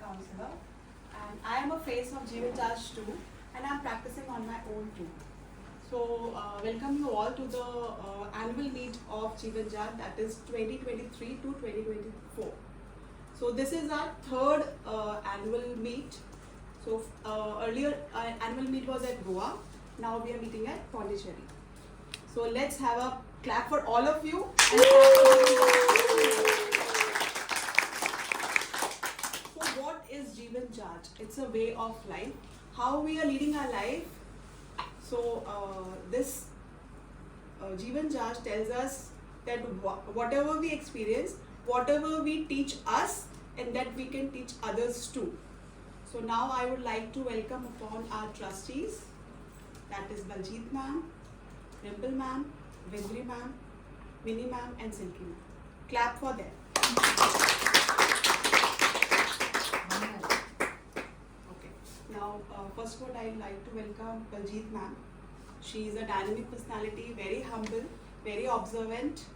counselor, and I am a face of Jeevan Jaj too, and I am practicing on my own too. So, welcome you all to the annual meet of Jeevan Jaj, that is 2023 to 2024. So, this is our third annual meet. So, earlier annual meet was at Goa, now we are meeting at Pondicherry. So, let's have a clap for all of you. And so, what is Jeevan Jaj? It's a way of life. How we are leading our life. So, this Jeevan Jaj tells us that whatever we experience, whatever we teach us, and that we can teach others too. So now I would like to welcome upon our trustees, that is Baljeet ma'am, Rimple ma'am, Vindri ma'am, Vinny ma'am and Silky ma'am. Clap for them. Okay. Now, first of all, I would like to welcome Baljeet ma'am. She is a dynamic personality, very humble, very observant,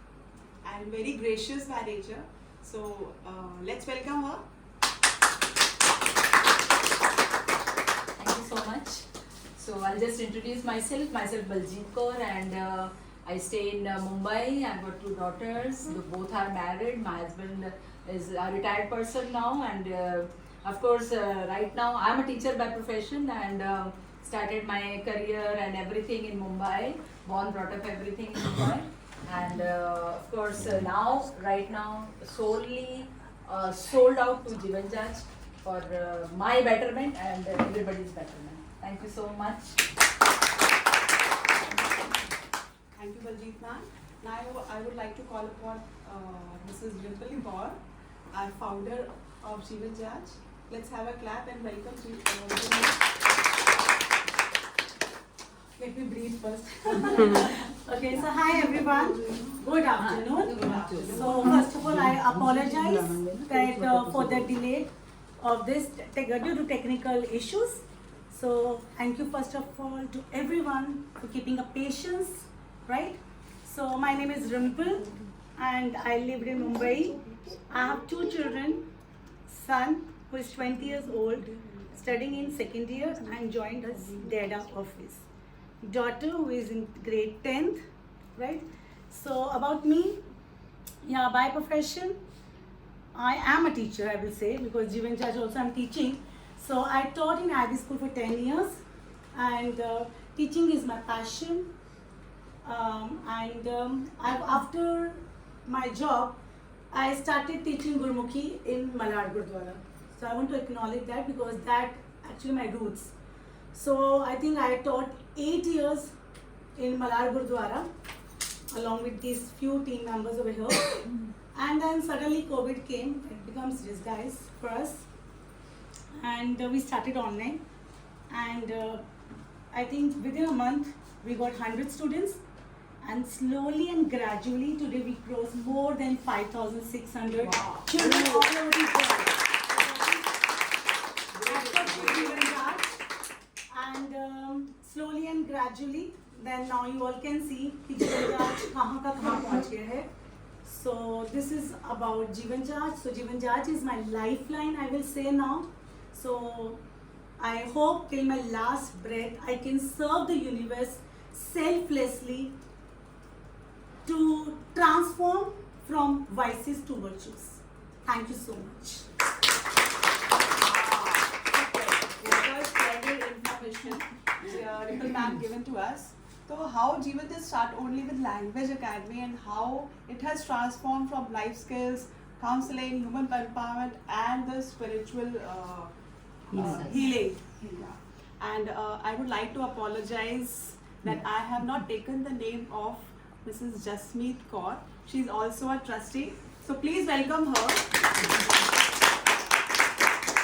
and very gracious by nature. So, let's welcome her. Thank you so much. So I'll just introduce myself Baljeet Kaur, and I stay in Mumbai. I've got two daughters. Both are married. My husband is a retired person now, and of course right now I'm a teacher by profession, and started my career and everything in Mumbai. Born, brought up everything in Mumbai, and of course right now solely sold out to Jeevan Jaj for my betterment and everybody's betterment. Thank you so much. Thank you, Baljeet ma'am. Now I would like to call upon Mrs. Rimple Kaur, our founder of Jeevan Jaj. Let's have a clap and welcome to Let me breathe first. Okay, so hi everyone. Good afternoon. So first of all, I apologize that for the delay of this due to technical issues. So thank you first of all to everyone for keeping a patience, right? So my name is Rimple and I lived in Mumbai. I have two children, son who is 20 years old, studying in second year and joined us DEDA office. Daughter who is in grade 10th, right? So about me, yeah, by profession, I am a teacher, I will say, because Jeevan Jaj also I'm teaching. So I taught in IB school for 10 years, and teaching is my passion. After my job, I started teaching Gurmukhi in Malad Gurdwara. So I want to acknowledge that because that actually my roots. So I think I taught 8 years in Malad Gurdwara along with these few team members over here. And then suddenly COVID came, it becomes disguise for us. And we started online. And I think within a month, we got 100 students. And slowly and gradually, today we crossed more than 5,600 children all over the world. And slowly and gradually, then now you all can see कि Jeevan Jaj कहाँ का कहाँ पहुँच गया है. So this is about Jeevan Jaj. So Jeevan Jaj is my lifeline, I will say now. So I hope till my last breath I can serve the universe selflessly to transform from vices to virtues. Thank you so much. What a splendid information Rimple ma'am given to us. So how Jeevan Jaj start only with Language Academy and how it has transformed from life skills, counseling, human empowerment and the spiritual healing. Yeah. And I would like to apologize that I have not taken the name of Mrs. Jasmeet Kaur. She is also a trustee. So please welcome her.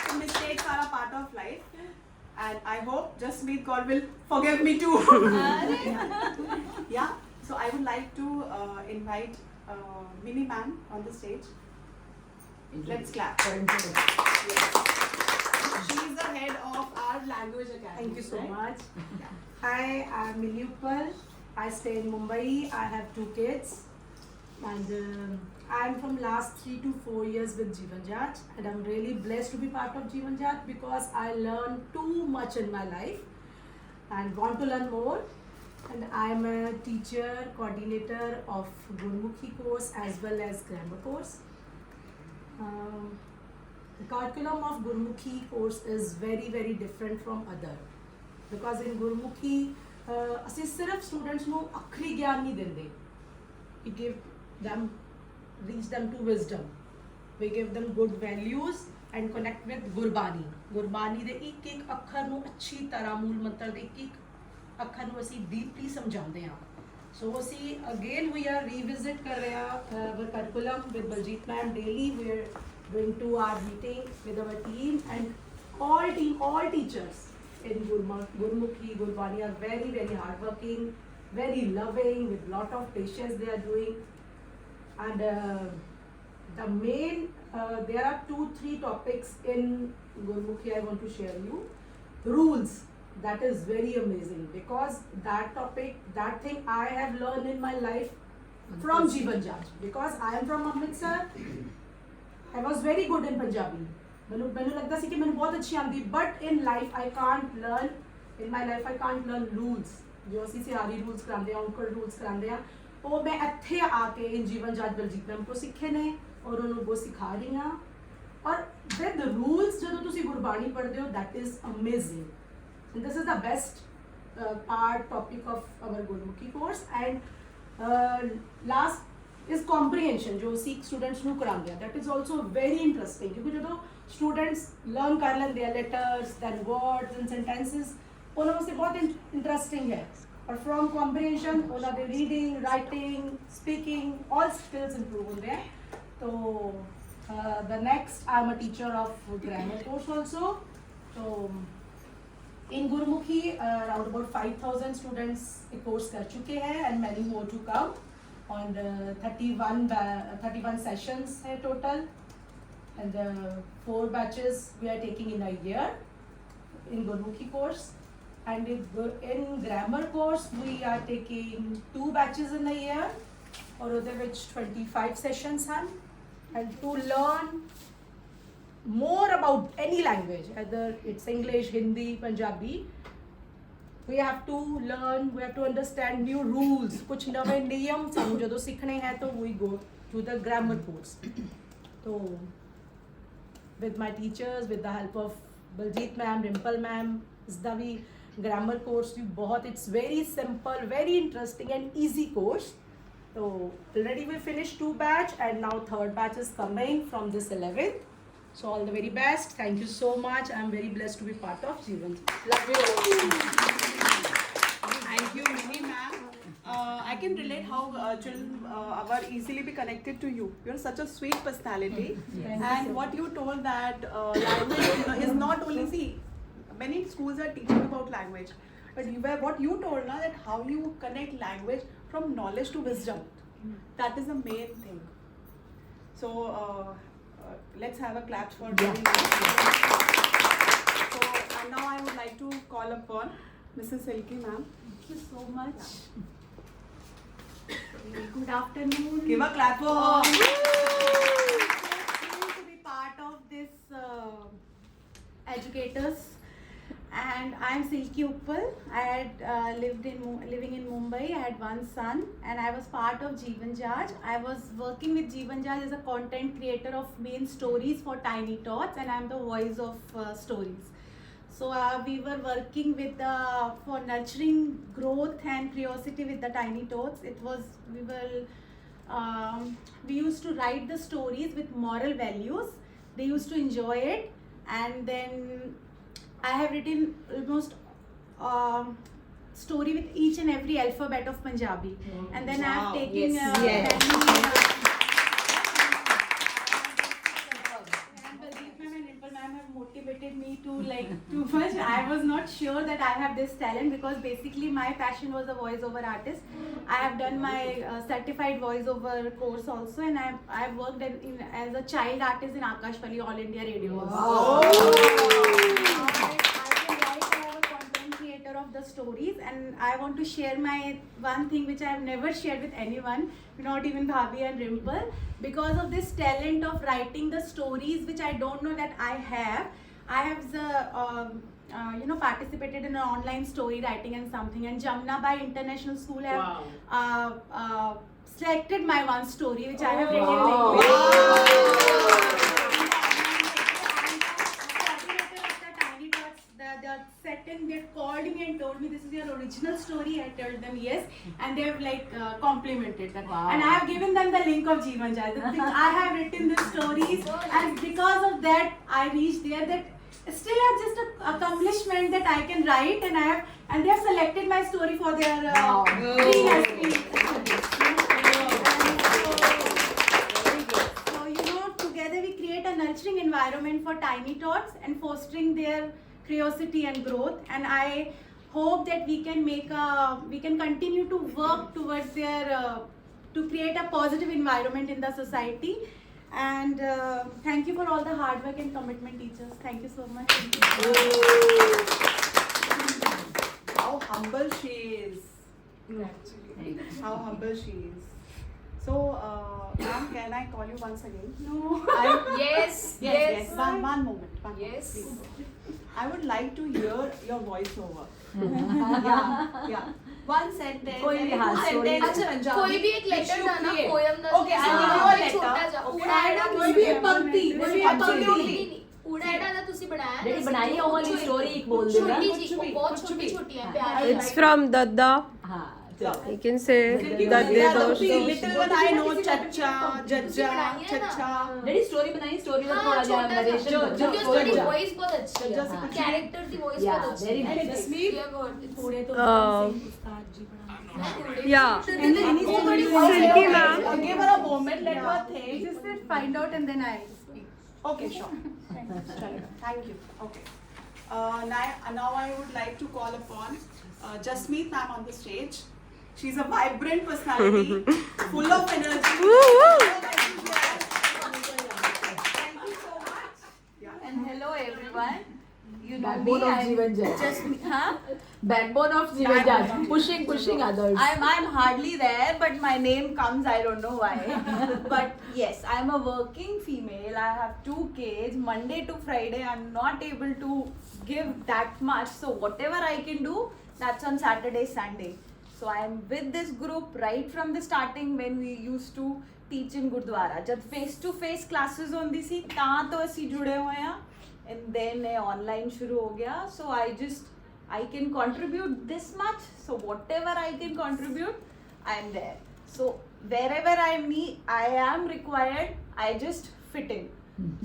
So mistakes are a part of life. And I hope Jasmeet Kaur will forgive me too. Yeah. So I would like to invite Vinny ma'am on the stage. Let's clap. Yes. She is the head of our Language Academy. Thank you so right? much. Yeah. Hi, I'm Minupal. I stay in Mumbai. I have 2 kids. And I'm from last 3 to 4 years with Jeevan Jaj, and I'm really blessed to be part of Jeevan Jaj because I learned too much in my life and want to learn more. And I'm a teacher, coordinator of Gurmukhi course as well as grammar course. The curriculum of Gurmukhi course is very, very different from other because in Gurmukhi ਅਸੀਂ ਸਿਰਫ students ਨੂੰ ਅੱਖਰੀ ਗਿਆਨ ਨਹੀਂ ਦਿੰਦੇ. We give them, reach them to wisdom. We give them good values and connect with Gurbani. Gurbani ਦੇ ਇੱਕ ਇੱਕ ਅੱਖਰ ਨੂੰ ਅੱਛੀ ਤਰ੍ਹਾਂ ਮੂਲ ਮੰਤਰ ਦੇ ਇੱਕ ਇੱਕ ਅੱਖਰ ਨੂੰ ਅਸੀਂ ਡੀਪਲੀ ਸਮਝਾਉਂਦੇ ਹਾਂ. So ਅਸੀਂ again we are revisit ਕਰ ਰਹੇ ਹਾਂ our curriculum with Baljit ma'am daily. We are going to our meeting with our team and all teachers in Gurmukhi, Gurbani are very, very hardworking, very loving, with lot of patience they are doing. And the main, there are 2-3 topics in Gurmukhi I want to share you. Rules, that is very amazing because that topic, that thing I have learned in my life from Jeevan Jaj. Because I am from Amritsar, I was very good in Punjabi. ਮੈਨੂੰ ਲੱਗਦਾ ਸੀ ਕਿ ਮੈਨੂੰ ਬਹੁਤ ਅੱਛੀ ਆਉਂਦੀ but in life I can't learn rules ਜੋ ਅਸੀਂ ਸਿਆਰੀ rules ਕਰਾਉਂਦੇ ਆ ਔਂਕੜ ਰੂਲਸ ਕਰਾਉਂਦੇ ਆ ਉਹ ਮੈਂ ਇੱਥੇ ਆ ਕੇ ਇਨ ਜੀਵਨ ਜਾਜ ਬਲਜੀਤ ਮੈਮ ਕੋਲ ਸਿੱਖੇ ਨੇ ਔਰ ਉਹਨੂੰ ਉਹ ਸਿਖਾ ਰਹੀ ਹਾਂ ਔਰ ਵਿਦ ਰੂਲਸ ਜਦੋਂ ਤੁਸੀਂ ਗੁਰਬਾਣੀ ਪੜ੍ਹਦੇ ਹੋ that is amazing and this is the best part topic of hour Gurmukhi course and last is comprehension ਜੋ ਅਸੀਂ ਸਟੂਡੈਂਟਸ ਨੂੰ ਕਰਾਉਂਦੇ ਆ that is also very interesting ਕਿਉਂਕਿ ਜਦੋਂ ਸਟੂਡੈਂਟਸ ਲਰਨ ਕਰ ਲੈਂਦੇ ਆ letters then words and sentences ਉਹਨਾਂ ਵਾਸਤੇ ਬਹੁਤ ਇੰਟਰਸਟਿੰਗ ਹੈ ਔਰ from comprehension ਉਹਨਾਂ ਦੇ reading, writing, speaking all skills improve ਹੁੰਦੇ ਆ so the next I am a teacher of grammar course also so in Gurmukhi around about 5,000 students a course कर चुके हैं and many more to come on 31 sessions hai total and 4 batches we are taking in a year in Gurmukhi course and in grammar course we are taking 2 batches in a year or other which 25 sessions hain and to learn more about any language either it's English, Hindi, Punjabi we have to learn, we have to understand new rules कुछ नवे नियम ਸਾਨੂੰ ਜਦੋਂ ਸਿੱਖਣੇ ਹੈ तो we go to the grammar course so with my teachers with the help of Baljit ma'am, Dimple ma'am ਇਸਦਾ ਵੀ grammar course ਵੀ ਬਹੁਤ it's very simple, very interesting and easy course so already we finished 2 batch and now 3rd batch is coming from this 11th so all the very best thank you so much I am very blessed to be part of Jeevan love you all. Thank you, Mini ma'am. I can relate how children are easily be connected to you. You're such a sweet personality. And what you told that language is not only, see, many schools are teaching about language. But what you told now that how you connect language from knowledge to wisdom. That is the main thing. So let's have a clap for doing that. So now I would like to call upon Mrs. Silky ma'am. Thank you so much. Good afternoon. Give a clap for her. To be part of this educators, and I am Silky Uppal. I had living in Mumbai. I had one son, and I was part of Jeevan Jaj. I was working with Jeevan Jaj as a content creator of main stories for Tiny Tots, and I am the voice of stories. So we were working with for nurturing growth and curiosity with the Tiny Tots. We used to write the stories with moral values. They used to enjoy it, and then I have written almost story with each and every alphabet of Punjabi, and then I have taken motivated me to like too much. I was not sure that I have this talent because basically my passion was a voiceover artist. I have done my certified voiceover course also, and I have worked as a child artist in Akashvani All India Radio. Wow. I am a content creator of the stories, and I want to share my one thing which I have never shared with anyone, not even Bhabhi and Rimple. Because of this talent of writing the stories which I don't know that I have the participated in an online story writing and something, and Jamna Bai International School have selected my one story which I have written. They called me and told me, this is your original story. I told them yes, and they have complimented that. Wow. And I have given them the link of Jeevan Jaj. I have written the stories, and because of that, I reached there. That still have just an accomplishment that I can write, and they have selected my story for their Wow. So together we create a nurturing environment for tiny tots and fostering their curiosity and growth. And I hope that we can continue to work towards to create a positive environment in the society. And thank you for all the hard work and commitment, teachers. Thank you so much. How humble she is. How humble she is. So, ma'am, can I call you once again? No. Yes. One moment. Yes. Please. I would like to hear your voiceover. Yeah. One sentence. कोई भी, हाँ, story. अच्छा, कोई भी एक letter था ना, poem था. Okay, I'll give you a letter. छोटा जा. Okay. पूरा एडा कोई भी एक पंक्ति, कोई भी एक Absolutely. पूरा एडा ना तुसी बनाया. ਜਿਹੜੀ ਬਣਾਈ ਹੈ ਉਹ ਵਾਲੀ story ਇੱਕ ਬੋਲ ਦੇਣਾ। छोटी जी, वो बहुत छोटी है प्यार. It's from Dada. हाँ You can say Dade Dosh. Little one I know, Chacha, Jajja, Chacha. ਜਿਹੜੀ story ਬਣਾਈ story ਦਾ थोड़ा ਜਿਹਾ narration क्योंकि जो उसकी वॉइस बहुत अच्छी है. हाँ. कैरेक्टर की वॉइस Yeah, बहुत अच्छी very है. nice. थोड़े तो Oh. उस्ताद जी बना Yeah. Silky ma'am. Give her a moment, let her think. Just find out and then I'll speak. Okay, sure. Thank you. Okay. Now I would like to call upon Jasmeet ma'am on the stage. She's a vibrant personality, full of energy. Thank you so much. Yeah. And hello everyone. You know Backbone me. of I'm Jeevan Jaj. just backbone of Jeevan Jaj. pushing others. I'm hardly there, but my name comes. I don't know why. But yes, I'm a working female. I have 2 kids. Monday to Friday, I'm not able to give that much. So whatever I can do, that's on Saturday, Sunday. So I'm with this group right from the starting when we used to teach in Gurdwara. जब face to face classes होंदी सी, तां तो असी जुड़े हुए हैं. And then online शुरू हो गया. So I can contribute this much. So whatever I can contribute, I'm there. So wherever I am required, I just fit in.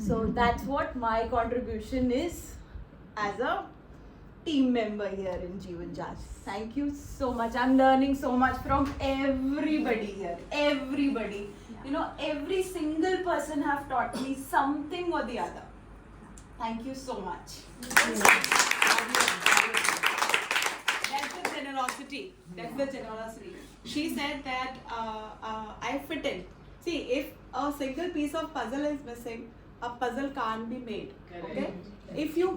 So that's what my contribution is as a team member here in Jeevan Jaj. Thank you so much. I'm learning so much from everybody here. Everybody. You know, every single person have taught me something or the other. Thank you so much. That's the generosity. That's the generosity. She said that I fit in. See, if a single piece of puzzle is missing, a puzzle can't be made. Okay? If you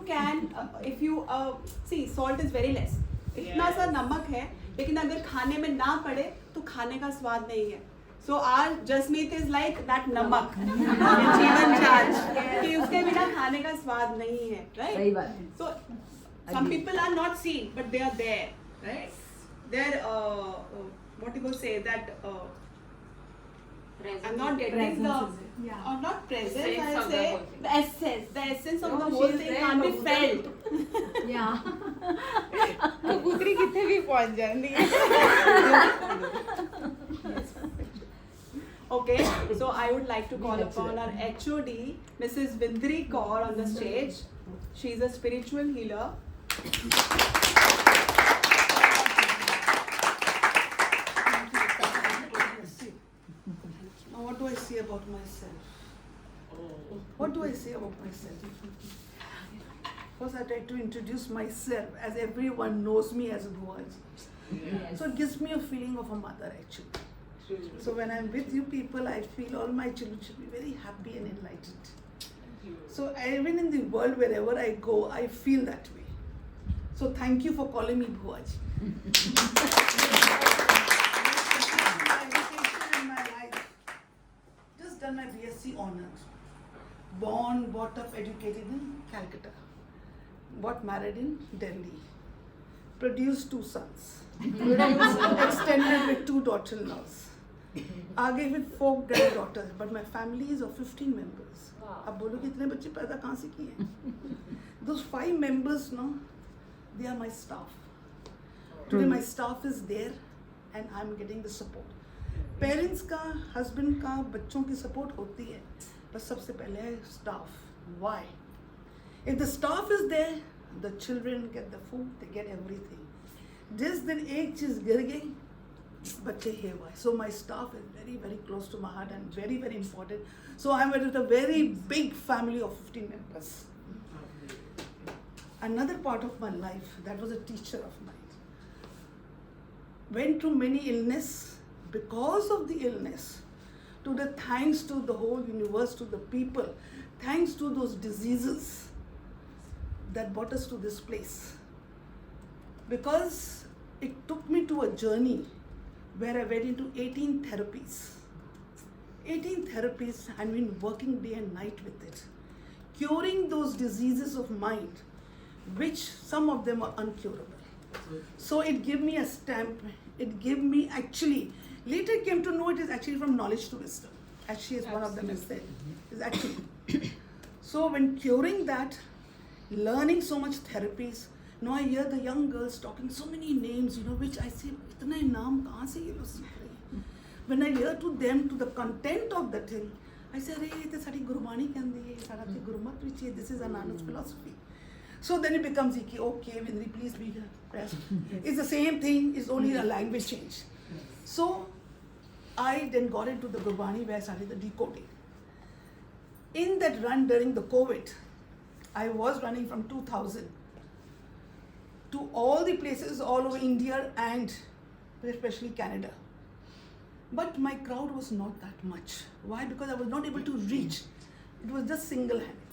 see, salt is very less. इतना सा नमक है, लेकिन अगर खाने में ना पड़े तो खाने का स्वाद नहीं है. So our Jasmeet is like that namak in Jeevan Jaj. कि उसके बिना खाने का स्वाद नहीं है, right? सही बात है. So some people are not seen, but they are there, right? They're what you could say that I'm not getting not presence. I'll say the essence of the whole thing can't be felt. Yeah. कबूतरी कितने भी पहुंच जाती है. Okay, so I would like to call upon our HOD, Mrs. Vindri Kaur, on the stage. She is a spiritual healer. Now, what do I say about myself? What do I say about myself? First, I try to introduce myself as everyone knows me as Bhuaji. So it gives me a feeling of a mother actually. So when I'm with you people, I feel all my children should be very happy and enlightened. So even in the world, wherever I go, I feel that way. So thank you for calling me Bhuaji. My education in my life. Just done my BSc honors. Born, brought up, educated in Calcutta. Got married in Delhi. Produced 2 sons. Extended with 2 daughter-in-laws. आगे with 4 granddaughters, but my family is of 15 members. अब बोलो कि इतने बच्चे पैदा कहाँ से किए हैं? Those 5 members, no, they are my staff. Today my staff is there, and I'm getting the support. Parents का, husband का, बच्चों की support होती है, पर सबसे पहले है staff. Why? If the staff is there, the children get the food, they get everything. जिस दिन एक चीज गिर गई, बच्चे haywire. So my staff is very, very close to my heart and very, very important. So I'm with a very big family of 15 members. Another part of my life, that was a teacher of mine. Went through many illness. Because of the illness, to the thanks to the whole universe, to the people, thanks to those diseases that brought us to this place. Because it took me to a journey where I went into 18 therapies. 18 therapies, and been working day and night with it. Curing those diseases of mind, which some of them are incurable. So it gave me a stamp, it gave me actually, later came to know it is actually from knowledge to wisdom. Actually, as one of them has said, is actually. So when curing that, learning so much therapies, now I hear the young girls talking so many names, which I say, itna naam kahan se ye log seekh rahe hain? When I hear to them, to the content of the thing, I say, "Arey, ye to sadi Gurbani kendi hai, sara te Gurmat vich hai. This is Anand's philosophy." So then it becomes okay, Vindri, please be pressed. It's the same thing, it's only a language change. So I then got into the Gurbani where I started the decoding. In that run during the COVID, I was running from 2000 to all the places all over India and especially Canada. But my crowd was not that much. Why? Because I was not able to reach. It was just single-handed.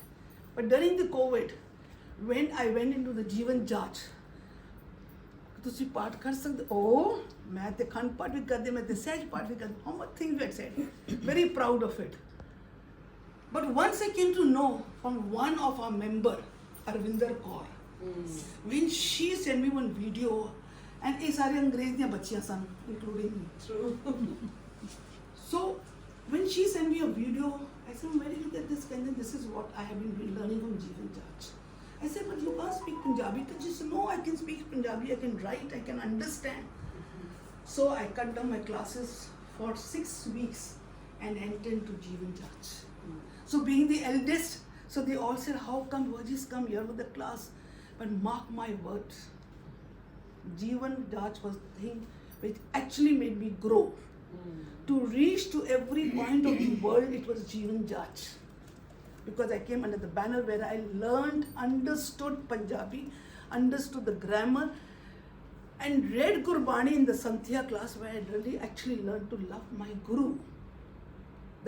But during the COVID, when I went into the Jeevan Jaj, ਤੁਸੀਂ ਪਾਠ ਕਰ ਸਕਦੇ ਹੋ ਮੈਂ ਤੇ ਖੰਡ ਪਾਠ ਵੀ ਕਰਦੇ ਮੈਂ ਤੇ ਸਹਿਜ ਪਾਠ ਵੀ ਕਰਦੇ how much things we had said very proud of it. But once I came to know from one of our member Arvinder Kaur, when she sent me one video, and ਇਹ ਸਾਰੇ ਅੰਗਰੇਜ਼ ਦੀਆਂ ਬੱਚੀਆਂ ਸਨ including me. So when she sent me a video, I said, where did you get this? And then this is what I have been learning from Jeevan Jaj. I said, but you can't speak Punjabi. She said, no, I can speak Punjabi, I can write, I can understand. So I cut down my classes for 6 weeks and entered into Jeevan Jaj. So being the eldest, so they all said, how come Bhuaji's come here with the class? But mark my words, Jeevan Jaj was the thing which actually made me grow. To reach to every point of the world, it was Jeevan Jaj. Because I came under the banner where I learned, understood Punjabi, understood the grammar, and read Gurbani in the Santhya class where I really actually learned to love my Guru.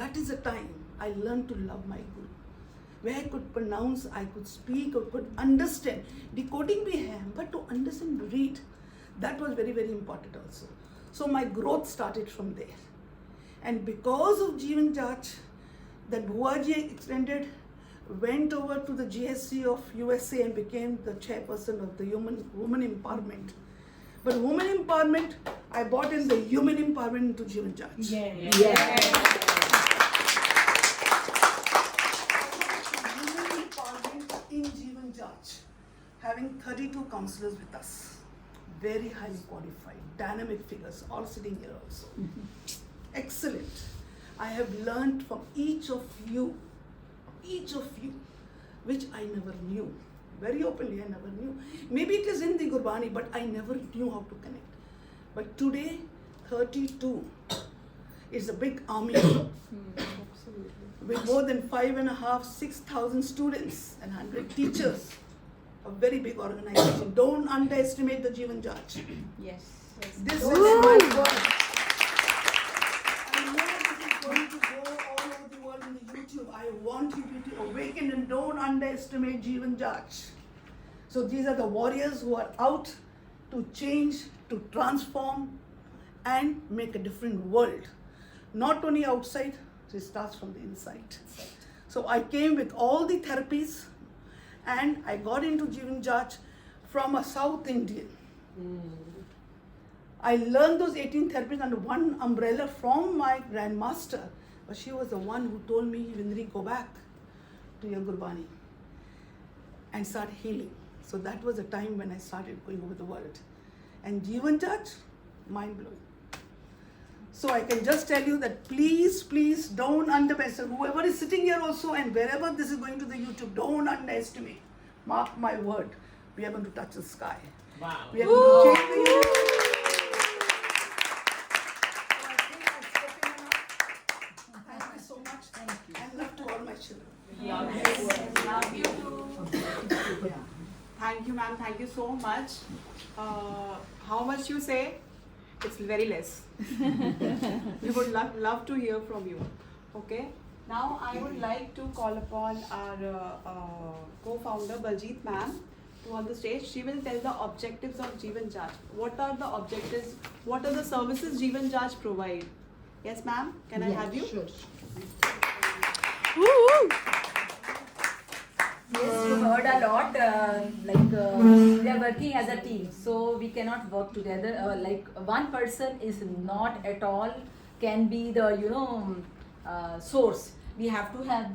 That is the time I learned to love my Guru. Where I could pronounce, I could speak, or could understand. Decoding bhi hai, but to understand, read, that was very, very important also. So my growth started from there. And because of Jeevan Jaj, that Bhuaji extended, went over to the GSC of USA and became the chairperson of the women empowerment. But women empowerment, I brought in the human empowerment into Jeevan Jaj. Women empowerment in Jeevan Jaj, having 32 counselors with us, very highly qualified, dynamic figures, all sitting here also. Excellent. I have learned from each of you, which I never knew. Very openly, I never knew. Maybe it is in the Gurbani, but I never knew how to connect. But today, 32 is a big army with more than 5,500, 6,000 students and 100 teachers. A very big organization. Don't underestimate the Jeevan Jaj. Yes. This is my word. Going to go all over the world in the YouTube. I want you to awaken and don't underestimate Jeevan Jaj. So these are the warriors who are out to change, to transform, and make a different world. Not only outside, it starts from the inside. So I came with all the therapies, and I got into Jeevan Jaj from a South Indian. I learned those 18 therapies under one umbrella from my grandmaster, but she was the one who told me, Vindri, go back to your Gurbani and start healing. So that was the time when I started going over the world. And Jeevan Jaj, mind blowing. So I can just tell you that please, please don't underestimate. Whoever is sitting here also and wherever this is going to the YouTube, don't underestimate. Mark my word, we are going to touch the sky. Wow. We are going to change the universe. So I think I've spoken enough. Thank you so much. Thank you. And love to all my children. Thank you, ma'am. Thank you so much. How much you say? It's very less. We would love to hear from you. Okay. Now I would like to call upon our co-founder Baljeet ma'am to on the stage. She will tell the objectives of Jeevan Jaj. What are the objectives? What are the services Jeevan Jaj provide? Yes, ma'am. Can I have you? Sure. Woo! Yes, you heard a lot. We are working as a team, so we cannot work together. Like one person is not at all can be the source. We have to have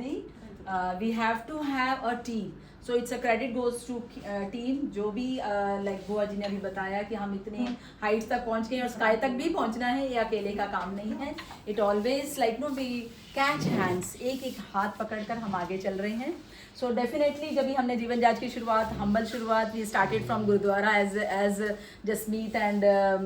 a team. So it's a credit goes to team. जो भी like बुआ जी ने अभी बताया कि हम इतने heights तक पहुंच गए और sky तक भी पहुंचना है, ये अकेले का काम नहीं है. It always we catch hands. एक हाथ पकड़कर हम आगे चल रहे हैं. So definitely जब भी हमने जीवन जाज की शुरुआत, humble शुरुआत, we started from Gurudwara as Jasmeet and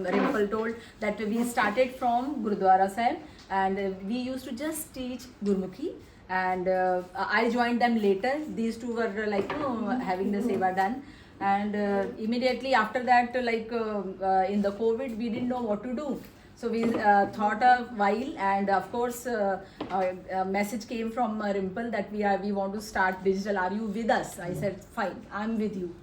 Rimple told that we started from Gurudwara side, and we used to just teach Gurmukhi. And I joined them later. These two were having the seva done, and immediately after that in the COVID we didn't know what to do, so we thought a while, and of course a message came from Rimple that we want to start digital. Are you with us? I said fine, I'm with you.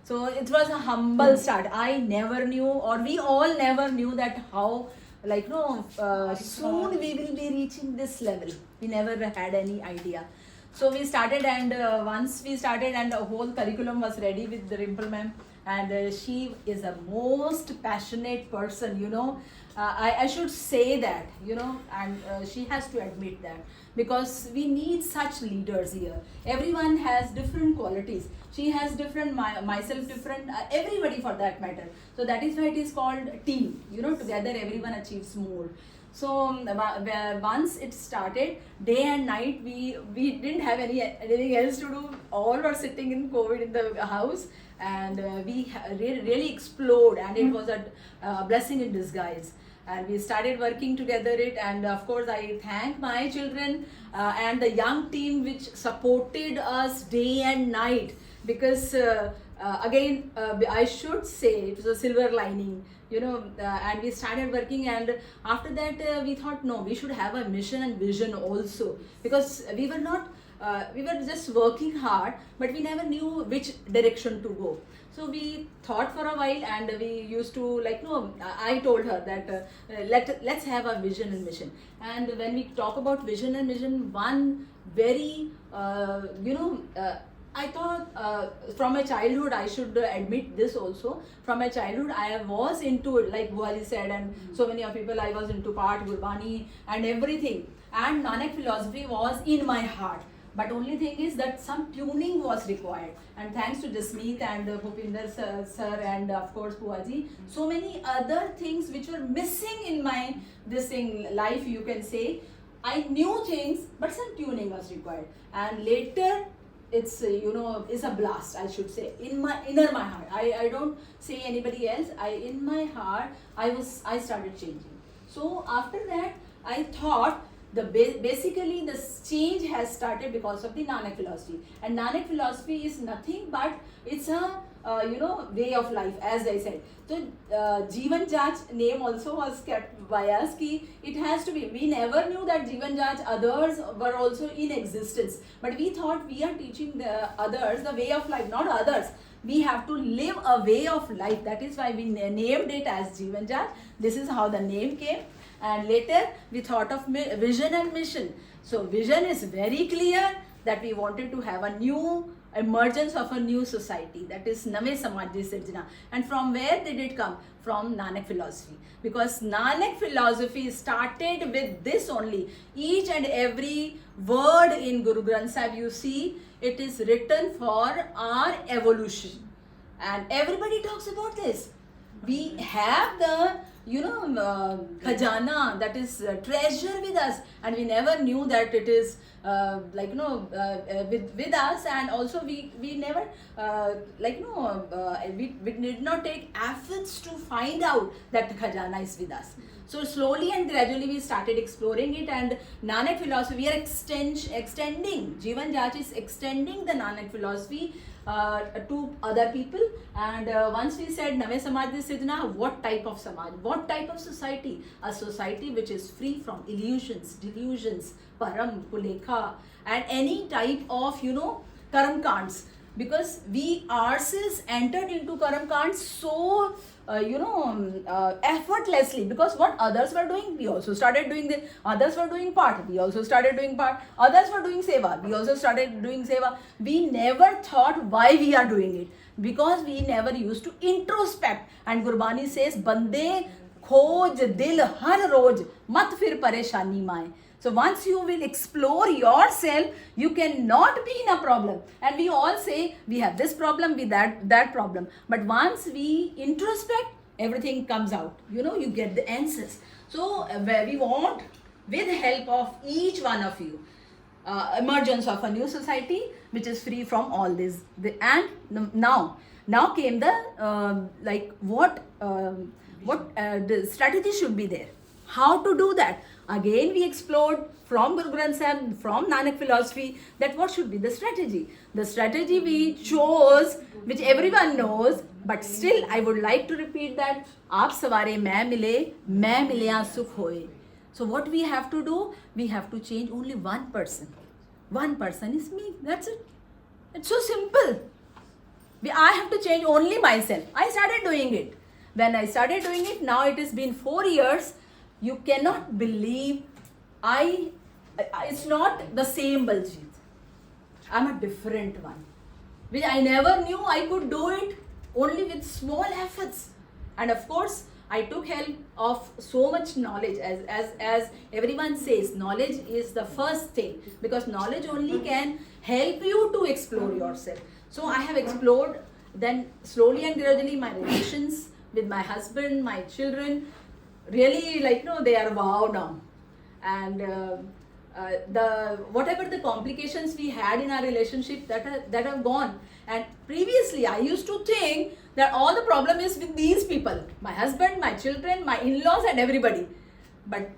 So it was a humble start. I never knew, or we all never knew that how soon we will be reaching this level. We never had any idea. So we started, and once we started, and the whole curriculum was ready with the Rimple ma'am, and she is a most passionate person, I should say that, and she has to admit that, because we need such leaders here. Everyone has different qualities. She has different, myself different, everybody for that matter. So that is why it is called team. Together everyone achieves more. So once it started, day and night, we didn't have anything else to do. All were sitting in COVID in the house, and we really explored, and it was a blessing in disguise. And we started working together and of course I thank my children and the young team which supported us day and night, because again I should say it was a silver lining, and we started working, and after that we thought no, we should have a mission and vision also, because we were just working hard, but we never knew which direction to go. So we thought for a while, and we used to I told her that let's have a vision and mission. And when we talk about vision and mission, one very I thought from my childhood, I should admit this also, from my childhood I was into it, like Buhari said, and so many of people, I was into Path, Gurbani and everything, and Nanak philosophy was in my heart. But only thing is that some tuning was required, and thanks to Jasmeet and Bhupinder sir and of course Puaji, so many other things which were missing in my life, you can say. I knew things, but some tuning was required, and later it's is a blast, I should say, in my heart. I don't say anybody else. In my heart I started changing. So after that I thought basically the change has started because of the Nanak philosophy, and Nanak philosophy is nothing but it's a way of life, as I said. So Jeevan Jaj name also was kept by us. Ki it has to be. We never knew that Jeevan Jaj others were also in existence, but we thought we are teaching the others the way of life, not others. We have to live a way of life. That is why we named it as Jeevan Jaj. This is how the name came. And later we thought of vision and mission. So vision is very clear that we wanted to have a new emergence of a new society, that is Nave Samaj Di Sirjana. And from where did it come? From Nanak philosophy. Because Nanak philosophy started with this only. Each and every word in Guru Granth Sahib you see, it is written for our evolution. And everybody talks about this. We have the khajana, that is treasure with us, and we never knew that it is with us. And also we never we did not take efforts to find out that khajana is with us. So slowly and gradually we started exploring it, and Nanak philosophy, we are extending, Jeevan Jaj is extending the Nanak philosophy to other people. And once we said Nave Samaj Di Sirjana, what type of Samaj, what type of society? A society which is free from illusions, delusions, param, kulekha, and any type of karam kands. Because we ourselves entered into karam kands so effortlessly, because what others were doing, we also started doing the others were doing part, we also started doing part, others were doing seva, we also started doing seva. We never thought why we are doing it, because we never used to introspect. And Gurbani says, bande khoj dil har roj, mat fir pareshani maaye. So once you will explore yourself, you cannot be in a problem. And we all say we have this problem, we that problem. But once we introspect, everything comes out. You get the answers. So where we want, with the help of each one of you, emergence of a new society which is free from all this. And now came the what the strategy should be there. How to do that? Again, we explored from Guru Granth Sahib, from Nanak philosophy, that what should be the strategy. The strategy we chose, which everyone knows, but still I would like to repeat that. Aap savare main milya sukh hoye. So what we have to do? We have to change only one person. One person is me. That's it. It's so simple. I have to change only myself. I started doing it. When I started doing it, now it has been 4 years. You cannot believe it's not the same Baljit. I'm a different one. Which I never knew I could do it, only with small efforts. And of course, I took help of so much knowledge. As everyone says, knowledge is the first thing, because knowledge only can help you to explore yourself. So I have explored, then slowly and gradually my relations with my husband, my children, really they are wow now. And whatever the complications we had in our relationship, that have gone. And previously I used to think that all the problem is with these people, my husband, my children, my in-laws and everybody. But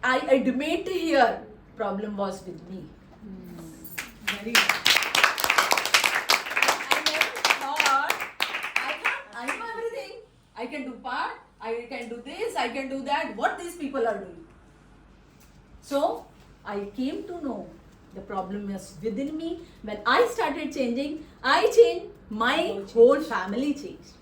I admit here, problem was with me. Very good. I never thought I know everything. I can do part, I can do this, I can do that, what these people are doing. So I came to know the problem was within me. When I started changing, I changed, my whole family changed.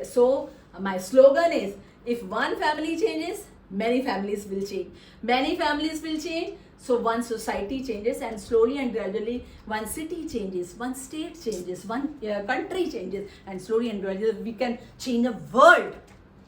So my slogan is, if one family changes, many families will change. Many families will change, so one society changes, and slowly and gradually one city changes, one state changes, one country changes, and slowly and gradually we can change a world.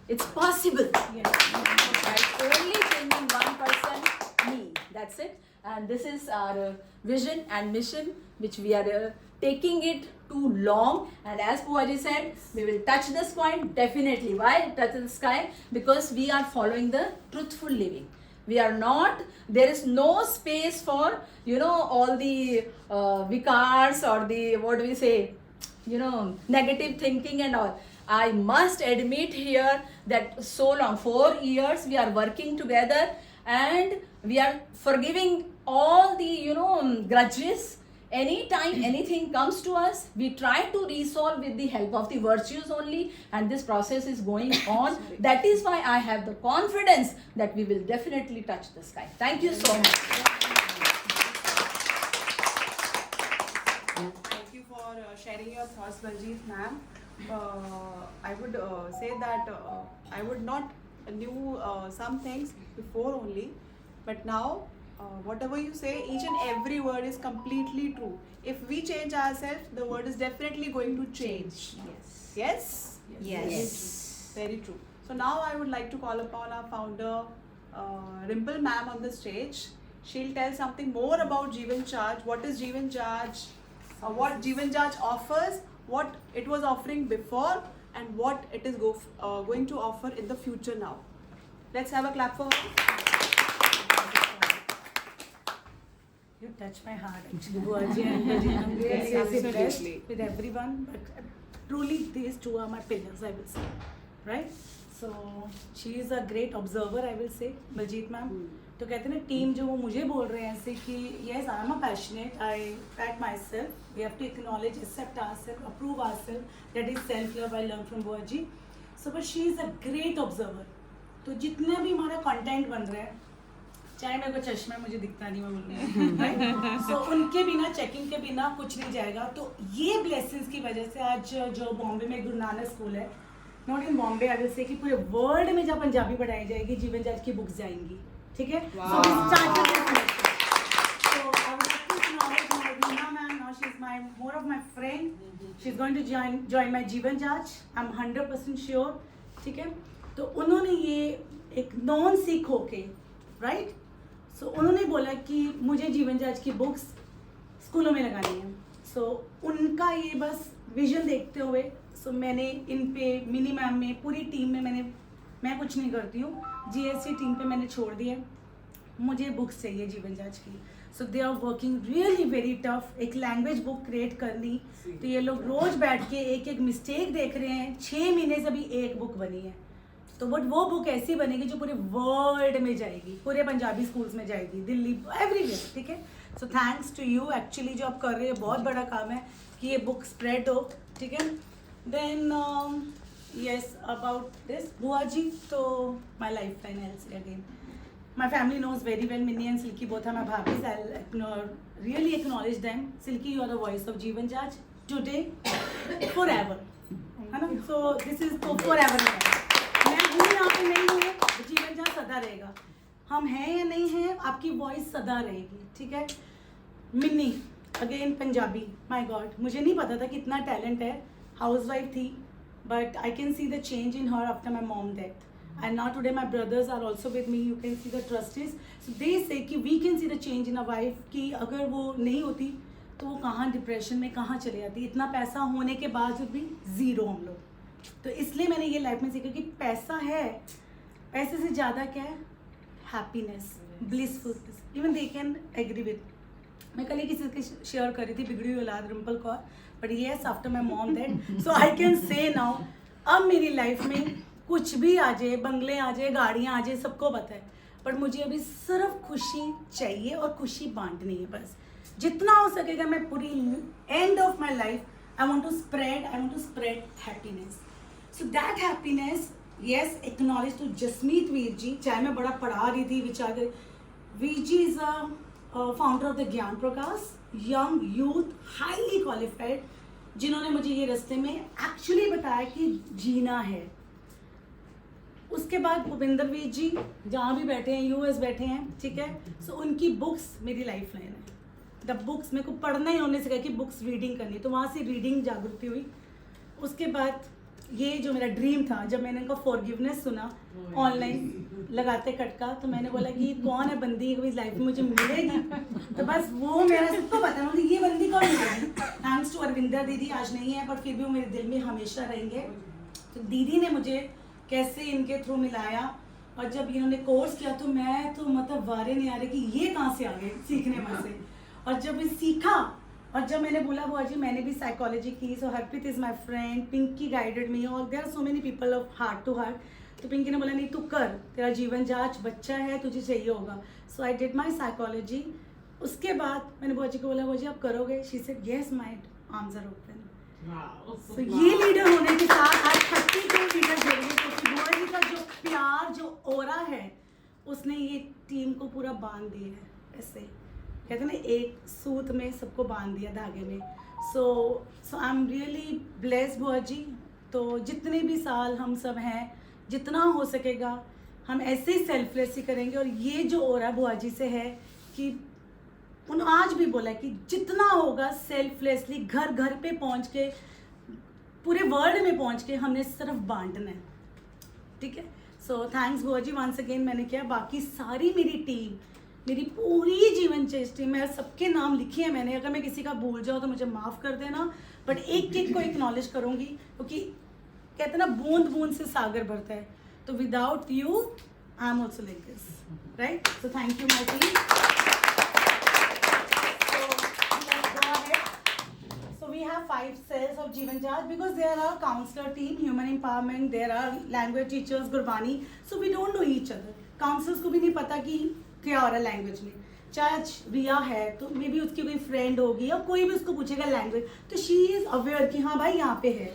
It's possible. Yes. By only changing one person, me. That's it. And this is our vision and mission, which we are taking it too long. And as Puaji said, we will touch the sky, definitely. Why touch the sky? Because we are following the truthful living. We are not, there is no space for, all the vicars or the, negative thinking and all. I must admit here that so long, 4 years we are working together, and We are forgiving all the, grudges. Anytime anything comes to us, we try to resolve with the help of the virtues only, and this process is going on. That is why I have the confidence that we will definitely touch the sky. Thank you so much. Thank you for sharing your thoughts, Baljeet ma'am. I would say that I would not knew some things before only, but now whatever you say, each and every word is completely true. If we change ourselves, the world is definitely going to change. Yes? Yes. Very true. So now I would like to call upon our founder, Rimple ma'am, on the stage. She'll tell something more about Jeevan Charge. What is Jeevan Charge? What Jeevan Charge offers, what it was offering before, and what it is going to offer in the future now. Let's have a clap for her. You touch my heart actually, Buaji and Baljeet. I'm really, Yes, really blessed absolutely. with everyone. But truly, these two are my pillars, I will say. Right? So, she is a great observer, I will say, Baljeet ma'am. तो कहते हैं ना team जो वो मुझे बोल रहे हैं ऐसे कि yes, I am a passionate, I pat myself, we have to acknowledge, accept ourselves, approve ourselves, that is self-love I learned from Buaji. So, but she is a great observer. तो जितना भी हमारा कंटेंट बन रहा है, चाहे मेरे को चश्मा मुझे दिखता नहीं, मैं बोल रही हूँ, सो उनके बिना चेकिंग के बिना कुछ नहीं जाएगा. तो ये ब्लेसिंग्स की वजह से आज जो बॉम्बे में गुरु नानक स्कूल है, not in Bombay, I will से कि पूरे वर्ल्ड में जब पंजाबी पढ़ाई जाएगी, जीवन जाज की बुक्स जाएंगी. ठीक है? So we started this. So I would like to acknowledge my Reena ma'am. Now she's more of my friend. She's going to join my Jeevan Jaj. I'm 100% sure. ठीक है? तो उन्होंने ये एक नॉन सीख होके, राइट? सो उन्होंने बोला कि मुझे जीवन जाज की बुक्स स्कूलों में लगानी है. सो उनका ये बस विजन देखते हुए, सो मैंने इन पे मिनी मैम में पूरी टीम में मैं कुछ नहीं करती हूँ, GSC टीम पे मैंने छोड़ दिया. मुझे बुक्स चाहिए जीवन जाज की. So they are working really very tough. एक लैंग्वेज बुक क्रिएट करनी, तो ये लोग रोज बैठ के एक एक मिस्टेक देख रहे हैं. 6 महीने से अभी एक बुक बनी है. तो बट वो बुक ऐसी बनेगी जो पूरे वर्ल्ड में जाएगी, पूरे पंजाबी स्कूल्स में जाएगी, दिल्ली, एवरीवेयर. ठीक है? So thanks to you. Actually जो आप कर रहे हैं बहुत बड़ा काम है कि ये बुक स्प्रेड हो. ठीक है? Then yes, about this, Buaji, so my lifeline, I'll say again. My family knows very well, Minnie and Silky both are my bhabis. I'll really acknowledge them. Silky, you are the voice of Jeevan Jaj today, forever. है ना? So this is तो forever. मैं हूँ यहाँ पे नहीं हूँ, जीवन जाज सदा रहेगा. हम हैं या नहीं हैं, आपकी वॉइस सदा रहेगी. ठीक है? Minni, again Punjabi, my God, मुझे नहीं पता था कितना टैलेंट है. हाउसवाइफ थी, but I can see the change in her after my mom death. And now today my brothers are also with me. You can see the trustees. So they say कि we can see the change in a wife कि अगर वो नहीं होती तो वो कहाँ depression में कहाँ चले जाती. इतना पैसा होने के बावजूद भी ज़ीरो हम लोग. तो इसलिए मैंने ये लाइफ में सीखा कि पैसा है, पैसे से ज़्यादा क्या है, happiness, blissful. Even they can agree with. मैं कल ही किसी के शेयर कर रही थी, बिगड़ी हुई औलाद Rimpal Kaur. But yes, after my mom that, so I can say now, अब मेरी लाइफ में कुछ भी आ जाए, बंगले आ जाए, गाड़ियाँ आ जाए, सबको पता है. बट मुझे अभी सिर्फ खुशी चाहिए और खुशी बांटनी है बस. जितना हो सकेगा मैं पूरी end of my life I want to spread happiness. So that happiness, yes, acknowledge to Jasmeet Veer ji. चाहे मैं बड़ा पढ़ा रही थी, विचार Veer ji is a founder of the Gyan Prakash, young youth, highly qualified, जिन्होंने मुझे ये रास्ते में एक्चुअली बताया कि जीना है. उसके बाद भूपिंदर वीर जी जहाँ भी बैठे हैं, US बैठे हैं. ठीक है? सो उनकी बुक्स मेरी लाइफ लाइन है. द बुक्स, मेरे को पढ़ना ही उन्होंने सिखाया कि बुक्स रीडिंग करनी, तो वहाँ से रीडिंग जागृति हुई. उसके बाद ये जो मेरा ड्रीम था, जब मैंने इनका फॉरगिवनेस सुना ऑनलाइन लगाते कटका, तो मैंने बोला कि कौन है बंदी कभी लाइफ में मुझे मिलेगी. तो बस वो मेरा सबको पता है, मुझे ये बंदी कौन मिलेगी. थैंक्स टू अरविंदर दीदी, आज नहीं है पर फिर भी वो मेरे दिल में हमेशा रहेंगे. तो दीदी ने मुझे कैसे इनके थ्रू मिलाया, और जब इन्होंने कोर्स किया तो मैं तो मतलब वारे नहीं आ रहे कि ये कहाँ से आ गए सीखने में से. और जब मैं सीखा, और जब मैंने बोला बुआ जी मैंने भी साइकोलॉजी की, so Harpreet is my friend, Pinky guided me, और there are so many people of heart to heart. तो पिंकी ने बोला नहीं तू कर, तेरा जीवन जांच बच्चा है, तुझे चाहिए होगा. सो आई डिड माई साइकोलॉजी. उसके बाद मैंने बुआ जी को बोला, बुआ जी आप करोगे? She said yes, my arms are open. तो ये लीडर होने के साथ आज 32 लीडर जुड़े, क्योंकि बुआ जी का जो प्यार, जो ओरा है, उसने ये टीम को पूरा बांध दिया है. ऐसे कहते हैं ना, एक सूत में सबको बांध दिया, धागे में. So I am really blessed बुआ जी. तो जितने भी साल हम सब हैं, जितना हो सकेगा हम ऐसे ही सेल्फलेस ही करेंगे. और ये जो ओरा बुआ जी से है कि उन्होंने आज भी बोला कि जितना होगा सेल्फलेसली घर घर पे पहुंच के, पूरे वर्ल्ड में पहुंच के हमने सिर्फ बांटना है. ठीक है. सो थैंक्स बुआ जी वंस अगेन. मैंने किया, बाकी सारी मेरी टीम, मेरी पूरी जीवन चेस्ट टीम, मैं सबके नाम लिखे हैं मैंने. अगर मैं किसी का भूल जाऊँ तो मुझे माफ़ कर देना, बट एक एक को एक्नॉलेज करूँगी, क्योंकि कहते हैं ना बूंद बूंद से सागर भरता है. तो without you I am also like this, right. So thank you my team. So we have 5 cells of Jeevan Jaj because there are counselor team, human empowerment, there are language teachers, Gurbani. So we don't know each other. Counselors को भी नहीं पता कि क्या हो रहा है language में. चाहे आज रिया है तो मे बी उसकी कोई फ्रेंड होगी या कोई भी उसको पूछेगा लैंग्वेज, तो शी इज़ अवेयर कि हाँ भाई यहाँ पे है,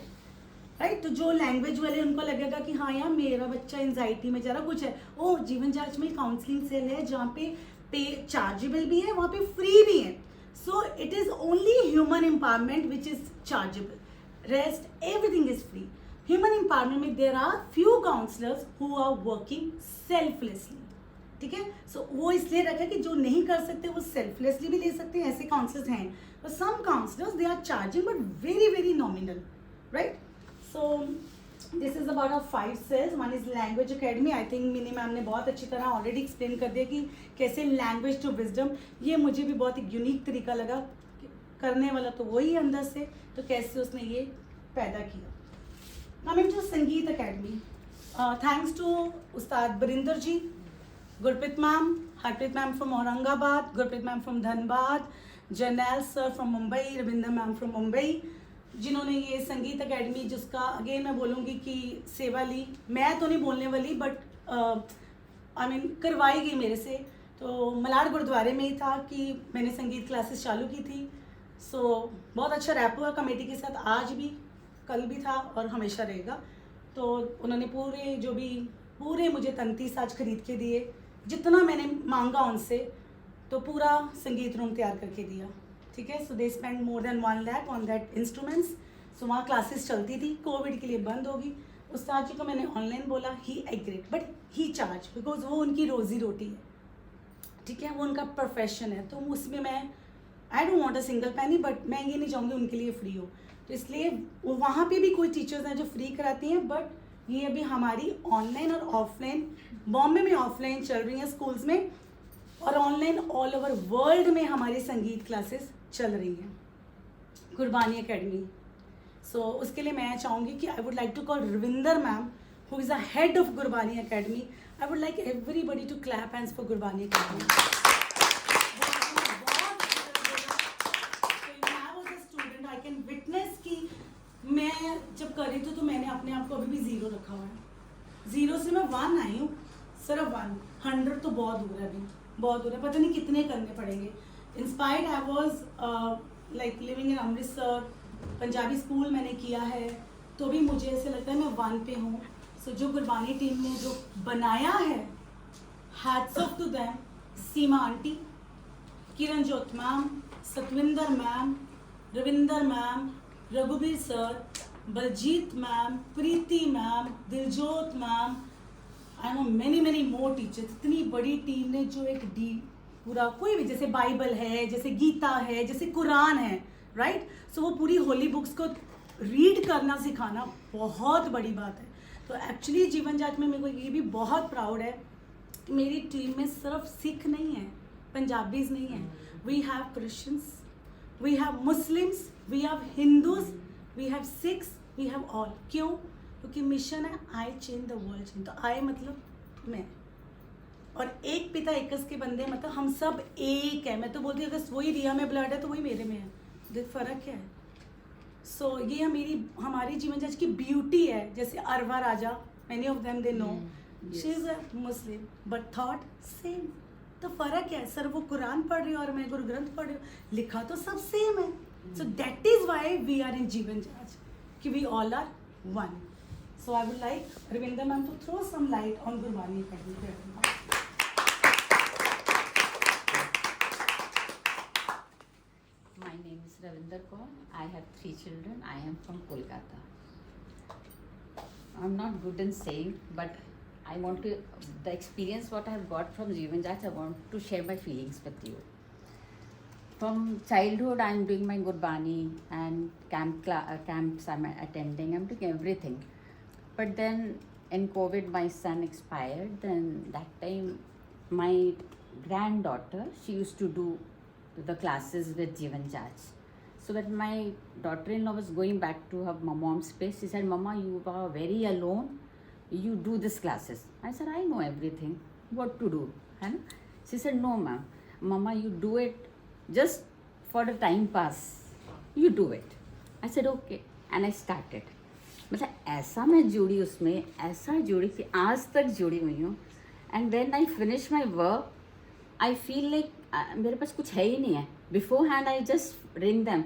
राइट. तो जो लैंग्वेज वाले उनको लगेगा कि हाँ यार मेरा बच्चा एंजाइटी में जा रहा कुछ है, ओ जीवन जांच में काउंसलिंग सेल है जहाँ पे चार्जेबल भी है, वहाँ पे फ्री भी है. So it is only human empowerment which is chargeable. Rest everything is free. Human empowerment में there are few counselors who are working selflessly. ठीक है. So वो इसलिए रखा कि जो नहीं कर सकते वो selflessly भी ले सकते हैं, ऐसे counselors हैं. But some counselors they are charging but very very nominal, right? So this is about our 5 cells. One is language academy. I think mini ma'am ने बहुत अच्छी तरह ऑलरेडी एक्सप्लेन कर दिया कि कैसे लैंग्वेज टू विजडम. ये मुझे भी बहुत एक यूनिक तरीका लगा. करने वाला तो वही अंदर से, तो कैसे उसने ये पैदा किया. Coming to Sangeet academy, thanks to Ustad Barinder ji, Gurpreet ma'am, Harpreet ma'am from Aurangabad, Gurpreet ma'am from Dhanbad, Jarnail sir from Mumbai, Ravinder ma'am from Mumbai, जिन्होंने ये संगीत एकेडमी, जिसका अगेन मैं बोलूँगी कि सेवा ली. मैं तो नहीं बोलने वाली, बट आई मीन करवाई गई मेरे से. तो मलाड गुरुद्वारे में ही था कि मैंने संगीत क्लासेस चालू की थी. सो बहुत अच्छा रैप हुआ कमेटी के साथ, आज भी, कल भी था और हमेशा रहेगा. तो उन्होंने पूरे मुझे तंती साज खरीद के दिए, जितना मैंने मांगा उनसे, तो पूरा संगीत रूम तैयार करके दिया. ठीक है. So they spend more than 1 lakh on that instruments. So वहाँ क्लासेस चलती थी, कोविड के लिए बंद होगी. उस्ताद जी को मैंने ऑनलाइन बोला, he agreed, but he charge because वो उनकी रोजी रोटी है. ठीक है. वो उनका प्रोफेशन है. तो उसमें मैं I don't want a single पैनी, बट मैं ये नहीं चाहूँगी उनके लिए फ्री हो. तो इसलिए वहाँ पे भी कोई टीचर्स हैं जो फ्री कराती हैं, बट ये अभी हमारी ऑनलाइन और ऑफलाइन, बॉम्बे में ऑफलाइन चल रही हैं स्कूल्स में, और ऑनलाइन ऑल ओवर वर्ल्ड में हमारी संगीत क्लासेस चल रही हैं. गुरबानी एकेडमी. सो उसके लिए मैं चाहूँगी कि I would like to call Ravinder ma'am, who is the head of Gurbani academy. I would like everybody to clap hands for Gurbani academy. Student I can witness कि मैं जब कर रही थी तो मैंने अपने आप को अभी भी 0 रखा हुआ है. 0 से मैं 1 आई हूँ, सिर्फ 1. 100 तो बहुत दूर है, अभी बहुत दूर है. पता नहीं कितने करने पड़ेंगे. Inspired I was like living in Amritsar, Punjabi school मैंने किया है, तो भी मुझे ऐसे लगता है मैं 1 पे हूँ. सो जो गुरबानी टीम ने जो बनाया है, hats off to them. Seema aunty, Kiranjot ma'am, Satvinder ma'am, Ravinder ma'am, Raghubir sir, Baljeet ma'am, Preeti ma'am, Diljot ma'am, I know many more teachers. इतनी बड़ी टीम ने जो एक पूरा कोई भी, जैसे बाइबल है, जैसे गीता है, जैसे कुरान है, राइट. सो वो पूरी होली बुक्स को रीड करना सिखाना बहुत बड़ी बात है. तो एक्चुअली जीवन जांच में मेरे को ये भी बहुत प्राउड है कि मेरी टीम में सिर्फ सिख नहीं है, पंजाबीज नहीं है. We have Christians, we have Muslims, we have Hindus, we have Sikhs, we have all. क्यों? क्योंकि मिशन है आई चेंज द वर्ल्ड. तो आई मतलब मैं, और एक पिता एकस के बंदे, मतलब हम सब एक है. मैं तो बोलती हूँ अगर वही रिया में ब्लड है तो वही मेरे में है. देख फ़र्क क्या है. सो ये हमारी जीवन जांच की ब्यूटी है. जैसे अरवा राजा, many of them they know. She is a Muslim, but thought same. तो फर्क क्या है सर, वो कुरान पढ़ रही है और मैं गुरु ग्रंथ पढ़ रही हूँ, लिखा तो सब सेम है. So that is why we are in Jeevan Jaj, कि we all are one. So I would like Ravinder ma'am to throw some light on Gurbani Padhi. My name is Ravinder Kaur. I have 3 children. I am from Kolkata. I'm not good in saying, but I want to, the experience what I have got from Jeevan Jaj, I want to share my feelings with you. From childhood, I am doing my Gurbani and camps I'm attending. I'm doing everything. But then in COVID, my son expired. Then that time, my granddaughter, she used to do the classes with Jeevan Jaj. So when my daughter-in-law was going back to her mom's place, she said, "Mama, you are very alone. You do these classes." I said, "I know everything. What to do?" And she said, "No, ma'am. Mama, you do it just for the time pass. You do it." I said, "Okay." And I started. मतलब ऐसा मैं जुड़ी उसमें, ऐसा जुड़ी कि आज तक जुड़ी हुई हूँ. And when I finish my work, I feel like मेरे पास कुछ है ही नहीं है. Beforehand, I just ring them.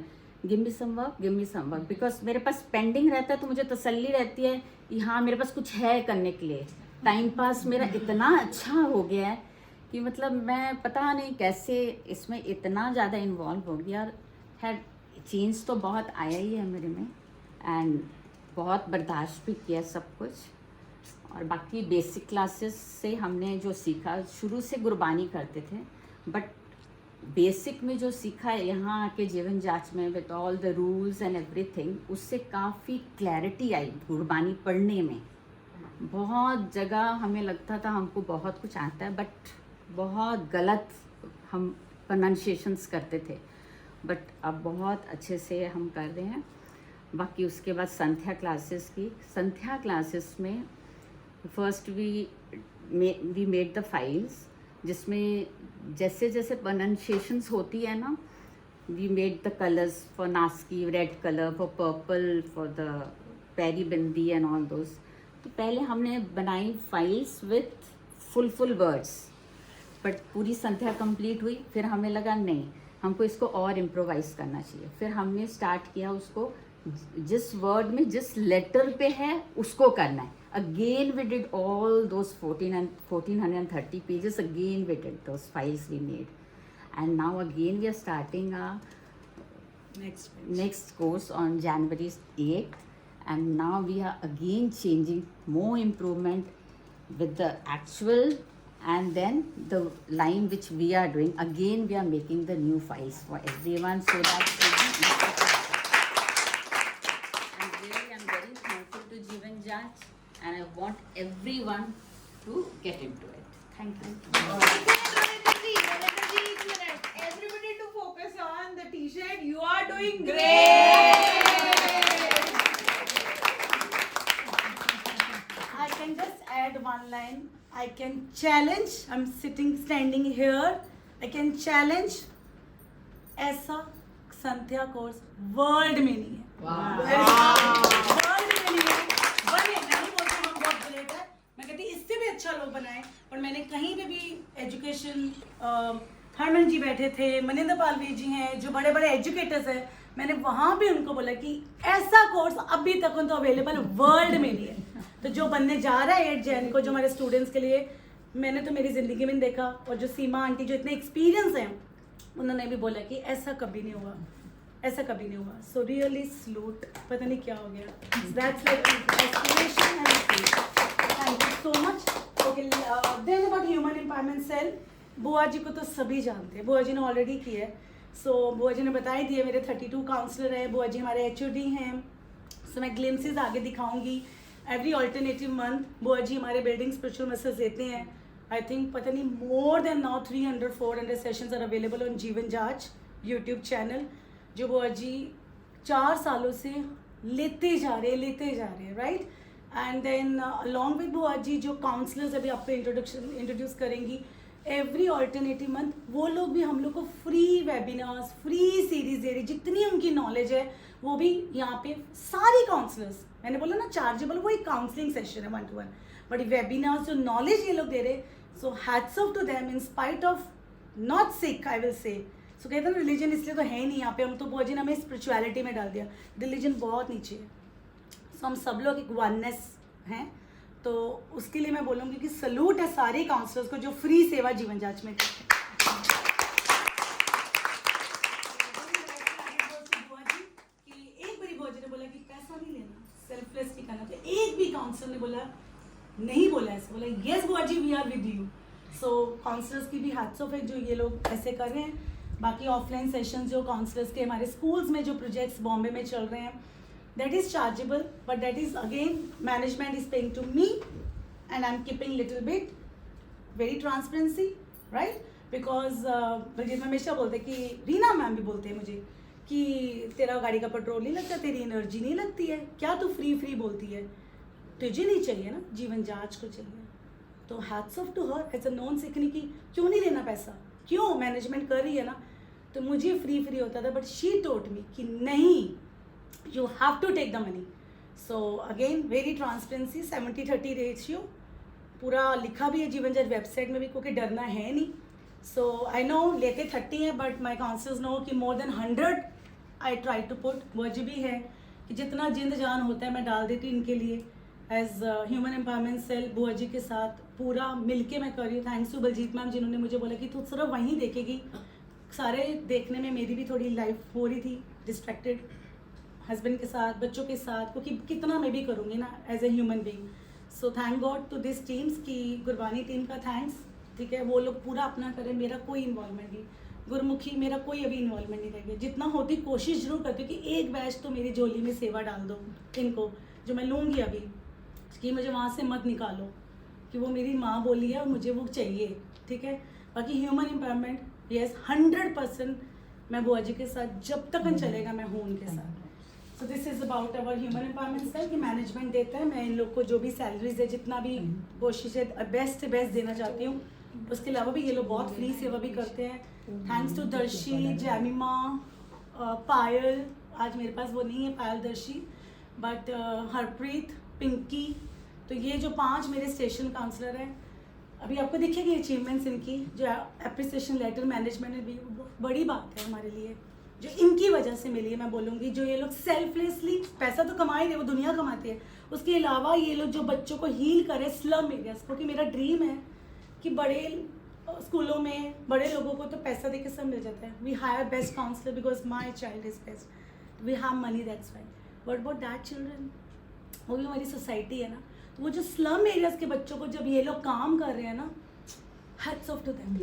Give me some work, give me some work. Because मेरे पास पेंडिंग रहता है तो मुझे तसल्ली रहती है कि हाँ मेरे पास कुछ है करने के लिए. टाइम पास मेरा इतना अच्छा हो गया है कि मतलब मैं पता नहीं कैसे इसमें इतना ज़्यादा इन्वॉल्व हो गया. है चेंज तो बहुत आया ही है मेरे में एंड बहुत बर्दाश्त भी किया सब कुछ. और बाकी बेसिक क्लासेस से हमने जो सीखा, शुरू से गुरबानी करते थे बट बेसिक में जो सीखा है यहाँ आके जीवन जाच में with all the rules and everything, उससे काफ़ी क्लैरिटी आई गुरबानी पढ़ने में. बहुत जगह हमें लगता था हमको बहुत कुछ आता है बट बहुत गलत हम प्रोनाउंसिएशंस करते थे. बट अब बहुत अच्छे से हम कर रहे हैं. बाकी उसके बाद संध्या क्लासेस की, संध्या क्लासेस में first we made the files जिसमें जैसे जैसे प्रोनाउंसिएशंस होती है ना, we made the colours for नास्की, red colour for purple, for the pairi bindi and all those. तो पहले हमने बनाई files with full words. But पूरी संध्या कंप्लीट हुई, फिर हमें लगा नहीं हमको इसको और इम्प्रोवाइज करना चाहिए. फिर हमने स्टार्ट किया उसको जिस वर्ड में जिस लेटर पे है उसको करना है. Again we did all those 1430 pages. Again we did those files we made. And now again we are starting our next course on January 8th. And now we are again changing more improvement with the actual and then the line which we are doing. Again we are making the new files for everyone so that I'm very thankful to Jeevan Jaj. And I want everyone to get into it. Thank you. Everybody to focus on the t-shirt. You are doing great. I can just add one line. I can challenge. I'm standing here. I can challenge. ऐसा संध्या course world में नहीं है. World में नहीं है. बने नहीं बोलते हम बहुत ग्रेट है. मैं कहती इससे भी अच्छा लोग बनाए. और मैंने कहीं पे भी एजुकेशन, हरमन जी बैठे थे, मनिंदर पालवी जी हैं जो बड़े बड़े एजुकेटर्स हैं, मैंने वहाँ भी उनको बोला कि ऐसा कोर्स अभी तक तो अवेलेबल वर्ल्ड में नहीं है. तो जो बनने जा रहा है 8 जैन को, जो हमारे स्टूडेंट्स के लिए, मैंने तो मेरी ज़िंदगी में नहीं देखा. और जो सीमा आंटी जो इतने एक्सपीरियंस हैं उन्होंने भी बोला कि ऐसा कभी नहीं हुआ, ऐसा कभी नहीं हुआ. So really salute. पता नहीं क्या हो गया. That's like inspiration and thank you so much. Okay, then about human empowerment cell. बुआ जी को तो सभी जानते हैं, बुआ जी ने ऑलरेडी की है. सो बुआ जी ने बता ही दिया. मेरे 32 काउंसलर हैं. बुआ जी हमारे HOD हैं. सो मैं ग्लिम्सेस आगे दिखाऊंगी. एवरी ऑल्टरनेटिव मंथ बुआ जी हमारे बिल्डिंग स्पिरिचुअल मैसेज देते हैं. आई थिंक पता नहीं more than now 300-400 sessions are available on Jeevan Jaach YouTube channel, जो बुआ जी 4 सालों से लेते जा रहे हैं. Right. And then along with बुआ जी जो काउंसलर्स अभी आपको इंट्रोड्यूस करेंगी, एवरी ऑल्टरनेटिव मंथ वो लोग भी हम लोग को फ्री वेबिनार्स, फ्री सीरीज दे रही, जितनी उनकी नॉलेज है वो भी यहाँ पे सारी काउंसलर्स, मैंने बोला ना चार्जेबल, वो एक काउंसलिंग सेशन है 1-to-1, बट वेबिनार्स जो नॉलेज ये लोग दे रहे, so hats off to them in spite of not sick I will say. So कहते हैं रिलीजन इसलिए तो है ही नहीं यहाँ पे, हम तो भोजन हमें स्पिरिचुअलिटी में डाल दिया, रिलीजन बहुत नीचे है। सो हम सब लोग एक वननेस हैं, तो उसके लिए मैं बोलूँगी कि सलूट है सारे काउंसलर्स को जो फ्री सेवा जीवन जांच में करते हैं। एक बारी भोजन ने बोला कि पैसा नहीं लेना, सेल्फलेस नहीं करना, तो एक भी काउंसलर ने बोला नहीं, बोला ऐसे, बोला yes bua ji we are with you. So counsellors की भी हैट्स ऑफ है जो ये लोग ऐसे कर रहे हैं। बाकी ऑफलाइन सेशंस जो काउंसलर्स के हमारे स्कूल्स में जो प्रोजेक्ट्स बॉम्बे में चल रहे हैं, that is chargeable, but that is again management is paying to me and I'm keeping little bit very transparency, right? Because बल्कि हमेशा बोलते हैं कि रीना मैम भी बोलते हैं मुझे कि तेरा गाड़ी का पेट्रोल नहीं लगता, तेरी एनर्जी नहीं लगती है, क्या तू फ्री बोलती है, तुझे नहीं चाहिए ना, जीवन जांच को चाहिए। तो hats off to her as a non सिकनी की क्यों नहीं लेना पैसा, क्यों मैनेजमेंट कर रही है ना, तो मुझे फ्री होता था, बट शी टोल्ड मी कि नहीं, you have to take the money. So again very transparency, 70-30 ratio पूरा लिखा भी है जीवन जांच वेबसाइट में भी, क्योंकि डरना है नहीं। So I know लेते 30 हैं, but my counselors know कि more than 100 I try to put, वो जी भी है कि जितना जिंद जान होता है मैं डाल देती हूँ इनके लिए। एज ह्यूमन एम्पावरमेंट सेल बुआ जी के साथ पूरा मिलके मैं कर रही हूँ। थैंक्स टू बलजीत मैम जिन्होंने मुझे बोला कि तू सिर्फ वहीं देखेगी, सारे देखने में मेरी भी थोड़ी लाइफ हो रही थी डिस्ट्रैक्टेड, हस्बैंड के साथ, बच्चों के साथ, क्योंकि कितना मैं भी करूँगी ना as a human being. So thank god to this teams की गुरबानी टीम का थैंक्स, ठीक है, वो लोग पूरा अपना करें, मेरा कोई इन्वॉल्वमेंट नहीं, गुरमुखी मेरा कोई अभी इन्वॉल्वमेंट नहीं रह गया। जितना होती कोशिश जरूर करती हूँ कि एक बैच तो मेरी झोली में सेवा डाल दो इनको, जो मैं लूँगी अभी, कि मुझे वहाँ से मत निकालो, कि वो मेरी माँ बोली है और मुझे वो चाहिए, ठीक है। बाकी ह्यूमन एम्पावरमेंट यस 100% मैं बुआ जी के साथ जब तक चलेगा मैं हूँ उनके साथ। So this is about our human empowerment cell कि मैनेजमेंट देता है, मैं इन लोग को जो भी सैलरीज है जितना भी कोशिश है बेस्ट से बेस्ट देना चाहती हूँ। उसके अलावा भी ये लोग बहुत फ्री सेवा भी करते हैं। थैंक्स टू दर्शी, जैमिमा, पायल, आज मेरे पास वो नहीं है पायल दर्शी, बट हरप्रीत, पिंकी, तो ये जो 5 मेरे स्टेशन काउंसलर हैं, अभी आपको दिखेगी अचीवमेंट्स इनकी, जो एप्रिसिएशन लेटर मैनेजमेंट में भी बड़ी बात है हमारे लिए, जो इनकी वजह से मिली है। मैं बोलूँगी जो ये लोग सेल्फलेसली पैसा तो कमा ही रहे, वो दुनिया कमाती है, उसके अलावा ये लोग जो बच्चों को हील करे स्लम एरियाज को, कि मेरा ड्रीम है कि बड़े स्कूलों में बड़े लोगों को तो पैसा दे के सब मिल जाता है। We hire best counsellor because my child is best, we have money that's why, but about that children, वो भी हमारी सोसाइटी है ना, तो वो जो स्लम एरियाज के बच्चों को जब ये लोग काम कर रहे हैं ना, हैट्स ऑफ टू देम,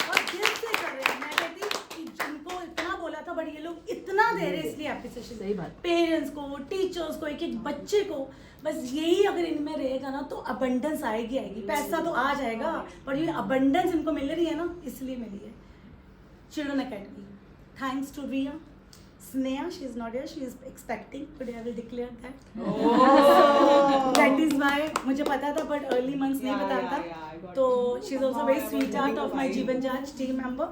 और दिल से कर रहे हैं। मैं कहती हूँ कि जिनको इतना बोला था बट ये लोग इतना दे रहे हैं, इसलिए एप्रिसिएशन। सही बात। पेरेंट्स को, टीचर्स को, एक एक बच्चे को, बस यही अगर इनमें रहेगा ना तो अबंडेंस आएगी। पैसा तो आ जाएगा, पर ये अबंडेंस इनको मिल रही है ना, इसलिए मिली है। Children academy, thanks to Riya, Sneha, she is not here, she is expecting, today I will declare that. That is why मुझे पता था but early months नहीं पता था, तो she is also very sweetheart of my जीवन जांच team member.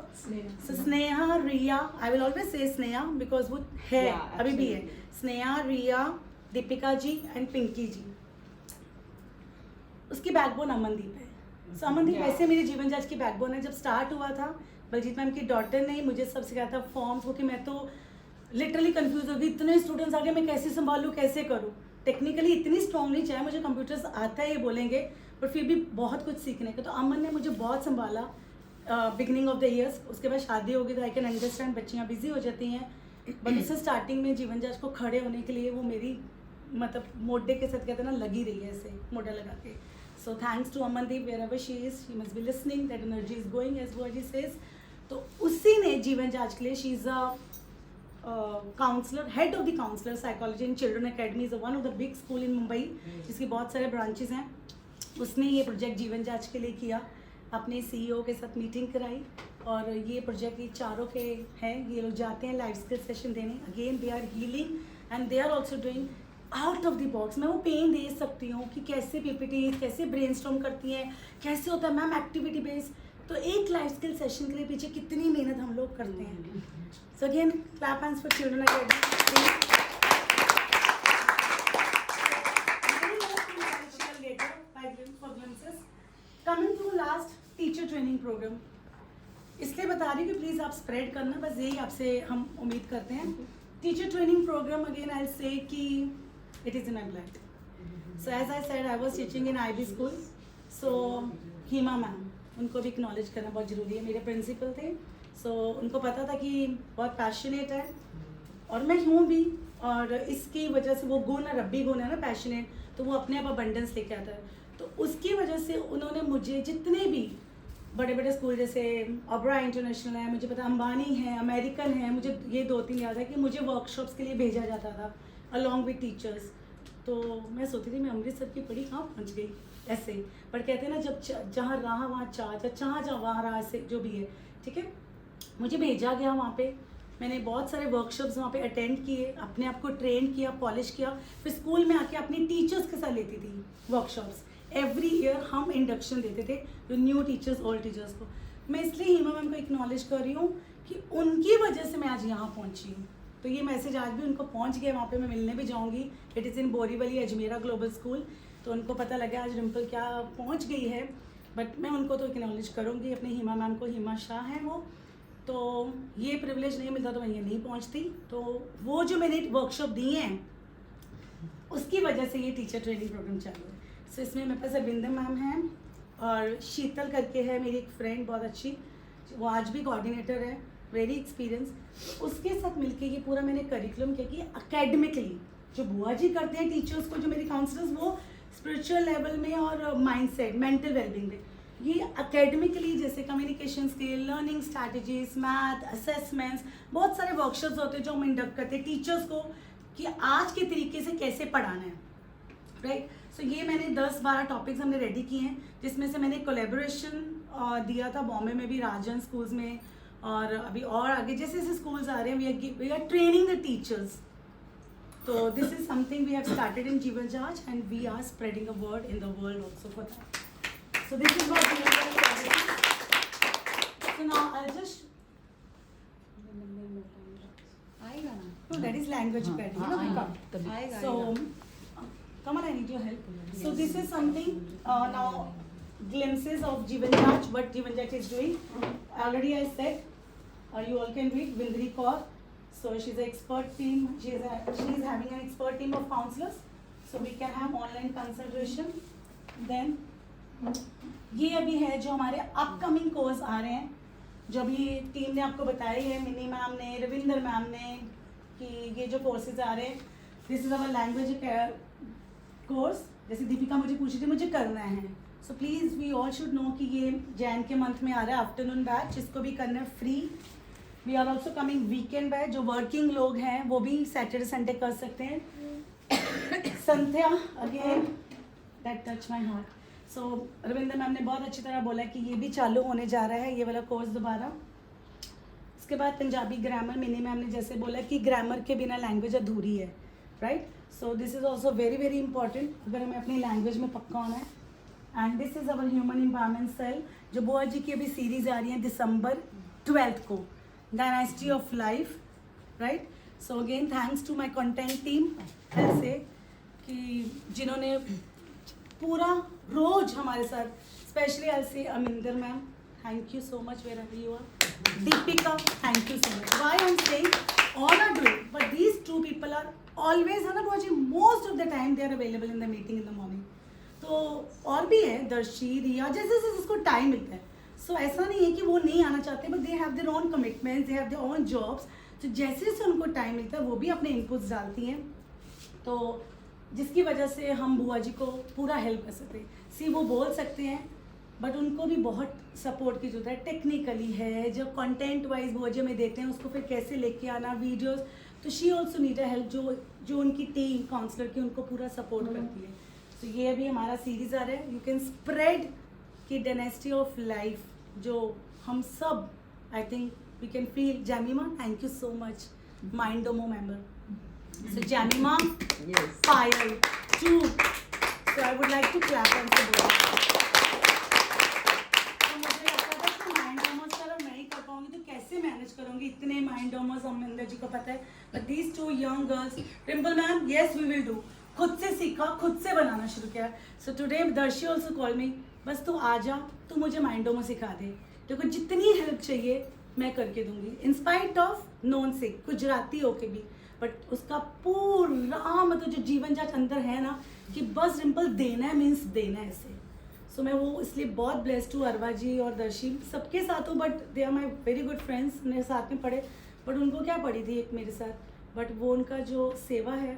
So Sneha, Riya, I will always say Sneha because वो है, अभी भी है, Sneha, Riya, Deepika ji and Pinky जी। उसकी बैकबोन अमनदीप है। So अमनदीप वैसे मेरी जीवन जांच की बैकबोन है। जब स्टार्ट हुआ था बलजीत मैम की डॉटर ने मुझे सब सिखाया था फॉर्म्स, क्योंकि मैं तो लिटरली कंफ्यूज हो गई, इतने स्टूडेंट्स आगे मैं कैसे संभालूँ, कैसे करूँ। टेक्निकली इतनी स्ट्रॉन्ग नहीं, चाहे मुझे कंप्यूटर्स आता है ये बोलेंगे, पर फिर भी बहुत कुछ सीखने का। तो अमन ने मुझे बहुत संभाला बिगिनिंग ऑफ द ईयर्स। उसके बाद शादी होगी तो आई कैन अंडरस्टैंड, बच्चियाँ बिजी हो जाती हैं, बट उससे स्टार्टिंग में जीवन जांच को खड़े होने के लिए वो मेरी मतलब मोटे के साथ कहते हैं ना, लगी रही है ऐसे मोटा लगा के। So thanks to Amandeep, wherever she is, she must be listening, that energy is going as बुआ जी सेज। तो उसी ने जीवन जांच के लिए, she is a counsellor, head of the counsellor psychology in children academy, is one of the big school in Mumbai, जिसकी बहुत सारे ब्रांचेस हैं। उसने ये प्रोजेक्ट जीवन जांच के लिए किया, अपने CEO के साथ मीटिंग कराई, और ये प्रोजेक्ट ये चारों के हैं। ये लोग जाते हैं लाइफ स्किल सेशन देने, again they are healing and they are also doing out of the box मैं वो पेन दे सकती हूँ कि कैसे पीपीटी, कैसे ब्रेनस्टॉर्म करती हैं, कैसे होता है मैम एक्टिविटी बेस्ड। तो एक लाइफ स्किल सेशन के लिए पीछे कितनी मेहनत हम लोग करते हैं। So again clap hands for children academy. Coming to last teacher training programme, इसलिए बता रही हूँ कि प्लीज़ आप स्प्रेड करना, बस यही आपसे हम उम्मीद करते हैं। Teacher training programme again I say कि it is in my blood. So as I said I was teaching in IB school, so Hima ma'am, उनको भी एक्नॉलेज करना बहुत ज़रूरी है, मेरे प्रिंसिपल थे। सो उनको पता था कि बहुत पैशनेट है और मैं हूँ भी, और इसकी वजह से वो गुण है, रब्बी गुण है ना पैशनेट, तो वो अपने आप अबंडेंस लेके आता है। तो उसकी वजह से उन्होंने मुझे जितने भी बड़े बड़े स्कूल जैसे ओबरा इंटरनेशनल है, मुझे पता अंबानी है, अमेरिकन है, मुझे ये 2-3 याद है कि मुझे वर्कशॉप्स के लिए भेजा जाता था अलॉन्ग विद टीचर्स। तो मैं सोचती थी मैं अमृतसर की पढ़ी कहाँ पहुँच गई ऐसे, पर कहते हैं ना जब जहाँ रहा वहाँ चाह जहाँ वहाँ रहा, ऐसे जो भी है, ठीक है। मुझे भेजा गया वहाँ पे, मैंने बहुत सारे वर्कशॉप्स वहाँ पे अटेंड किए, अपने आप को ट्रेन किया, पॉलिश किया, फिर स्कूल में आके अपनी टीचर्स के साथ लेती थी वर्कशॉप्स। एवरी ईयर हम इंडक्शन देते थे जो न्यू टीचर्स, ओल्ड टीचर्स को। मैं इसलिए हीमा मैम को एक्नॉलेज कर रही हूँ कि उनकी वजह से मैं आज यहाँ पहुँची हूँ। तो ये मैसेज आज भी उनको पहुँच गया, वहाँ पे मैं मिलने भी जाऊँगी। It is in Borivali Ajmera global school, तो उनको पता लगा आज रिम्पल क्या पहुँच गई है, बट मैं उनको तो एक्नॉलेज करूँगी, अपने हीमा मैम को। हीमा शाह हैं वो, तो ये प्रिविलेज नहीं मिलता तो मैं ये नहीं पहुँचती। तो वो जो मैंने वर्कशॉप दिए हैं उसकी वजह से ये टीचर ट्रेनिंग प्रोग्राम चालू है। सो इसमें मेरे पास अरविंदर मैम हैं और शीतल करके है मेरी एक फ्रेंड बहुत अच्छी, वो आज भी कोऑर्डिनेटर है, वेरी एक्सपीरियंस। उसके साथ मिलके ये पूरा मैंने करिकुलम किया कि अकेडमिकली जो बुआ जी करते हैं टीचर्स को, जो मेरे काउंसलर्स, वो स्पिरिचुअल लेवल में और माइंडसेट, मेंटल वेलबींग में, ये अकेडमिकली जैसे communication skill, learning strategies, math, assessments, बहुत सारे वर्कशॉप्स होते हैं जो हम इंडक्ट करते हैं टीचर्स को कि आज के तरीके से कैसे पढ़ाना है, राइट। सो ये मैंने 10-12 टॉपिक्स हमने रेडी किए हैं, जिसमें से मैंने कोलेबोरेशन दिया था बॉम्बे में भी, राजन स्कूल्स में, और अभी और आगे जैसे जैसे स्कूल्स आ रहे हैं we are training the teachers. तो this is something we have started in Jeevan Jahaj and we are spreading a word in the world also for that. So this is what we are doing. So now I'll just. No, that is language academy. No, come. So, come on, I need your help. So this is something now glimpses of Jeevan Jaj, what Jeevan Jaj is doing. Already I said, you all can read Vindri Kaur. So she's an expert team. She is having an expert team of counselors. So we can have online consultation. Then. ये अभी है जो हमारे upcoming course आ रहे हैं, जो अभी team ने आपको बताया है, मिनी मैम ने, रविंदर मैम ने, कि ये जो कोर्सेज आ रहे हैं, this is our language course. जैसे दीपिका मुझे पूछी थी मुझे करना है, so please we all should know कि ये जैन के मंथ में आ रहा है आफ्टरनून बैच, इसको भी करना है free. We are also coming weekend batch, जो वर्किंग लोग हैं वो भी सैटरडे संडे कर सकते हैं। Sandhya again that touch my heart. So Ravindra ma'am ने बहुत अच्छी तरह बोला कि ये भी चालू होने जा रहा है, ये वाला कोर्स दोबारा। उसके बाद पंजाबी ग्रामर, मिनी मैम ने जैसे बोला कि ग्रामर के बिना लैंग्वेज अधूरी है, right. So this is also very very important अगर हमें अपनी लैंग्वेज में पक्का होना है। And this is our human empowerment cell, जो बुआ जी की अभी सीरीज आ रही है December 12 को, dynasty of life, right. So again thanks to my content team, ऐसे कि जिन्होंने पूरा रोज हमारे साथ, specially I say Aminder ma'am, thank you so much wherever you are, Deepika thank you so much. Why I am saying all are doing, but these two people are always, है ना bua ji, most of the time they are available in the meeting in the morning. तो और भी है दर्शी, रिया, जैसे जैसे जिसको टाइम मिलता है। सो ऐसा नहीं है कि वो नहीं आना चाहते, but they have their own commitments, they have their own jobs. तो जैसे जैसे उनको टाइम मिलता है वो भी अपने इनपुट्स डालती हैं, तो जिसकी वजह से हम बुआ जी को पूरा हेल्प कर सकते हैं। सी वो बोल सकते हैं, बट उनको भी बहुत सपोर्ट की जरूरत है, टेक्निकली है, जो कंटेंट वाइज बुआ जी हमें देते हैं उसको फिर कैसे लेके आना वीडियोस, तो she also need a help, जो उनकी टीम काउंसलर की उनको पूरा सपोर्ट करती है। तो ये अभी हमारा सीरीज आ रहा है, यू कैन स्प्रेड की डायनेस्टी ऑफ लाइफ, जो हम सब I think we can feel. Jamima thank you so much, Mindomo member, So Jamima, Payal, two. So I would like to clap and say both. तो मुझे लगता था कि mind डोमोस करो मैं ही कर पाऊंगी तो कैसे मैनेज करूंगी इतने माइंड डोमोस अमरिंदर जी को पता है but these two young girls Rimpal ma'am yes we will do खुद से सीखा खुद से बनाना शुरू किया so today Darshi also call me बस तू आ जा तू मुझे माइंड डोमो सिखा दे तेरे को जितनी हेल्प चाहिए मैं करके दूंगी in spite of non Sikh Gujarati होके भी बट उसका पूरा मतलब जो जीवन जांच अंदर है ना कि बस रिम्पल देना है मीन्स देना है इसे सो मैं वो इसलिए बहुत ब्लेस्ड हूँ अरवा जी और दर्शी सबके साथ हूँ but they are my very good friends मेरे साथ में पढ़े बट उनको क्या पढ़ी थी एक मेरे साथ बट वो उनका जो सेवा है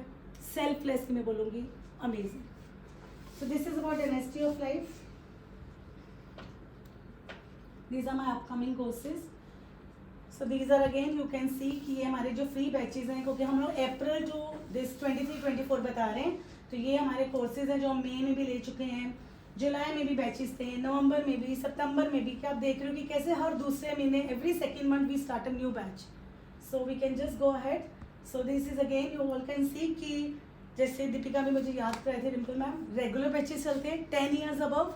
सेल्फलेस मैं बोलूँगी amazing so this is about NST of life these are my upcoming courses so these are again you can see कि ये हमारे जो फ्री बैचेज हैं क्योंकि हम लोग अप्रैल जो दिस 23-24 बता रहे हैं तो ये हमारे कोर्सेज हैं जो हम मई में भी ले चुके हैं जुलाई में भी बैचेस थे नवंबर में भी सितंबर में भी कि आप देख रहे हो कि कैसे हर दूसरे महीने every second month we start a new batch so we can just go ahead so this is again you all can see कि जैसे दीपिका भी मुझे याद कर रहे थे रिम्पल मैम रेगुलर बैचेस चलते हैं 10 ईयर्स अबव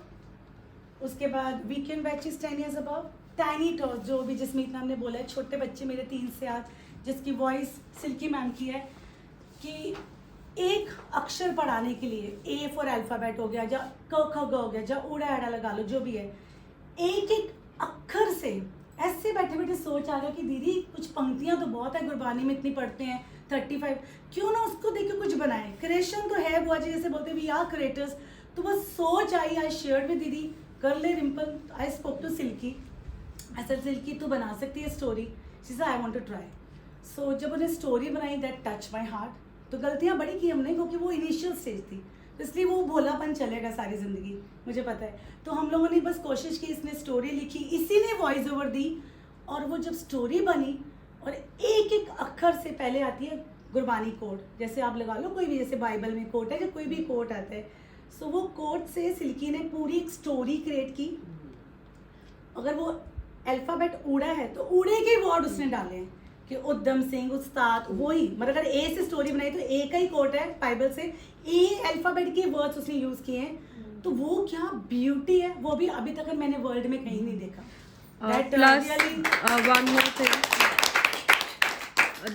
उसके बाद weekend batches 10 years above tiny toss जो भी जसमीत मैम ने बोला है छोटे बच्चे मेरे 3 से 8 जिसकी वॉइस सिल्की मैम की है कि एक अक्षर पढ़ाने के लिए ए फॉर अल्फ़ाबेट हो गया या क ख ग हो गया या उड़ा एड़ा लगा लो जो भी है एक एक अक्षर से ऐसे बैठे बैठे सोच आ गया कि दीदी कुछ पंक्तियां तो बहुत है गुरबानी में इतनी पढ़ते हैं 35 क्यों ना उसको देख के कुछ बनाए क्रिएशन तो है बुआ जी जैसे बोलते वी आर क्रिएटर्स तो बस सोच आई शेयर विद दीदी कर ले Rimpal I spoke to Silky ऐसा सिल्की तू बना सकती है story she said I want to try so जब उन्हें स्टोरी बनाई दैट टच माय हार्ट तो गलतियां बड़ी की हमने क्योंकि वो इनिशियल स्टेज थी तो इसलिए वो भोलापन चलेगा सारी ज़िंदगी मुझे पता है तो हम लोगों ने बस कोशिश की इसने स्टोरी लिखी इसी ने वॉइस ओवर दी और वो जब स्टोरी बनी और एक एक अक्षर से पहले आती है गुरबानी कोड जैसे आप लगा लो कोई भी जैसे बाइबल में कोट है या कोई भी कोट आता है सो वो कोट से सिल्की ने पूरी एक स्टोरी क्रिएट की अगर वो अल्फ़ाबेट ऊड़ा है तो ऊड़े के वर्ड उसने डाले हैं कि उद्यम सिंह उस्ताद वही मतलब अगर ए से स्टोरी बनाई तो ए का ही कोट है बाइबल से ए अल्फ़ाबेट के वर्ड्स उसने यूज़ किए हैं तो वो क्या ब्यूटी है वो भी अभी तक मैंने वर्ल्ड में कहीं नहीं देखा plus one more thing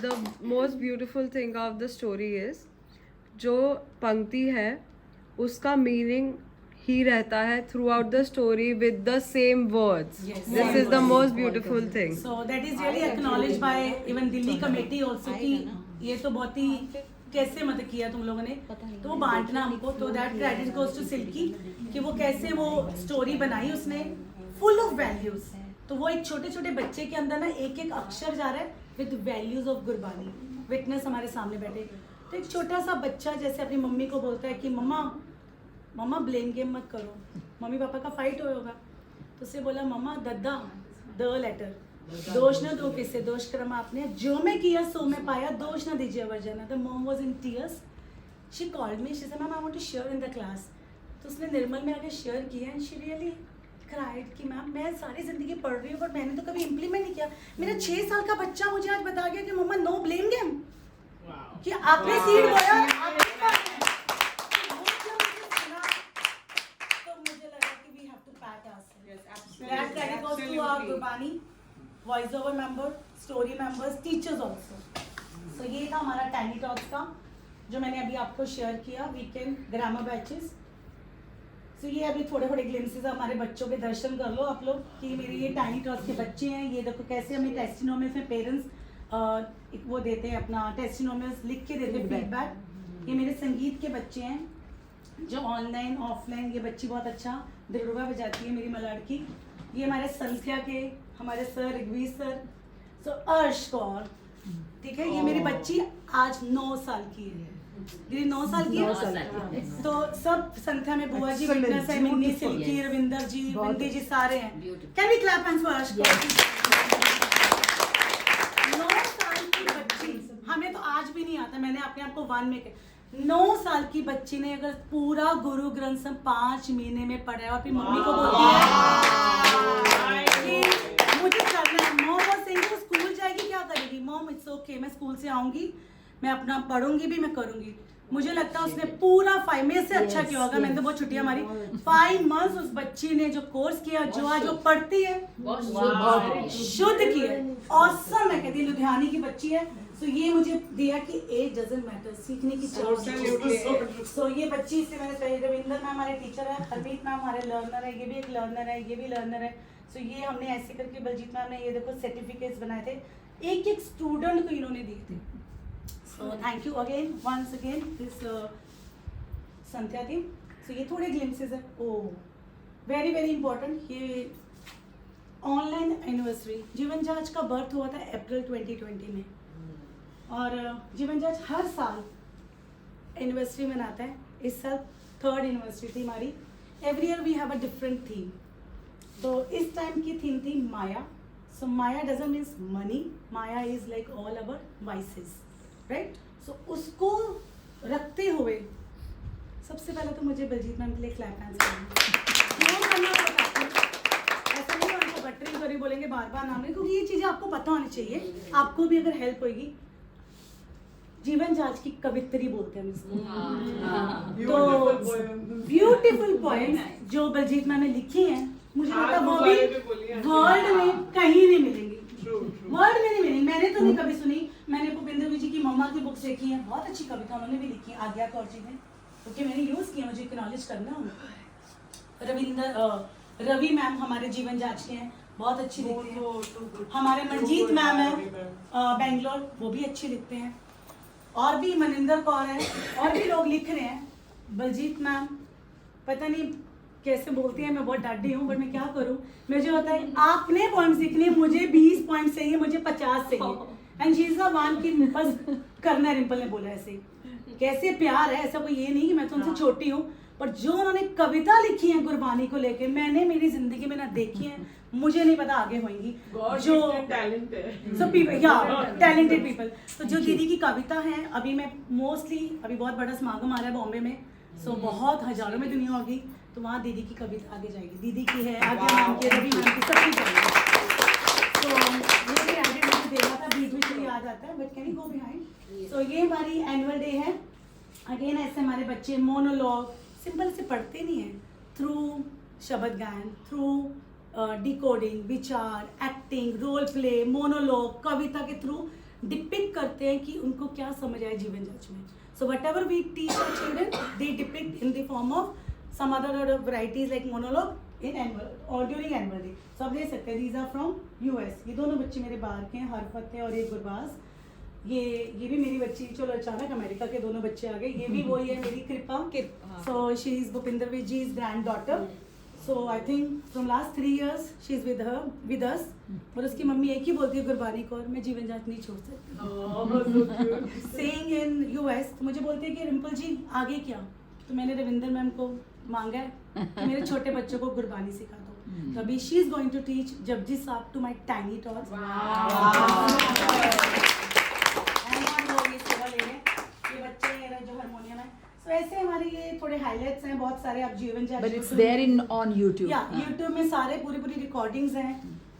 the most beautiful thing of the story is जो पंक्ति है उसका मीनिंग ही रहता है throughout the story with the same words. Yes. This is the most beautiful thing. So that is really acknowledged by even Delhi committee also कि ये तो बहुत ही कैसे मत किया तुम लोगों ने तो वो बांटना हमको तो that credit goes to Silky कि वो कैसे वो स्टोरी बनाई उसने फुल ऑफ वैल्यूज तो वो एक छोटे छोटे बच्चे के अंदर ना एक एक अक्षर जा रहा है with values of Gurbani witness हमारे सामने बैठे तो एक छोटा सा बच्चा जैसे अपनी मम्मी को बोलता है कि मम्मा ब्लेम गेम मत करो मम्मी पापा का फाइट होगा तो उससे बोला मम्मा दद्दा द लेटर दोष न दो किससे दोष कर्म आपने जो मैं किया सो मैं पाया दोष न दीजिए version the mom was in tears she called me she said ma'am I want to share in the class तो उसने निर्मल में आके शेयर किया एंड शी रियली क्राइड कि मैम मैं सारी जिंदगी पढ़ रही हूँ पर मैंने तो कभी इम्प्लीमेंट नहीं किया मेरा 6 साल का बच्चा मुझे आज बता गया कि मम्मा नो ब्लेम गेम कि आपने सीड बोया That credit goes to our Gurbani, voice over member, story members, teachers also. So ये था हमारा Tiny Talks का जो मैंने अभी आपको शेयर किया वीकेंड ग्रामर बैचेस सो ये अभी थोड़े थोड़े ग्लिम्सेस हमारे बच्चों के दर्शन कर लो आप लोग कि मेरे ये Tiny Talks के बच्चे हैं ये देखो कैसे हमें टेस्टिनोमियल्स में पेरेंट्स वो देते हैं अपना टेस्टिनोमियल्स लिख के देते हैं फीडबैक ये मेरे संगीत के बच्चे हैं जो ऑनलाइन ऑफलाइन ये बच्ची बहुत अच्छा दिलरुबा बजाती है मेरी मलाड की ये हमारे संध्या के हमारे सर ऋग्वीर सर सो अर्श कौर ठीक है ये मेरी बच्ची आज 9 साल की है दीदी 9 साल की है तो सब संध्या में बुआ जी विटनेस है मिन्नी सिल्की रविंदर जी विंदी जी सारे हैं can we clap hands for Arsh Kaur 9 साल की बच्ची हमें तो आज भी नहीं आता मैंने अपने आप को 1 में 9 साल की बच्ची ने अगर पूरा गुरु ग्रंथ साहब 5 महीने में पढ़ा है और अपनी मम्मी को बोलती है कि मुझे करना है मॉम और सिंह स्कूल जाएगी क्या करेगी मॉम इट्स ओके मैं स्कूल से आऊंगी मैं अपना पढ़ूंगी भी, मैं करूंगी। मुझे लगता है उसने पूरा 5 में से अच्छा किया होगा। मैंने तो बहुत छुट्टियां मारी, 5 मंथ्स उस बच्ची ने जो कोर्स किया, जो आज वो पढ़ती है, शुद्ध किया, ऑसम है। कहती लुधियानी की बच्ची है। सो ये मुझे दिया कि एज डजंट मैटर, सीखने की चाहिए। सो ये बच्ची से मैंने कही, रविंदर मैम हमारे टीचर है, हरमीत मैम हमारे लर्नर है, ये भी एक लर्नर है, ये भी लर्नर है। सो ये हमने ऐसे करके बलजीत मैम ने ये देखो सर्टिफिकेट्स बनाए थे, एक एक स्टूडेंट को इन्होंने दिए थे। So thank you again, once again, this Sandhya team. So ये थोड़े glimpses है। Oh, very very important। ये ऑनलाइन एनिवर्सरी, जीवन जाज का बर्थ हुआ था अप्रैल 2020 में, और जीवन जाज हर साल एनिवर्सरी मनाता है। इस साल 3rd एनिवर्सरी थी हमारी। Every year we have a different theme. तो इस टाइम की थीम थी Maya. So Maya doesn't means money, Maya is like all our voices, right. So उसको रखते हुए सबसे पहले तो मुझे बलजीत मैम के लिए क्लैप हैंड्स करना पड़ता है। ऐसा नहीं उनको बटरिंग करी बोलेंगे बार बार नाम नहीं, क्योंकि ये चीज़ें आपको पता होनी चाहिए। आपको भी अगर हेल्प होगी, जीवन जाज की कवित्री बोलते हैं हम इसको। तो ब्यूटीफुल पोएम्स जो बलजीत मैम ने लिखी हैं, मुझे लगता है वो भी वर्ल्ड में कहीं नहीं मिलेंगी, वर्ल्ड में नहीं मिलेंगी। मैंने तो नहीं कभी सुनी। मैंने भूपेंद्र जी की मम्मा की बुक्स देखी है, बहुत अच्छी कविता उन्होंने भी लिखी है, आज्ञा कौर जी ने, क्योंकि मैंने यूज़ किया, मुझे एक्नॉलेज करना उनको। रवि मैम हमारे जीवन जाच के हैं, बहुत अच्छी लिखते हैं। हमारे मंजीत मैम है बेंगलोर, वो भी अच्छी लिखते हैं। और भी मनिंदर कौर है, और भी लोग लिख रहे हैं। बलजीत मैम पता नहीं कैसे बोलती है, मैं बहुत डांटी हूँ, बट मैं क्या करूँ। मुझे होता है आपने पॉइंट्स लिखने हैं, मुझे 20 पॉइंट्स चाहिए, मुझे 50 चाहिए। And she is the one की बस करना, रिंपल ने बोला ऐसे। कैसे प्यार है, ऐसा कोई ये नहीं कि मैं तो उनसे छोटी हूँ, पर जो उन्होंने कविता लिखी है गुरबानी को लेके, मैंने मेरी जिंदगी में ना देखी है, मुझे नहीं पता आगे होंगी। जो टैलेंट है, सब पीपल, या टैलेंटेड पीपल। तो जो दीदी की कविता है, अभी मैं मोस्टली, अभी बहुत बड़ा समागम आ रहा है बॉम्बे में, सो बहुत हजारों में दुनिया होगी, तो वहाँ दीदी की कविता आगे जाएगी। दीदी की है, आगे नाम की, रवि नाम की, सबकी जाएगी। तो ये एडेड मुझे देखा था, बीच बीच में याद आता है, but can you go behind. So ये हमारी एनुअल डे है। अगेन ऐसे हमारे बच्चे मोनोलॉग सिंपल से पढ़ते नहीं हैं, थ्रू शब्द गायन, थ्रू डिकोडिंग, विचार, एक्टिंग, रोल प्ले, मोनोलॉग, कविता के थ्रू डिपिक्ट करते हैं कि उनको क्या समझ आए जीवन जाच में। So whatever we teach our children, they depict in the form of some other varieties like monologue in annual or during annual day. So आप देख सकते हैं, these are from US। ये दोनों बच्चे मेरे बाहर के हैं, हरफत है और एक गुरबाज। ये भी मेरी बच्ची, चलो अचानक अमेरिका के दोनों बच्चे आ गए। ये भी वही है मेरी कृपा। So she is Bhupinder Viji's granddaughter। So I think from last 3 years she is with us। और उसकी मम्मी एक ही बोलती है गुरबानी को, और मैं जीवन जाच नहीं छोड़ सकती। Saying in US, तो मुझे बोलती है कि रिंपल जी आगे क्या। तो मैंने रविंदर मैम को मांगा है कि मेरे छोटे बच्चों को गुरबानी सिखा दो। तो अभी she is going to teach Japji Sahib to my tiny thoughts. ये बच्चे मेरा जो हारमोनियम है। सो ऐसे हमारे ये थोड़े हाइलाइट्स हैं, बहुत सारे आप जीवन जाच, But it's there in on YouTube. या यूट्यूब में सारे पूरी रिकॉर्डिंग्स हैं।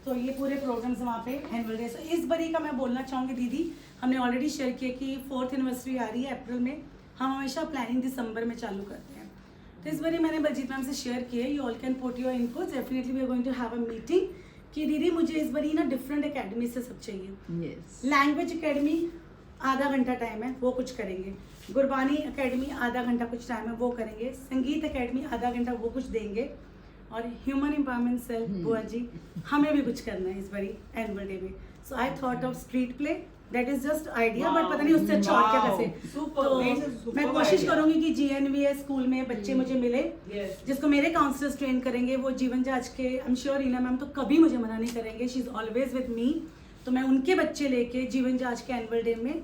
तो ये पूरे प्रोग्राम्स वहाँ पे एनुअल डे। सो इस बारी का मैं बोलना चाहूँगी दीदी, हमने ऑलरेडी शेयर किया कि 4th एनिवर्सरी आ रही है अप्रैल में। हम हमेशा प्लानिंग दिसंबर में चालू करते हैं। तो इस बारी मैंने बलजीत मैम से शेयर किया है, you all can put your inputs. Definitely we are going to have a meeting कि दीदी मुझे इस बारी ना डिफरेंट एकेडमी से सब चाहिए। Yes. लैंग्वेज एकेडमी आधा घंटा टाइम है, वो कुछ करेंगे। गुरबानी एकेडमी आधा घंटा कुछ टाइम है, वो करेंगे। संगीत एकेडमी आधा घंटा, वो कुछ देंगे। और ह्यूमन एम्पावरमेंट सेल बुआ जी, हमें भी कुछ करना है इस बारी एनुअल डे में। So I thought of street play, that is just idea, but पता नहीं उससे अच्छा और क्या कैसे। तो मैं कोशिश करूंगी कि GNVS स्कूल में बच्चे मुझे मिले, जिसको मेरे काउंसलर्स ट्रेन करेंगे। वो जीवन जाच के, I am sure Reena ma'am तो कभी मुझे मना नहीं करेंगे, शी इज ऑलवेज विद मी। तो मैं उनके बच्चे लेके जीवन जाच के एनुअल डे में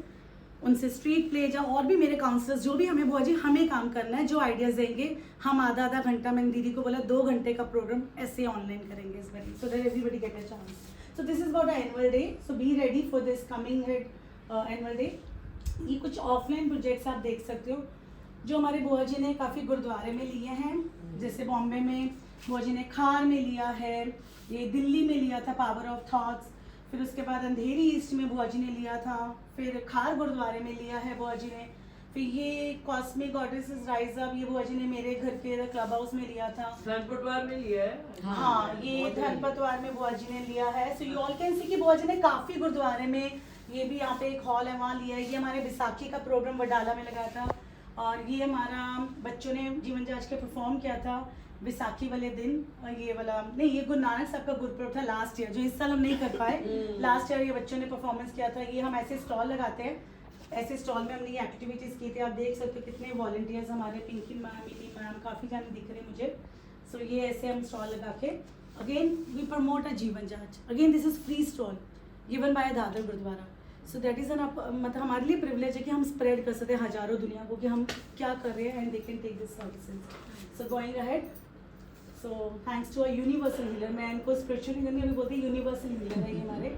उनसे स्ट्रीट प्ले या और भी मेरे काउंसलर्स जो भी हमें बुआ जी हमें काम करना है, जो आइडियाज देंगे हम आधा घंटा, मैंने दीदी को बोला 2 घंटे का प्रोग्राम ऐसे ऑनलाइन करेंगे इस बार, so that everybody get a chance. So this is about our annual day. So be ready for this coming annual day. ये कुछ ऑफलाइन प्रोजेक्ट्स आप देख सकते हो जो हमारे बुआ जी ने काफ़ी गुरुद्वारे में लिए हैं। जैसे बॉम्बे में बुआ जी ने खार में लिया है, ये दिल्ली में लिया था पावर ऑफ थॉट्स, फिर उसके बाद अंधेरी ईस्ट में बुआ जी ने लिया था, फिर खार गुरुद्वारे में लिया है बुआ जी ने, फिर ये कॉस्मिक गॉडेसेस राइज अप ये बुआ जी ने मेरे घर के क्लब हाउस में लिया था। धनपटवार में लिया है। हाँ, ये धनपतवार में बुआ जी ने लिया है। So you all can see कि बुआ जी ने काफी गुरुद्वारे में, ये भी यहाँ पे एक हॉल है वहाँ लिया है। ये हमारे बैसाखी का प्रोग्राम वडाला में लगा था, और ये हमारा बच्चों ने जीवन जाच के परफॉर्म किया था बैसाखी वाले दिन। और ये वाला नहीं, ये गुरु नानक साहब का गुरुपुरब था लास्ट ईयर, जो इस साल हम नहीं कर पाए। लास्ट ईयर ये बच्चों ने परफॉर्मेंस किया था। ये हम ऐसे स्टॉल लगाते हैं, ऐसे स्टॉल में हमने ये एक्टिविटीज़ की थी। आप देख सकते हो कितने वॉलंटियर्स हमारे, पिंकी मैम, मिनी मैम, काफ़ी जाने दिख रहे हैं मुझे। सो ये ऐसे हम स्टॉल लगा के again we promote a Jeevan Jaanch. Again this is free stall given by Dadar Gurudwara. So that is an मतलब हमारे लिए प्रिविलेज है कि हम स्प्रेड कर सकते हैं हजारों दुनिया को कि हम क्या कर रहे हैं, and they can take this services. So going ahead, so thanks to a universal healer. मैं इनको स्पिरिचुअल हीलर नहीं बोलती, यूनिवर्सल हीलर है ये हमारे।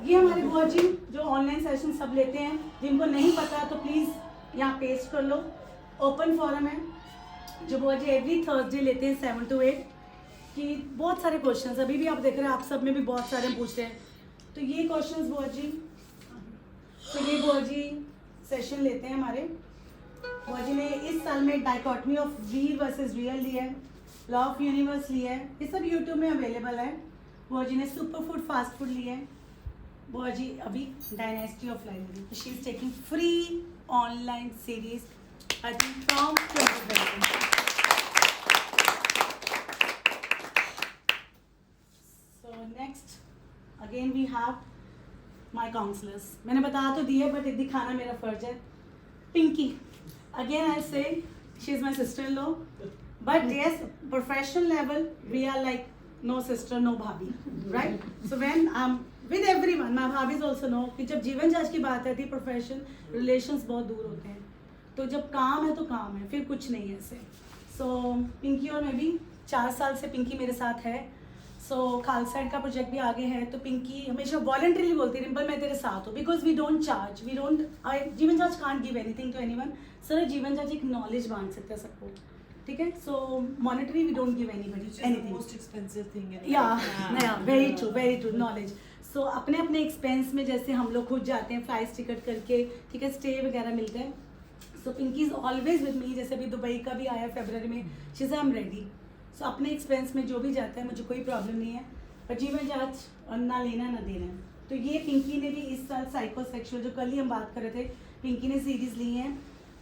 ये हमारे बुआ जी जो ऑनलाइन सेशन सब लेते हैं, जिनको नहीं पता तो प्लीज़ यहाँ पेस्ट कर लो। ओपन फॉरम है जो बुआ जी एवरी थर्सडे लेते हैं 7 to 8 कि बहुत सारे क्वेश्चंस अभी भी आप देख रहे हैं, आप सब में भी बहुत सारे पूछ रहे हैं। तो ये क्वेश्चंस बुआ जी, तो ये बुआ जी सेशन लेते हैं हमारे। बुआ जी ने इस साल में dichotomy of reel versus real लिया है, लॉ ऑफ यूनिवर्स लिया है, ये सब यूट्यूब में अवेलेबल है। बुआ जी ने सुपर फूड फास्ट फूड लिया है। बुआ जी अभी dynasty of life, she is taking free online series I think from 2020। So next again we have my counsellors. मैंने बता तो दिया बट दिखाना मेरा फर्ज है। Pinky, again I say she is my sister in law, but yes professional level we are like no sister no bhabhi, right? So when with everyone, my bhabis also know कि जब जीवन जांच की बात आती है प्रोफेशन रिलेशंस बहुत दूर होते हैं, तो जब काम है तो काम है, फिर कुछ नहीं है ऐसे। सो पिंकी और मैं भी 4 साल से पिंकी मेरे साथ है। सो खालसा का प्रोजेक्ट भी आगे है, तो पिंकी हमेशा वॉलंटरीली बोलती है रिम्पल मैं तेरे साथ हूँ, because we don't charge, we don't, Jeevan Jaanch can't give anything to anyone. Sir Jeevan Jaanch एक नॉलेज बांट सकता है सबको, ठीक है? So monetary we don't give anybody anything, most expensive thing या वेरी ट्रू नॉलेज। सो अपने अपने एक्सपेंस में जैसे हम लोग खुद जाते हैं फ्लाइट्स टिकट करके, ठीक है, स्टे वगैरह मिलते हैं। So Pinky is always with me, जैसे अभी दुबई का भी आया फरवरी में, she is I am ready. So अपने एक्सपेंस में जो भी जाता है मुझे कोई प्रॉब्लम नहीं है, पर जीवन जांच ना लेना ना देना। तो ये पिंकी ने भी इस साल साइकोसेक्सुअल, जो कल ही हम बात कर रहे थे, पिंकी ने सीरीज ली है।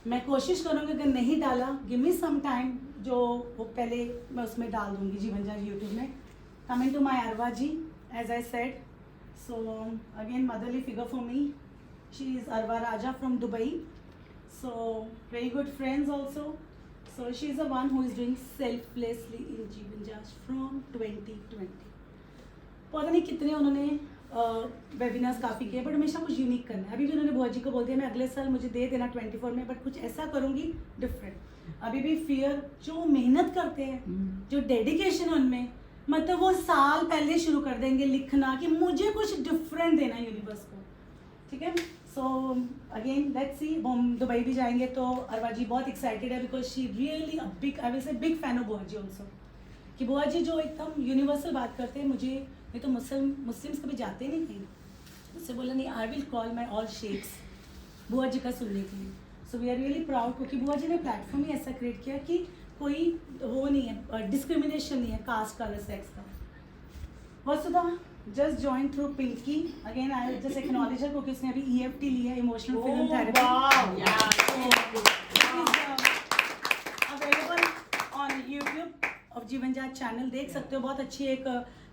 मैं कोशिश करूँगी अगर नहीं डाला, गिव मी सम टाइम, जो वो पहले मैं उसमें डाल दूँगी जीवन जांच यूट्यूब में। Coming to my Arwa ji, as I said, so again motherly figure for me, she is Arwa Raja from Dubai, so very good friends also. So she is the one who is doing selflessly in Jeevan Jaanch from 2020। पता नहीं कितने उन्होंने webinars काफ़ी किए, but हमेशा कुछ unique करना है। अभी भी उन्होंने बुआ जी को बोल दिया मैं अगले साल मुझे दे देना 24 में, बट कुछ ऐसा करूँगी डिफरेंट। अभी भी फियर, जो मेहनत करते हैं, जो डेडिकेशन उनमें, मतलब वो साल पहले शुरू कर देंगे लिखना कि मुझे कुछ डिफरेंट देना है यूनिवर्स को, ठीक है? सो अगेन लेट्स सी, हम दुबई भी जाएंगे तो अरवा जी बहुत एक्साइटेड है, because she really a big, I will से बिग फैन ऑफ बुआ जी ऑल्सो। कि बुआ जी जो एकदम यूनिवर्सल बात करते हैं, मुझे नहीं तो मुस्लिम्स कभी जाते नहीं कहीं, उससे बोला नहीं I will call my all sheikhs बुआ जी का सुनने के लिए। So we are really proud, क्योंकि बुआ जी ने प्लेटफॉर्म ही ऐसा क्रिएट किया कि कोई वो नहीं है, डिस्क्रिमिनेशन नहीं है कास्ट कलर सेक्स का। Vasudha just join through Pinky, again I just acknowledge her क्योंकि उसने अभी EFT लिया है, emotional film therapy, available on YouTube of Jeevan Jaanch channel, देख सकते हो। बहुत अच्छी एक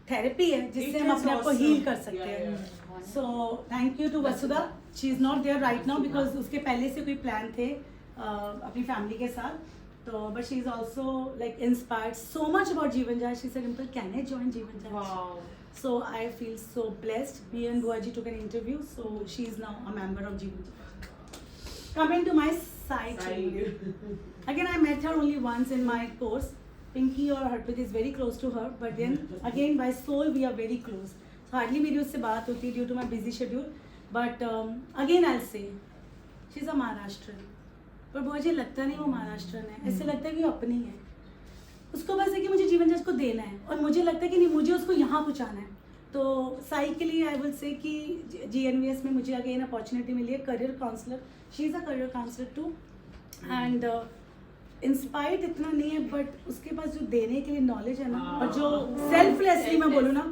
थेरेपी है जिससे हम अपने आप को हील कर सकते हैं। So thank you to Vasudha, she is not there right now because उसके पहले से कोई प्लान थे अपनी फैमिली के साथ, तो but she is also like inspired so much about Jeevan Jaanch. She said Rimpal can I join Jeevan Jaanch? So I feel so blessed. Me and Buaji took an interview, so she is now a member of Jeevan Jaanch. Coming to my side. Again, I met her only once in my course. Pinky or Harpreet is very close to her, but then again by soul we are very close. So hardly मेरी उससे बात होती due to my busy schedule. But again I'll say, she's a Maharashtrian. पर मुझे लगता नहीं वो महाराष्ट्रन है, ऐसे लगता है कि वो अपनी है। उसको बस है कि मुझे जीवन जांच को देना है, और मुझे लगता है कि नहीं मुझे उसको यहाँ पहुँचाना है। तो साई के लिए आई विल से कि GNVS में मुझे अगेन अपॉर्चुनिटी मिली है career counsellor. She is a career counsellor too. And inspired इतना नहीं है, बट उसके पास जो देने के लिए नॉलेज है ना, और जो सेल्फलेसली मैं बोलूँ ना,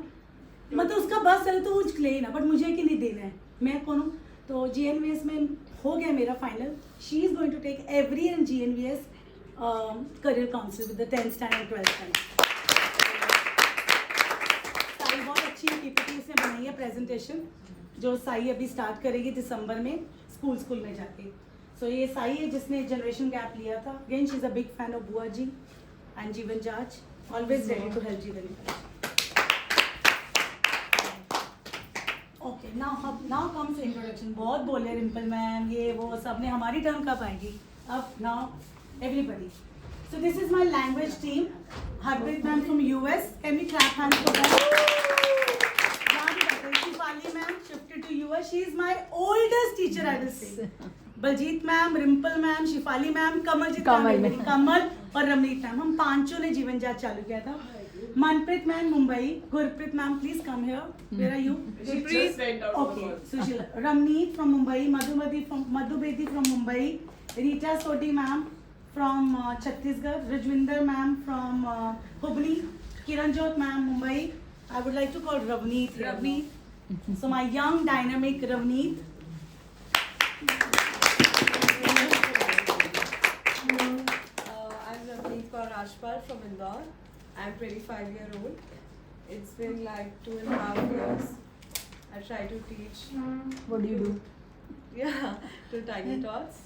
मतलब उसका बस चले तो वो ले ही ना, बट मुझे कि नहीं देना है, मैं कौन हूँ. तो GNVS में हो गया मेरा final. She is going to take every year in GNVS career council with the 10th standard 12th standard. Sai बहुत अच्छी PPT इसने बनाई है प्रेजेंटेशन, जो साई अभी स्टार्ट करेगी दिसंबर में स्कूल में जाके. सो ये साई है जिसने जनरेशन गैप लिया था. Again she is a big fan of बुआ जी एंड जीवन जाज, ऑलवेज रेडी टू हेल्प जीवन जाज. Okay, now comes introduction. बहुत बोले रिम्पल मैम ये वो सब ने, हमारी टर्न कब आएगी. अब now everybody. So this is my language team. Harpreet ma'am from US. Can we clap hands for that. Shifali ma'am shifted to US. She is my oldest teacher I will say. Baljeet ma'am, Rimpal ma'am, Shifali ma'am, Kamal और Ramneet ma'am, हम पांचों ने जीवन जाच चालू किया था. Manpreet ma'am Mumbai. Gurpreet ma'am please come here. Where are you? Okay. Sushil. Ramneet from Mumbai. Madhu Bedi from Mumbai. Rita Sodhi ma'am from Chhattisgarh. Rajvinder ma'am from Hubli. Kiranjot ma'am Mumbai. I would like to call Ravneet. So my young dynamic Ravneet. I'm Ravneet Kaur Rajpal from Indore. I'm 25-year-old. It's been like 2.5 years. I try to teach. What do you do? Yeah, to tiny tots.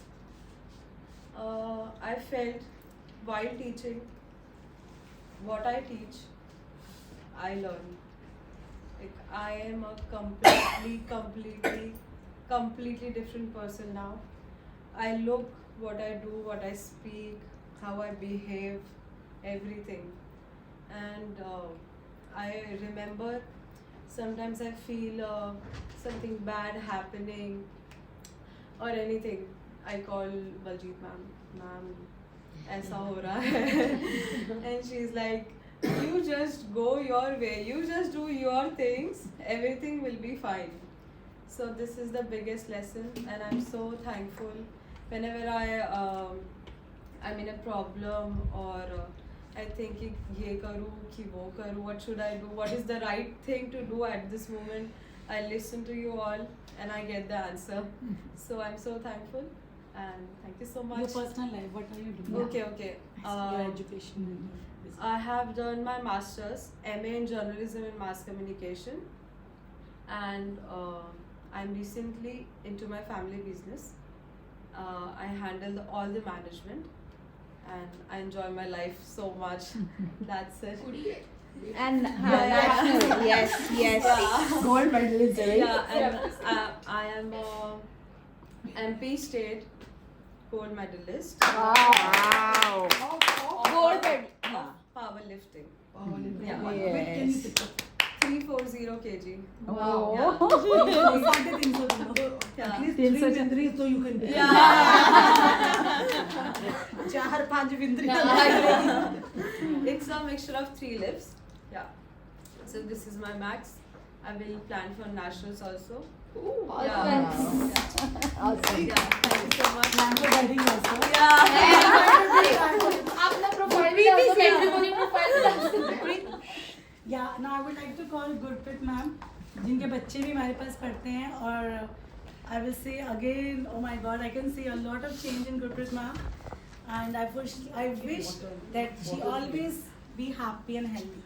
I felt while teaching, what I teach, I learn. Like I am a completely different person now. I look, what I do, what I speak, how I behave, everything. And I remember sometimes I feel something bad happening or anything. I call Baljeet ma'am, ऐसा हो रहा है. And she's like, you just go your way, you just do your things, everything will be fine. So this is the biggest lesson, and I'm so thankful. Whenever I'm in a problem or I think कि ये करूँ कि वो करूँ, what should I do, what is the right thing to do at this moment, I listen to you all and I get the answer. So I'm so thankful and thank you so much. Your personal life, what are you doing? Okay. Your education. I have done my master's, MA in journalism and mass communication, and I'm recently into my family business. I handle all the management, and I enjoy my life so much. That's it. And national, yes. Gold medalist, right? Yeah, and I am MP state gold medalist. Wow. Gold medal. Powerlifting. Yeah. Yes. 340 kg. Wow. Yeah. At least 3 Vindri so you can do. चार पांच बिंद्री. It's a mixture of 3 lifts. Yeah. So this is my max. I will plan for nationals also. Yeah. Awesome. Yeah. Thank you so much. अपना profile भी डाल दो, matrimony profile डाल दो. Yeah, now I would like to call Gurpreet ma'am, जिनके बच्चे भी हमारे पास पढ़ते हैं, और I will say again, oh my God, I can see a lot of change in Gurpreet ma'am, and I wish that she always be happy and healthy.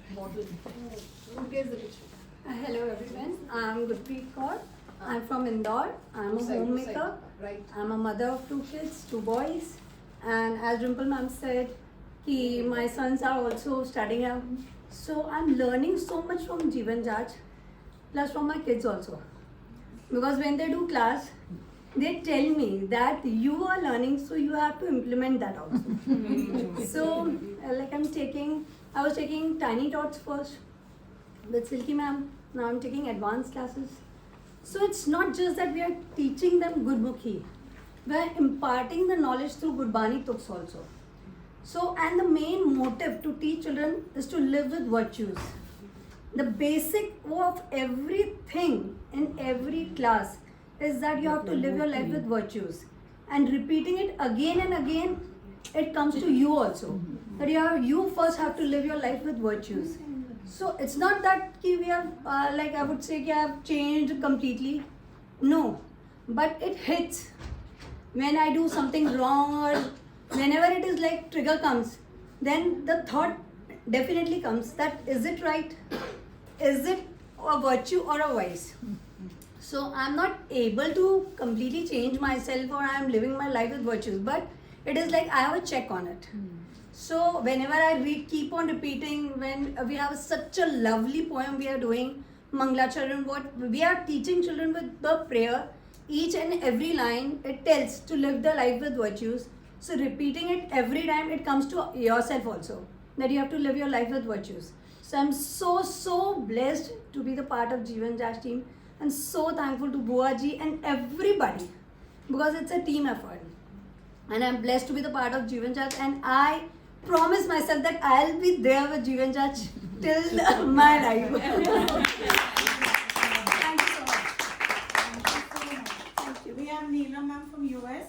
Hello everyone, I'm Gurpreet Kaur. I'm from Indore. I'm a homemaker. I'm a mother of 2 kids, 2 boys. And as Rimple ma'am said, my sons are also studying out. So I'm learning so much from Jeevan Jaj, plus from my kids also. Because when they do class, they tell me that you are learning, so you have to implement that also. So like I was taking tiny tots first with Silky ma'am. Now I'm taking advanced classes. So it's not just that we are teaching them Gurmukhi, we are imparting the knowledge through Gurbani Tuks also. So, and the main motive to teach children is to live with virtues. the basic of everything in every class is that you have to live your life with virtues, and repeating it again and again, it comes to you also, that you first have to live your life with virtues. So it's not that we have like I would say I have changed completely, no, but it hits when I do something wrong, or whenever it is like trigger comes, then the thought definitely comes that is it right, is it a virtue or a vice. So I'm not able to completely change myself, or I'm living my life with virtues, but it is like I have a check on it. So whenever I read, keep on repeating. When we have such a lovely poem we are doing, Manglacharan, what we are teaching children with the prayer, each and every line it tells to live the life with virtues. So repeating it every time, it comes to yourself also, that you have to live your life with virtues. So I'm so blessed to be the part of Jeevan Jaj team, and so thankful to Buaji and everybody, because it's a team effort. And I'm blessed to be the part of Jeevan Jaj, and I promise myself that I'll be there with Jeevan Jaj till my life. Thank you so much. Thank you. We have Neela ma'am from US,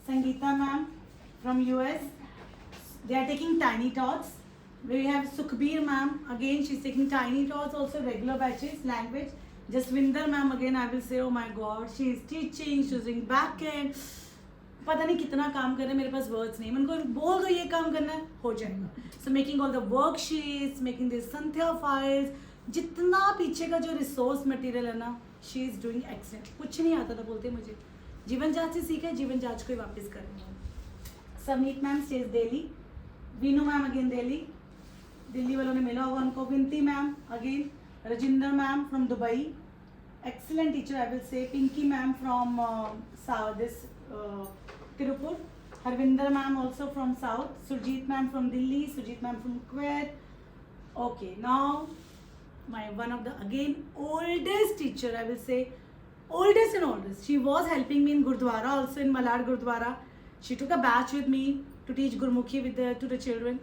Sangeeta ma'am from US. They are taking tiny tots. We have Sukhbir ma'am, again she's taking tiny tots, also regular batches, language. Jaswinder ma'am, again I will say, oh my god, she is teaching, she's doing back end. पता नहीं कितना काम कर रहे हैं, मेरे पास words नहीं, मैं उनको बोल दो ये काम करना है, हो जाएगा. So making all the worksheets, making this Sandhya files, जितना पीछे का जो रिसोर्स मटेरियल है ना, शी इज डूइंग एक्सेलेंट. कुछ नहीं आता था बोलते मुझे, जीवन जाच से सीखा है, जीवन जाच को ही वापस करेंगे. Sameet ma'am stage Delhi, Veenu ma'am again Delhi, Delhi वालों ने मिला होगा उनको. Vinti ma'am again, Rajinder ma'am from Dubai, excellent teacher I will say. Pinky ma'am from Tirupur, Harvinder ma'am also from South, Surjit ma'am from Delhi, Surjit ma'am from Kuwait. Okay, now my one of the again oldest teacher I will say, oldest and oldest. She was helping me in Gurdwara also, in Malad Gurdwara. She took a batch with me to teach Gurmukhi to the children.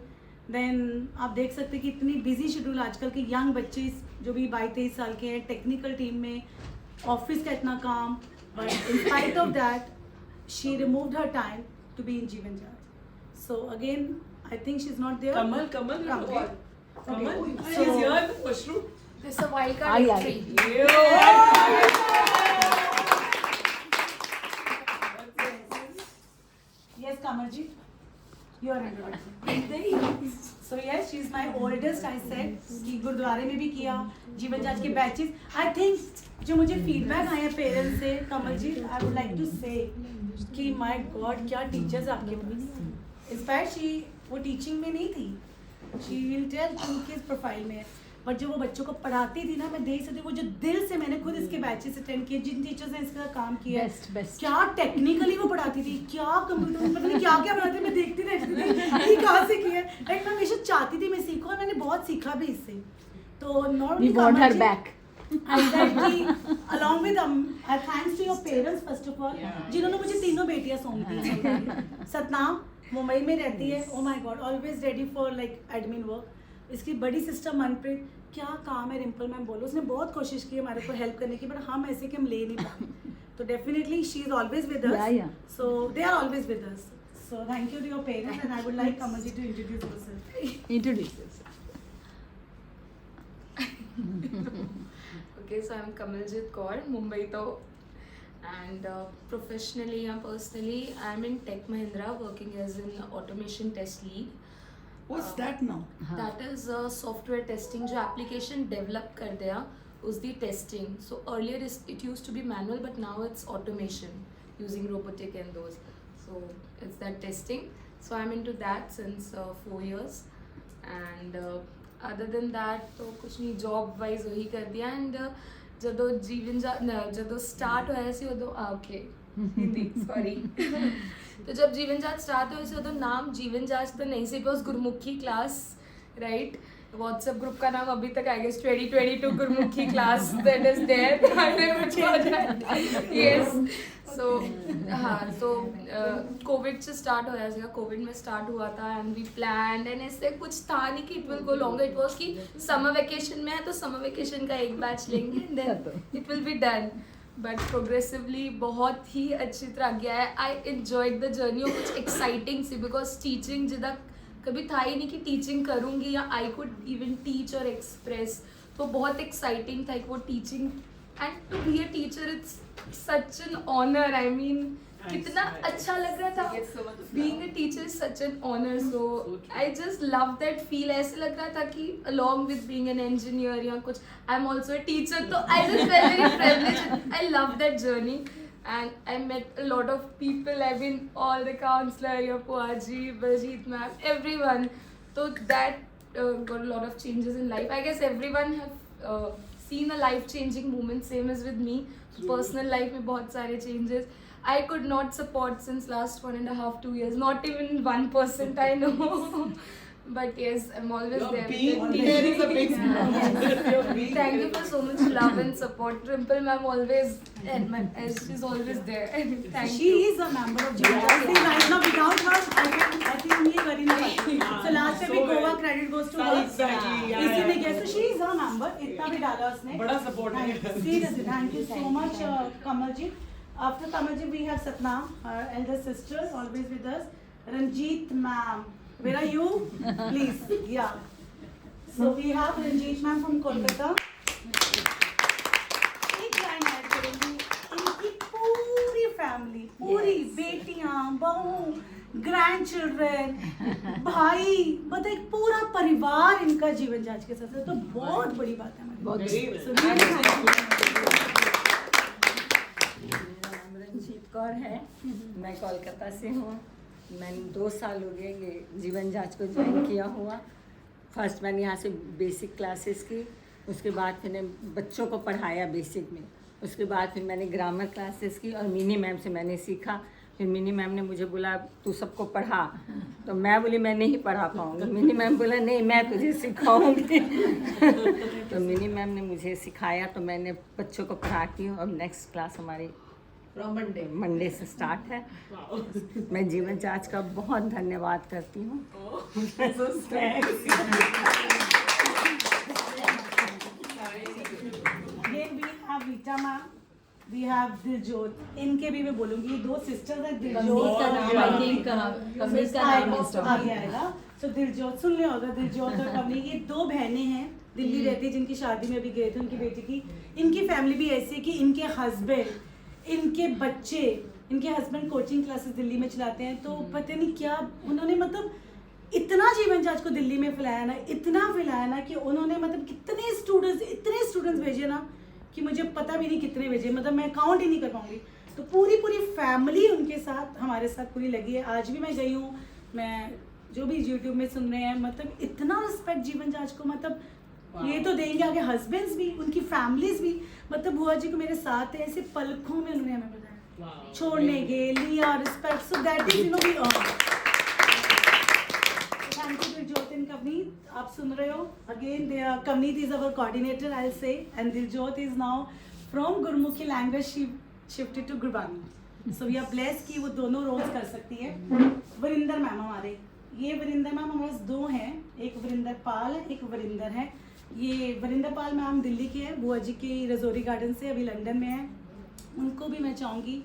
Then आप देख सकते हैं कि इतनी busy schedule आजकल के young बच्चे जो भी 22-23 साल के हैं, टेक्निकल टीम में, ऑफिस का इतना काम, but in spite of that she removed her time to be in Jeevan जाच. So again I think she is not there. Kamal, So, she's here in the mushroom. This is a wild card entry. yes Kamalji, you are introducing. So yes, she is my oldest. I said कि गुरुद्वारे में भी किया, जीवन जाच के batches. I think जो मुझे फीडबैक आया पेरेंट्स से, कमल जी, I would like to say कि my God क्या टीचर्स आपके पास. इनफैक्ट शी वो टीचिंग में नहीं थी, शी विल टेल किस प्रोफाइल में है, बट जो वो बच्चों को पढ़ाती थी ना, मैं देख सकती वो जो दिल से, मैंने खुद इसके बैचेस अटेंड किए, जिन टीचर्स ने इसका काम किया, क्या टेक्निकली वो पढ़ाती थी, क्या कंप्यूटर में पता नहीं क्या क्या पढ़ाती थी, मैं देखती रहती थी कि कहाँ से किया. लाइक मैं हमेशा चाहती थी मैं सीखूं, और मैंने बहुत सीखा भी इससे. तो normally want her back. along with thanks to your parents first of all, जिन्होंने मुझे तीनों बेटियां सौंपी हैं. सतनाम मुंबई में रहती है, oh my God, always ready for like admin work. इसकी बड़ी सिस्टर मनप्रीत, क्या काम है रिम्पल मैम बोलो, उसने बहुत कोशिश की हमारे को हेल्प करने की, बट हम ऐसे कि हम ले नहीं पाए. तो definitely she is always with us, so they are always with us. So thank you to your parents, and I would like Kamal ji to introduce yourself. Introduce yourself. Okay, so I'm Kamaljit Kaur, Mumbai to, and professionally and personally, I'm in Tech Mahindra working as an automation test lead. What's that now? That is software testing. जो application develop करते हैं उसकी testing. So earlier it used to be manual, but now it's automation using robotic and those. So it's that testing. So I'm into that since 4 years, and other than that तो कुछ नहीं, job wise वही कर दिया. And ਜਦੋਂ ਜੀਵਨ ਜਦੋਂ start ਹੋਇਆ ਸੀ ਉਦੋਂ okay हिंदी sorry. तो जब जीवन जाच स्टार्ट हुई से तो नाम जीवन जाच तो नहीं से, because Gurmukhi class right. WhatsApp group का नाम अभी तक I guess 2022 Gurmukhi class that is there yes so हाँ तो कोविड से स्टार्ट होया सीगा कोविड में स्टार्ट हुआ था एंड वी प्लान एंड ऐसे कुछ था नहीं कि it will go longer it was कि समर वेकेशन में है तो समर वेकेशन का एक बैच लेंगे and then it will be done but progressively बहुत ही अच्छी तरह गया है आई एंजॉयड द जर्नी और कुछ एक्साइटिंग सी बिकॉज टीचिंग जिदा कभी था ही नहीं कि टीचिंग करूँगी या आई कुड इवन टीच और एक्सप्रेस तो बहुत एक्साइटिंग था वो teaching and to be a teacher it's such an honour I mean कितना अच्छा लग रहा था being a teacher is such an honour so I just love that feel ऐसे लग रहा था कि along with being an engineer या कुछ I am also a teacher तो I just felt very privileged I love that journey and I met a lot of people. I've been all the counselor, your Puaji, Baljeet ma'am, everyone. So that got a lot of changes in life. I guess everyone have seen a life-changing moment. Same as with me. So personal life में बहुत सारे changes. I could not support since last 1.5 2 years. Not even 1% I know. But yes, I'm always there. There is a big Thank you for so much love and support. Trimple ma'am always, and she's always there. Thank She you. is a member of GVAS. See, right now without her, I think ये करी ना पाती. So last time we Goa credit goes to her. Exactly, yeah, इसी में yeah. गया. So she is a member. इतना भी डाला उसने. बड़ा support है. Seriously, thank you so much, Kamalji. After Kamalji, we have Satnam, our elder sister, always with us. Ranjit ma'am. Where are you? Please, yeah. So we have Ranjit ma'am from Kolkata. एक line add करेंगी. इनकी पूरी family, पूरी बेटियां, बहू, grandchildren, भाई, मतलब एक पूरा परिवार इनका जीवन जांच के साथ है तो बहुत बड़ी बात है हमारे लिए. So, नाम रंजीत कौर है मैं कोलकाता से हूँ मैंने 2 साल हो गए ये जीवन जांच को ज्वाइन किया हुआ फर्स्ट मैंने यहाँ से बेसिक क्लासेस की उसके बाद फिर मैंने बच्चों को पढ़ाया बेसिक में उसके बाद फिर मैंने ग्रामर क्लासेस की और मिनी मैम से मैंने सीखा फिर मिनी मैम ने मुझे बोला तू सबको पढ़ा तो मैं बोली मैं नहीं पढ़ा पाऊँगी मिनी मैम बोला नहीं मैं तुझे सिखाऊंगी तो मिनी मैम ने मुझे सिखाया तो मैंने बच्चों को पढ़ाती हूँ और नेक्स्ट क्लास हमारी मंडे से स्टार्ट है मैं जीवन जांच का बहुत धन्यवाद करती हूँ Veeta ma'am we have Diljot इनके भी मैं बोलूँगी ये 2 सिस्टर्स हैं कमनीत का नाम I think कमनीत का नाम is आगे आएगा सो दिलजोत सुन लिया होगा दिलजोत और कमनी ये 2 बहनें हैं दिल्ली रहती है जिनकी शादी में भी गए थे उनकी बेटी की इनकी फैमिली भी ऐसी है कि इनके हस्बैंड इनके बच्चे इनके हस्बैंड कोचिंग क्लासेस दिल्ली में चलाते हैं तो पता नहीं क्या उन्होंने मतलब इतना जीवन जांच को दिल्ली में फैलाया ना इतना फैलाया ना कि उन्होंने मतलब इतने स्टूडेंट्स भेजे ना कि मुझे पता भी नहीं कितने भेजे मतलब मैं काउंट ही नहीं कर पाऊंगी तो पूरी फैमिली उनके साथ हमारे साथ पूरी लगी है आज भी मैं गई हूँ मैं जो भी यूट्यूब में सुन रहे हैं मतलब इतना रिस्पेक्ट जीवन जांच को मतलब ये तो देंगे आगे हस्बैंड्स भी उनकी फैमिलीज भी मतलब बुआ जी को मेरे साथ है ऐसे पलकों में उन्होंने हमें बताया छोड़ने के लिया respect so that is you know we thank you Diljot Kavneet आप सुन रहे हो again Kavneet is our coordinator I will say and Diljot is now from Gurmukhi language shifted to Gurbani so we are blessed कि वो दोनों रोल्स कर सकती है वरिंदर मैम हमारे ये वरिंदर मैम हमारे पास 2 हैं एक वरिंदर पाल है एक वरिंदर है ये वरिंदर पाल मैम दिल्ली के हैं बुआ जी की रजौरी गार्डन से अभी लंदन में है उनको भी मैं चाहूँगी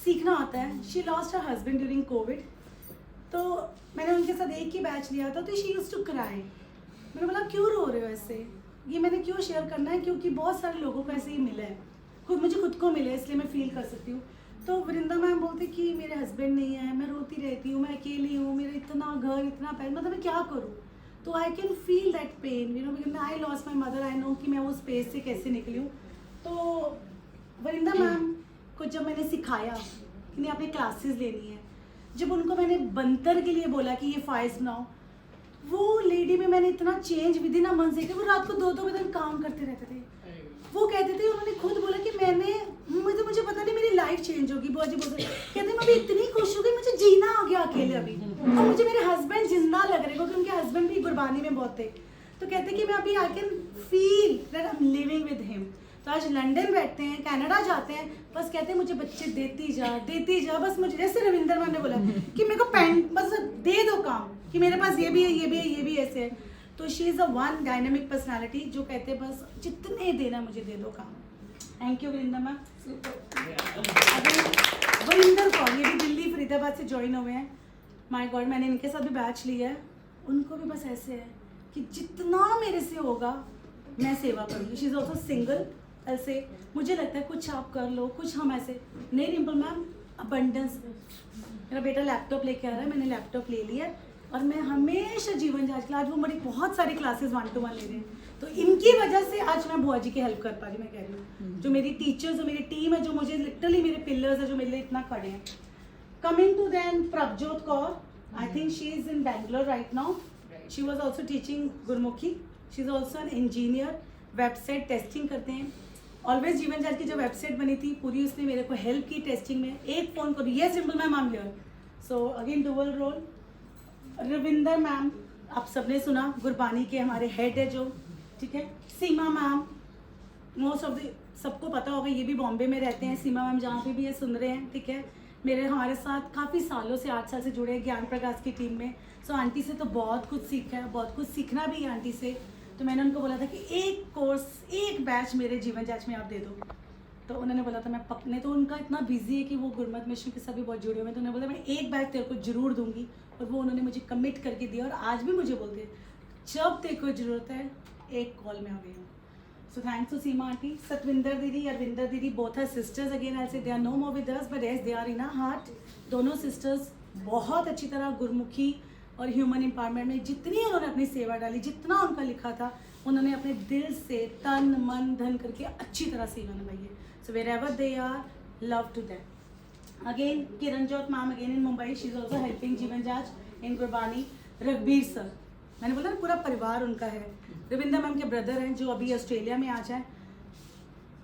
सीखना होता है she lost her husband during Covid तो मैंने उनके साथ एक ही बैच लिया था तो शी यूज्ड टू क्राई मैंने बोला क्यों रो रहे हो ऐसे ये मैंने क्यों शेयर करना है क्योंकि बहुत सारे लोगों को ऐसे ही मिला है मुझे खुद को मिला है इसलिए मैं फील कर सकती हूँ तो वरिंदा मैम बोलते कि मेरे हस्बैंड नहीं है मैं रोती रहती हूँ मैं अकेली हूँ मेरा इतना घर इतना पैर मतलब मैं क्या करूँ तो आई can feel that pain you know because I lost my mother I know कि मैं वो स्पेस से कैसे निकली हूँ तो वरिंदा मैम को जब मैंने सिखाया कि नहीं आपने क्लासेस लेनी है जब उनको मैंने बंतर के लिए बोला कि ये फाइल्स बनाओ वो लेडी में मैंने इतना change with in a month देखा वो रात को 2-2 बजे तक काम करते रहते थे वो कहते थे उन्होंने खुद बोला कि मुझे पता नहीं मेरी लाइफ चेंज होगी बुआ जी बोलते कहते मैं अभी इतनी खुश हो गई मुझे जीना आ गया अकेले अभी और मुझे मेरे हस्बैंड जिंदा लग रहे क्योंकि उनके हस्बैंड भी गुरबानी में बहुत थे, तो कहते कि मैं अभी आई can feel that I am living with him. तो आज लंदन बैठते हैं, कनाडा जाते हैं, बस कहते हैं मुझे बच्चे देती जा, बस मुझे जैसे रविंदर मैम ने बोला कि मेरे को पेन बस दे दो काम, कि मेरे पास ये भी है, ये भी है, ये भी ऐसे है। तो she is a one dynamic personality जो कहते हैं बस जितने देना मुझे दे दो काम। Thank you Varinder ma'am. Varinder Kaur, ये भी दिल्ली फरीदाबाद से ज्वाइन हुए हैं। माय गॉड, मैंने इनके साथ भी बैच लिया है। उनको भी बस ऐसे है कि जितना मेरे से होगा मैं सेवा करूँगी। She is also single. ऐसे मुझे लगता है कुछ आप कर लो, कुछ हम ऐसे नहीं। रिम्पल मैम अबंडेंस, मेरा बेटा लैपटॉप लेके आ रहा है, मैंने लैपटॉप ले लिया और मैं हमेशा जीवन जांच क्लास, वो बड़ी बहुत सारी क्लासेस 1-to-1 ले रहे हैं, तो इनकी वजह से आज मैं बुआ जी की हेल्प कर पा रही। मैं कह रही हूँ जो मेरी टीचर्स, जो मेरी टीम है, जो मुझे लिटरली मेरे पिलर्स है, जो मेरे लिए इतना खड़े हैं। Coming to then Prabhjot Kaur, I think she is in Bangalore right now. She was also teaching Gurmukhi. She is also an engineer, website testing करते हैं। ऑलवेज जीवन जांच की जो वेबसाइट बनी थी पूरी उसने मेरे को हेल्प की टेस्टिंग में। एक फ़ोन करो, yes Rimpal ma'am I am here. So again dual role. Ravinder ma'am आप सबने सुना, गुरबानी के हमारे हेड है जो, ठीक है। सीमा मैम, मोस्ट ऑफ द सबको पता होगा, ये भी बॉम्बे में रहते हैं। सीमा मैम जहाँ पे भी ये सुन रहे हैं, ठीक है। मेरे हमारे साथ काफ़ी सालों से 8 साल से जुड़े हैं ज्ञान प्रकाश की टीम में। सो आंटी से तो बहुत कुछ सीखा है, बहुत कुछ सीखना भी है आंटी से। तो मैंने उनको बोला था कि एक कोर्स, एक बैच मेरे जीवन जांच में आप दे दो। तो उन्होंने बोला था मैं पकने, तो उनका इतना बिजी है कि वो गुरमत मिशन के साथ भी बहुत जुड़े हुए हैं। तो उन्होंने बोला मैं एक बैच तेरे को जरूर दूंगी, और वो उन्होंने मुझे कमिट करके दिया। और आज भी मुझे बोलते हैं जब तेरे को ज़रूरत है एक कॉल में आ गई हूँ। So thanks to Seema aunty. Satvinder didi, Arvinder didi, both are sisters. Again I say they are no more with us but as they are in our heart. दोनों सिस्टर्स बहुत अच्छी तरह गुरमुखी और ह्यूमन एम्पावरमेंट में जितनी उन्होंने अपनी सेवा डाली, जितना उनका लिखा था, उन्होंने अपने दिल से तन मन धन करके अच्छी तरह सेवा निभाई है। So wherever they are, love to them. Again Kiranjot ma'am, again in Mumbai, she is also helping Jeevan Jaanch in Gurbani. Raghbir sir, मैंने बोला ना पूरा परिवार उनका है। रविंदर मैम के ब्रदर हैं जो अभी ऑस्ट्रेलिया में आ जाए।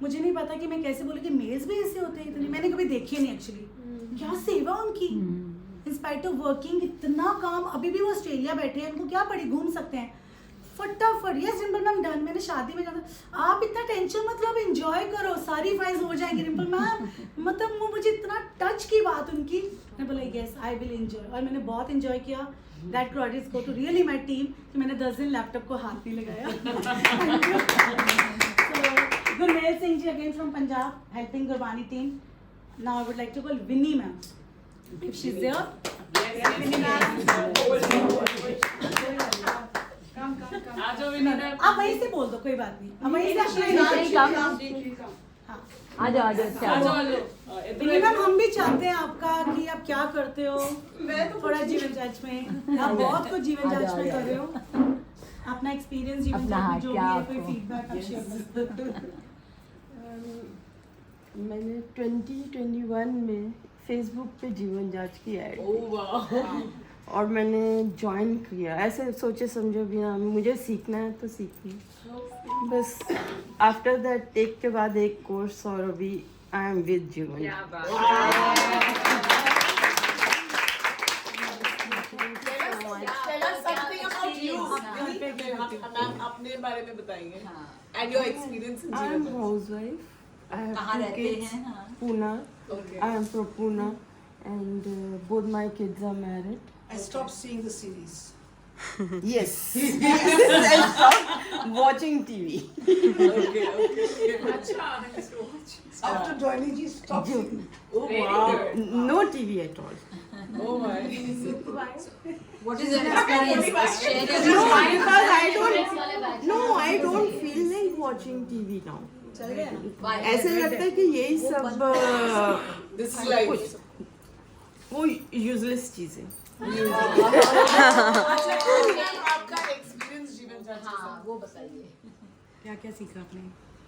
मुझे नहीं पता कि मैं कैसे बोलूँ कि मेल्स भी ऐसे होते हैं, इतनी मैंने कभी देखी नहीं एक्चुअली। क्या सेवा उनकी, इन स्पाइट ऑफ वर्किंग इतना काम, अभी भी वो ऑस्ट्रेलिया बैठे हैं, उनको क्या पड़ी, घूम सकते हैं फटाफट। Yes Rimpal ma'am done. मैंने शादी में जाना, आप इतना टेंशन मतलब एंजॉय करो, सारी फाइल्स हो जाएंगी रिम्पल मैम। मतलब वो मुझे इतना टच की बात उनकी, मैं बोला यस आई विल एंजॉय। और मैंने बहुत एंजॉय किया। That credits go to really my team कि मैंने 10 दिन लैपटॉप को हाथ नहीं लगाया। So, Gurmel Singh ji again from Punjab, helping Gurbani team. Now I would like to call Vini ma'am, if she is there. आप वहीं से बोल दो, कोई बात नहीं, आप वहीं से आ जाओ। मैम हम भी चाहते हैं आपका कि आप क्या करते हो। मैं तो थोड़ा जीवन जांच में, आप बहुत कुछ जीवन जांच में कर रहे हो। अपना एक्सपीरियंस जीवन जांच में जो भी है, कोई फीडबैक आप शेयर करो। मैंने 2021 में फेसबुक पे जीवन जांच की ऐड और मैंने ज्वाइन किया। ऐसे सोचे समझो भी हाँ मुझे सीखना है तो सीखिए बस। आफ्टर दैट एक के बाद एक कोर्स, और अभी आई एम विद जीवन। अपने बारे में बताइए and your experience in I am housewife, I have 2 kids, Pune. I am from Pune and both my kids are married. I stopped seeing the series. Yes. I stopped watching TV. Okay. After joining, you stopped seeing. Oh wow. No TV at all. Oh my. What is your experience? Share your No, experience. because I don't feel like watching TV now. ऐसे लगता है कि यही सब This is life. वो useless चीजें। आपका experience जीवन जांच के साथ वो बताइए, क्या क्या सीखा आपने?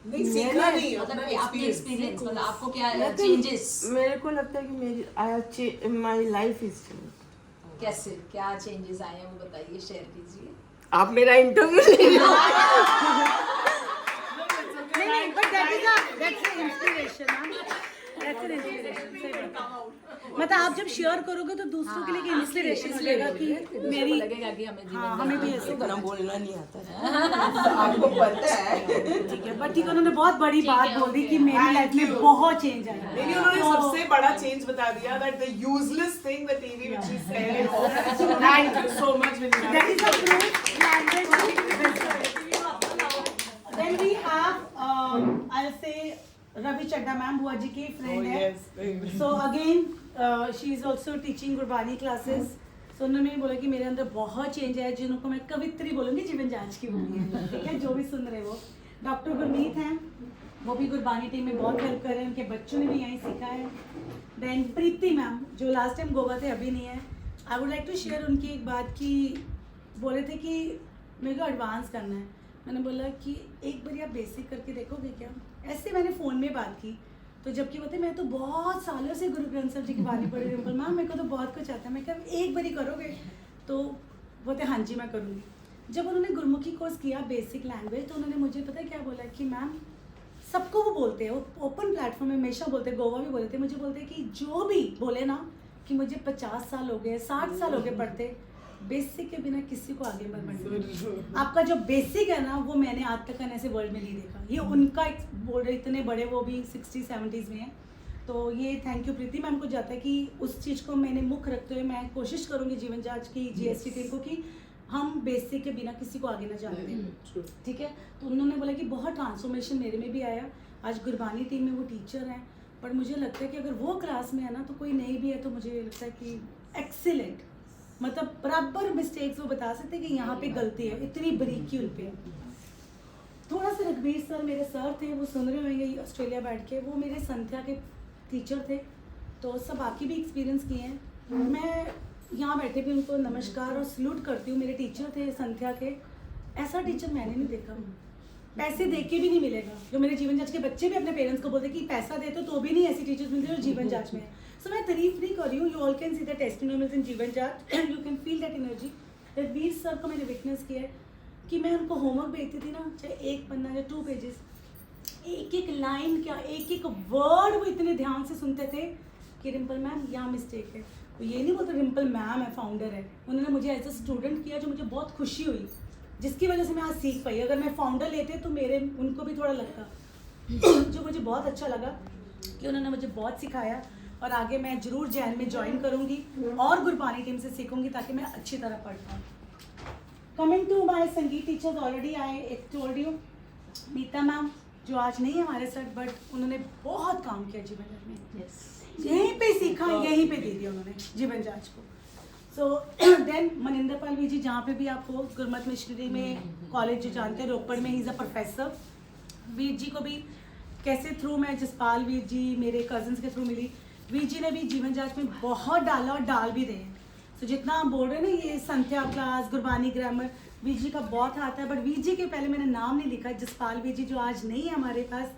नहीं सीखा नहीं, मतलब अपना आपकी एक्सपीरियंस। एक्सपीरियंस, मतलब आपको क्या चेंजेस, मेरे को लगता है कि मेरी माई लाइफ इज चेंज। कैसे क्या चेंजेस आए हैं वो बताइए, शेयर कीजिए। आप मेरा इंटरव्यू ले लो। नहीं, but that's the inspiration. मतलब आप जब शेयर करोगे तो दूसरों के लिए इंस्पिरेशन लगेगा कि मेरी लगेगा कि हमें हाँ हमें भी ऐसे करना बोलना नहीं आता है आपको पता है ठीक है बट ठीक है, उन्होंने बहुत बड़ी बात बोल दी कि मेरी लाइफ में बहुत चेंज आया। Maybe उन्होंने सबसे बड़ा चेंज बता दिया that the useless thing the TV which she said. Thank you so much Vinita. That is a proof language. Then we have I'll say Ravi Chadda ma'am who जी की friend है. So again she is also teaching Gurbani classes. So उन्होंने बोला कि मेरे अंदर बहुत change है जिनको मैं कवित्री बोलूँगी जीवन जांच की बोली है, ठीक है, जो भी सुन रहे वो। डॉक्टर गुरमीत हैं, वो भी गुरबानी टीम में बहुत हेल्प कर रहे हैं, उनके बच्चों ने भी यहीं सीखा है। देन प्रीति मैम जो लास्ट टाइम गोवा थे अभी नहीं है। I would like to share उनकी एक बात की बोले थे कि मेरे को एडवांस करना है। मैंने बोला कि एक बार आप बेसिक करके देखोगे क्या? ऐसे मैंने फ़ोन में बात की तो जबकि बोलते मैं तो बहुत सालों से गुरु ग्रंथ साहब जी की बानी पढ़ रही हूँ, मैम मेरे को तो बहुत कुछ आता है। मैं कहा एक बार ही करोगे? तो बोलते हाँ जी मैं करूँगी। जब उन्होंने गुरमुखी कोर्स किया बेसिक लैंग्वेज तो उन्होंने मुझे पता है क्या बोला कि मैम सबको वो बोलते हैं, वो ओपन प्लेटफॉर्म में हमेशा बोलते हैं, गोवा भी बोले थे, मुझे बोलते हैं कि जो भी बोले ना कि मुझे 50 साल हो गए 60 साल हो गए पढ़ते, बेसिक के बिना किसी को आगे मत बढ़ने। आपका जो बेसिक है ना वो मैंने आज तक ऐसे वर्ल्ड में नहीं देखा। ये उनका बोल रहे इतने बड़े वो भी 60-70s में हैं। तो ये थैंक यू प्रीति मैम को जाता है कि उस चीज़ को मैंने मुख्य रखते हुए मैं कोशिश करूँगी जीवन जांच की GST टीम को कि हम बेसिक के बिना किसी को आगे ना जाने दें, ठीक है। तो उन्होंने बोला कि बहुत ट्रांसफॉर्मेशन मेरे में भी आया। आज गुरबानी टीम में वो टीचर हैं, पर मुझे लगता है कि अगर वो क्लास में है ना तो कोई नहीं भी है तो मुझे लगता है कि एक्सीलेंट, मतलब बराबर मिस्टेक्स वो बता सकते हैं कि यहाँ पे गलती है, इतनी बारीकी उन पे। थोड़ा सा रघबीर सर मेरे सर थे, वो सुन रहे होंगे ऑस्ट्रेलिया बैठ के, वो मेरे संध्या के टीचर थे, तो सब बाकी भी एक्सपीरियंस किए हैं। मैं यहाँ बैठे भी उनको नमस्कार और सल्यूट करती हूँ। मेरे टीचर थे संध्या के, ऐसा टीचर मैंने नहीं देखा, पैसे दे के भी नहीं मिलेगा। जो मेरे जीवन जांच के बच्चे भी अपने पेरेंट्स को बोलते कि पैसा देते तो भी नहीं ऐसी टीचर्स मिलते जो जीवन जांच में है। सो मैं तारीफ नहीं कर रही हूँ, you all can see the testimonials in Jeevan Jaanch and you can feel that energy. Raghbir sir को मैंने विटनेस किया है कि मैं उनको होमवर्क भेजती थी ना, चाहे एक पन्ना या 2 पेजेस, एक एक लाइन क्या एक एक वर्ड वो इतने ध्यान से सुनते थे कि रिम्पल मैम यहाँ मिस्टेक है। वो ये नहीं बोलते रिम्पल मैम है, फाउंडर है। उन्होंने मुझे एज अ स्टूडेंट किया जो मुझे बहुत खुशी हुई, जिसकी वजह से मैं आज सीख पाई। अगर मैं फाउंडर लेते तो मेरे उनको भी थोड़ा लगता, जो मुझे बहुत अच्छा लगा कि उन्होंने मुझे बहुत सिखाया। और आगे मैं जरूर जैन में ज्वाइन करूँगी और गुरबानी टीम से सीखूंगी ताकि मैं अच्छी तरह पढ़ पाऊँ। Coming to my sangeet teachers, already I told you Meeta ma'am जो आज नहीं है हमारे साथ, बट उन्होंने बहुत काम किया जीवन में। यहीं पे सीखा, यहीं पे दे दिया उन्होंने जीवन जांच को। So then Maninder Pal we जी, जहाँ पे भी आपको गुरमत मिशनरी में कॉलेज जो जानते हैं रोपड़ में, he is a professor. Veer ji को भी कैसे थ्रू मैं जसपाल वीर जी मेरे कजन्स के थ्रू मिली। वीर जी ने भी जीवन जांच में बहुत डाला और डाल भी रहे हैं। तो जितना आप बोल रहे हैं ना ये संध्या क्लास गुरबानी ग्रामर, वीर जी का बहुत हाथ है। बट वीर जी के पहले मैंने नाम नहीं लिखा, जसपाल वीर जी जो आज नहीं है हमारे पास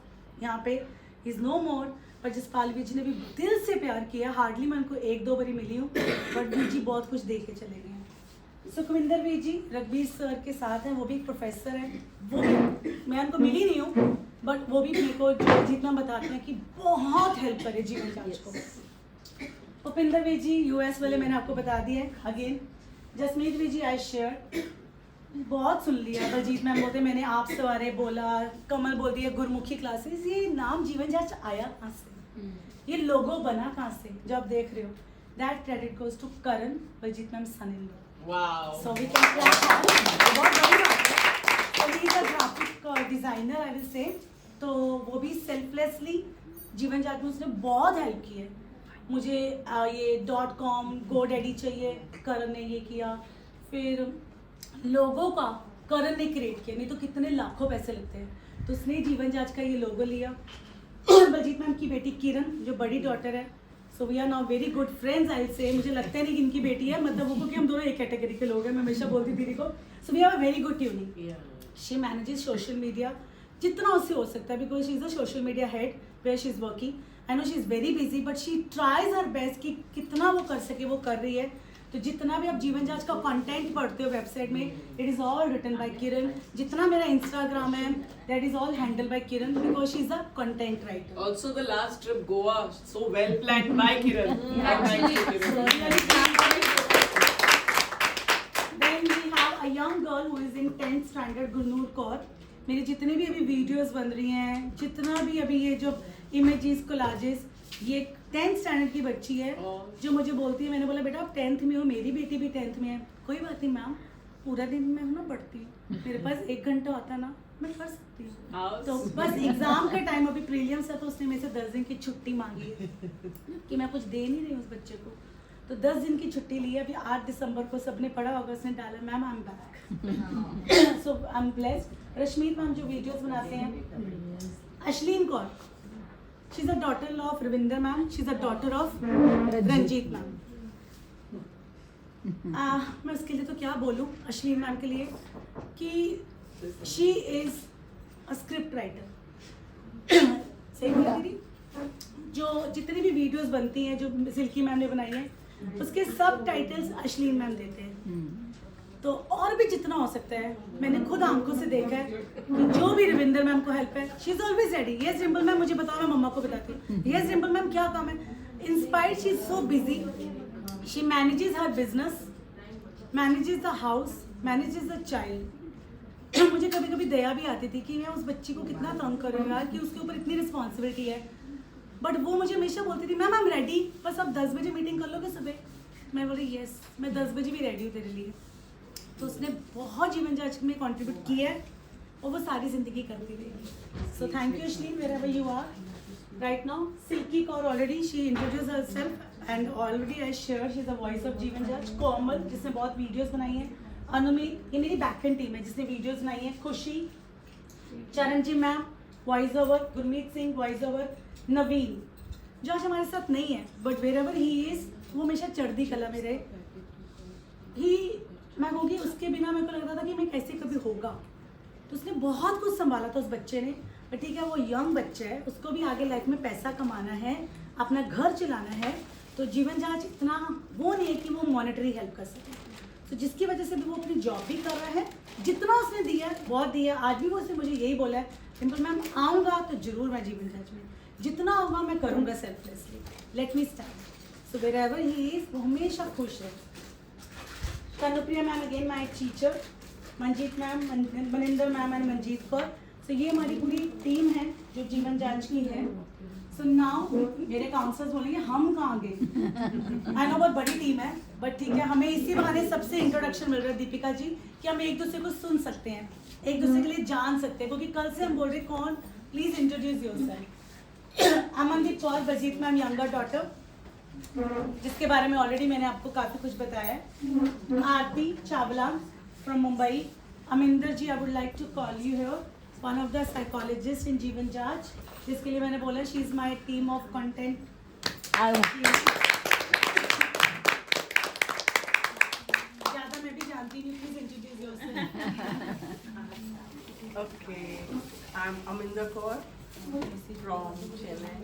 यहाँ पे, इज़ नो मोर, पर जसपाल वीर जी ने भी दिल से प्यार किया। हार्डली मैं उनको 1-2 बारी मिली हूँ, बट वीर जी बहुत कुछ दे के चले गए हैं। सुखविंदर वीर जी रघबीर सर के साथ हैं, वो भी एक प्रोफेसर हैं। वो भी मैं उनको मिली नहीं हूँ, बट वो भी मेरे को जितना बताते हैं कि बहुत हेल्प करे जीवन जांच को। भूपिंदर वीर जी US वाले मैंने आपको बता दिया है। Again Jasmeet Veer ji I share, बहुत सुन लिया। बलजीत मैम बोलते मैंने आप सवारे बोला, कमल बोल दिया गुरमुखी क्लासेस। ये नाम जीवन जांच आया कहाँ से, ये लोगो बना कहाँ से, जो आप देख रहे हो, that credit goes to Karan, Baljeet ma'am son in law. So we can clap, बहुत बड़ी बात है। So he is a graphic designer I will say, तो वो भी सेल्फलेसली जीवन जांच में उसने बहुत हेल्प की है मुझे। ये .com GoDaddy चाहिए, करण ने ये किया। फिर लोगों का करण ने क्रिएट किया, नहीं तो कितने लाखों पैसे लगते हैं, तो उसने जीवन जांच का ये लोगो लिया। बलजीत मैम की बेटी किरण जो बड़ी डॉटर है, so we are now very good friends I will say. मुझे लगता है नहीं कि इनकी बेटी है, मतलब वो क्योंकि हम दोनों एक कैटेगरी के लोग हैं, मैं हमेशा बोलती दीदी को। So we have a very good tuning. She manages social media जितना उससे हो सकता है, because she is a social media head where she is working. I know she is very busy, but she tries her best कि कितना वो कर सके वो कर रही है। तो जितना भी आप जीवन जांच का कंटेंट पढ़ते हो वेबसाइट में, it is all written by Kiran. जितना मेरा इंस्टाग्राम है, that is all handle by Kiran because she is a content writer. Also, the last trip Goa, so well planned by Kiran. Then we have a young girl who is in 10th standard, Gurnoor Kaur. मेरी जितनी भी अभी videos बन रही हैं, जितना भी अभी ये जो इमेजेस कोलाजेस, ये 10th स्टैंडर्ड की बच्ची है जो मुझे बोलती है. मैंने बोला बेटा आप 10th में हो, मेरी बेटी भी 10th में है. कोई बात नहीं मैम, पूरा दिन मैं हूँ ना पढ़ती हूँ, मेरे पास 1 घंटा होता ना, मैं पढ़ सकती हूँ. तो बस एग्जाम के टाइम अभी प्रीलियम्स है तो उसने मेरे से 10 दिन की छुट्टी मांगी है कि मैं कुछ दे नहीं रही हूँ उस बच्चे को. तो 10 दिन की छुट्टी ली है. अभी 8 दिसंबर को सबने पढ़ा होगा, उसने डाला ma'am I am back. So I am blessed. Rashmeet ma'am जो वीडियोस बनाते हैं, Ashleen Kaur, she is a daughter in law of Ravinder ma'am, she is a daughter of Ranjeet ma'am. मैं उसके लिए तो क्या बोलूँ अश्लीन मैम के लिए कि she is a script writer. सही बोला दीदी? जो जितनी भी वीडियोस बनती हैं जो सिल्की मैम ने बनाई है, उसके सब टाइटल्स अश्लीन मैम देते हैं. तो और भी जितना हो सकता है, मैंने खुद आंखों से देखा है कि जो भी रविंदर मैम को हेल्प है, she is always ready. Yes Rimpal ma'am मुझे बताओ, मैं मम्मा को बताती हूँ. यस रिम्पल मैम क्या काम है? Inspired, she is so busy, she manages her business, manages the house, manages the child. मुझे कभी कभी दया भी आती थी कि मैं उस बच्ची को कितना तंग कर रही हूँ यार, कि उसके ऊपर इतनी रिस्पॉन्सिबिलिटी है. बट वो मुझे हमेशा बोलती थी मैम आई एम रेडी, बस आप 10 बजे मीटिंग कर लोगे सुबह. मैं बोली यस, मैं 10 बजे भी रेडी हूँ तेरे लिए. तो उसने बहुत जीवन जांच में कंट्रीब्यूट किया है और वो सारी जिंदगी करती रहेगी. So thank you Ashleen, wherever you are right now. Silky Kaur already she introduced herself and already I shared she is the voice of जीवन जांच. कोमल जिसने बहुत वीडियोस बनाई हैं, अनुमीत, ये मेरी बैकएंड टीम है जिसने वीडियोस बनाई हैं. Khushi, Charanji ma'am voice over, Gurmeet Singh voice over, Naveen जो आज हमारे साथ नहीं है बट wherever he is वो हमेशा चढ़ती कला में रहे. मैं कहूँगी उसके बिना मेरे को लगता था कि मैं कैसे कभी होगा. तो उसने बहुत कुछ संभाला था उस बच्चे ने. पर ठीक है, वो यंग बच्चा है, उसको भी आगे लाइफ में पैसा कमाना है, अपना घर चलाना है. तो जीवन जांच इतना वो नहीं है कि वो मॉनेटरी हेल्प कर सके. तो जिसकी वजह से भी वो अपनी जॉब भी कर रहा है. जितना उसने दिया है बहुत दिया. आज भी वो उसने मुझे यही बोला है सिंपल मैम आऊँगा तो जरूर मैं जीवन जांच में जितना होगा मैं करूँगा selflessly. Let me start. So wherever he is वो हमेशा खुश है. Kanupriya ma'am again my teacher, Manjeet ma'am, Maninder ma'am and Manjeet Kaur. So ये हमारी पूरी टीम है जो जीवन जांच की है. So now मेरे काउंसलर्स बोलेंगे हम कहाँ गए. I know बहुत बड़ी टीम है बट ठीक है, हमें इसी बहाने सबसे इंट्रोडक्शन मिल रहा है दीपिका जी कि हम एक दूसरे को सुन सकते हैं, एक दूसरे के लिए जान सकते हैं. क्योंकि कल से हम बोल रहे कौन, please introduce yourself. Amandeep Kaur, Baljeet ma'am younger daughter, जिसके बारे में ऑलरेडी मैंने आपको काफ़ी कुछ बताया है. Aarti Chawla from Mumbai. Aminder ji, I would like to call you here, one of the psychologist in Jeevan Jaanch, जिसके लिए मैंने बोला she is my team of content. ज़्यादा मैं भी जानती नहीं, please introduce yourself. Okay, I'm Aminder Kaur from Chennai,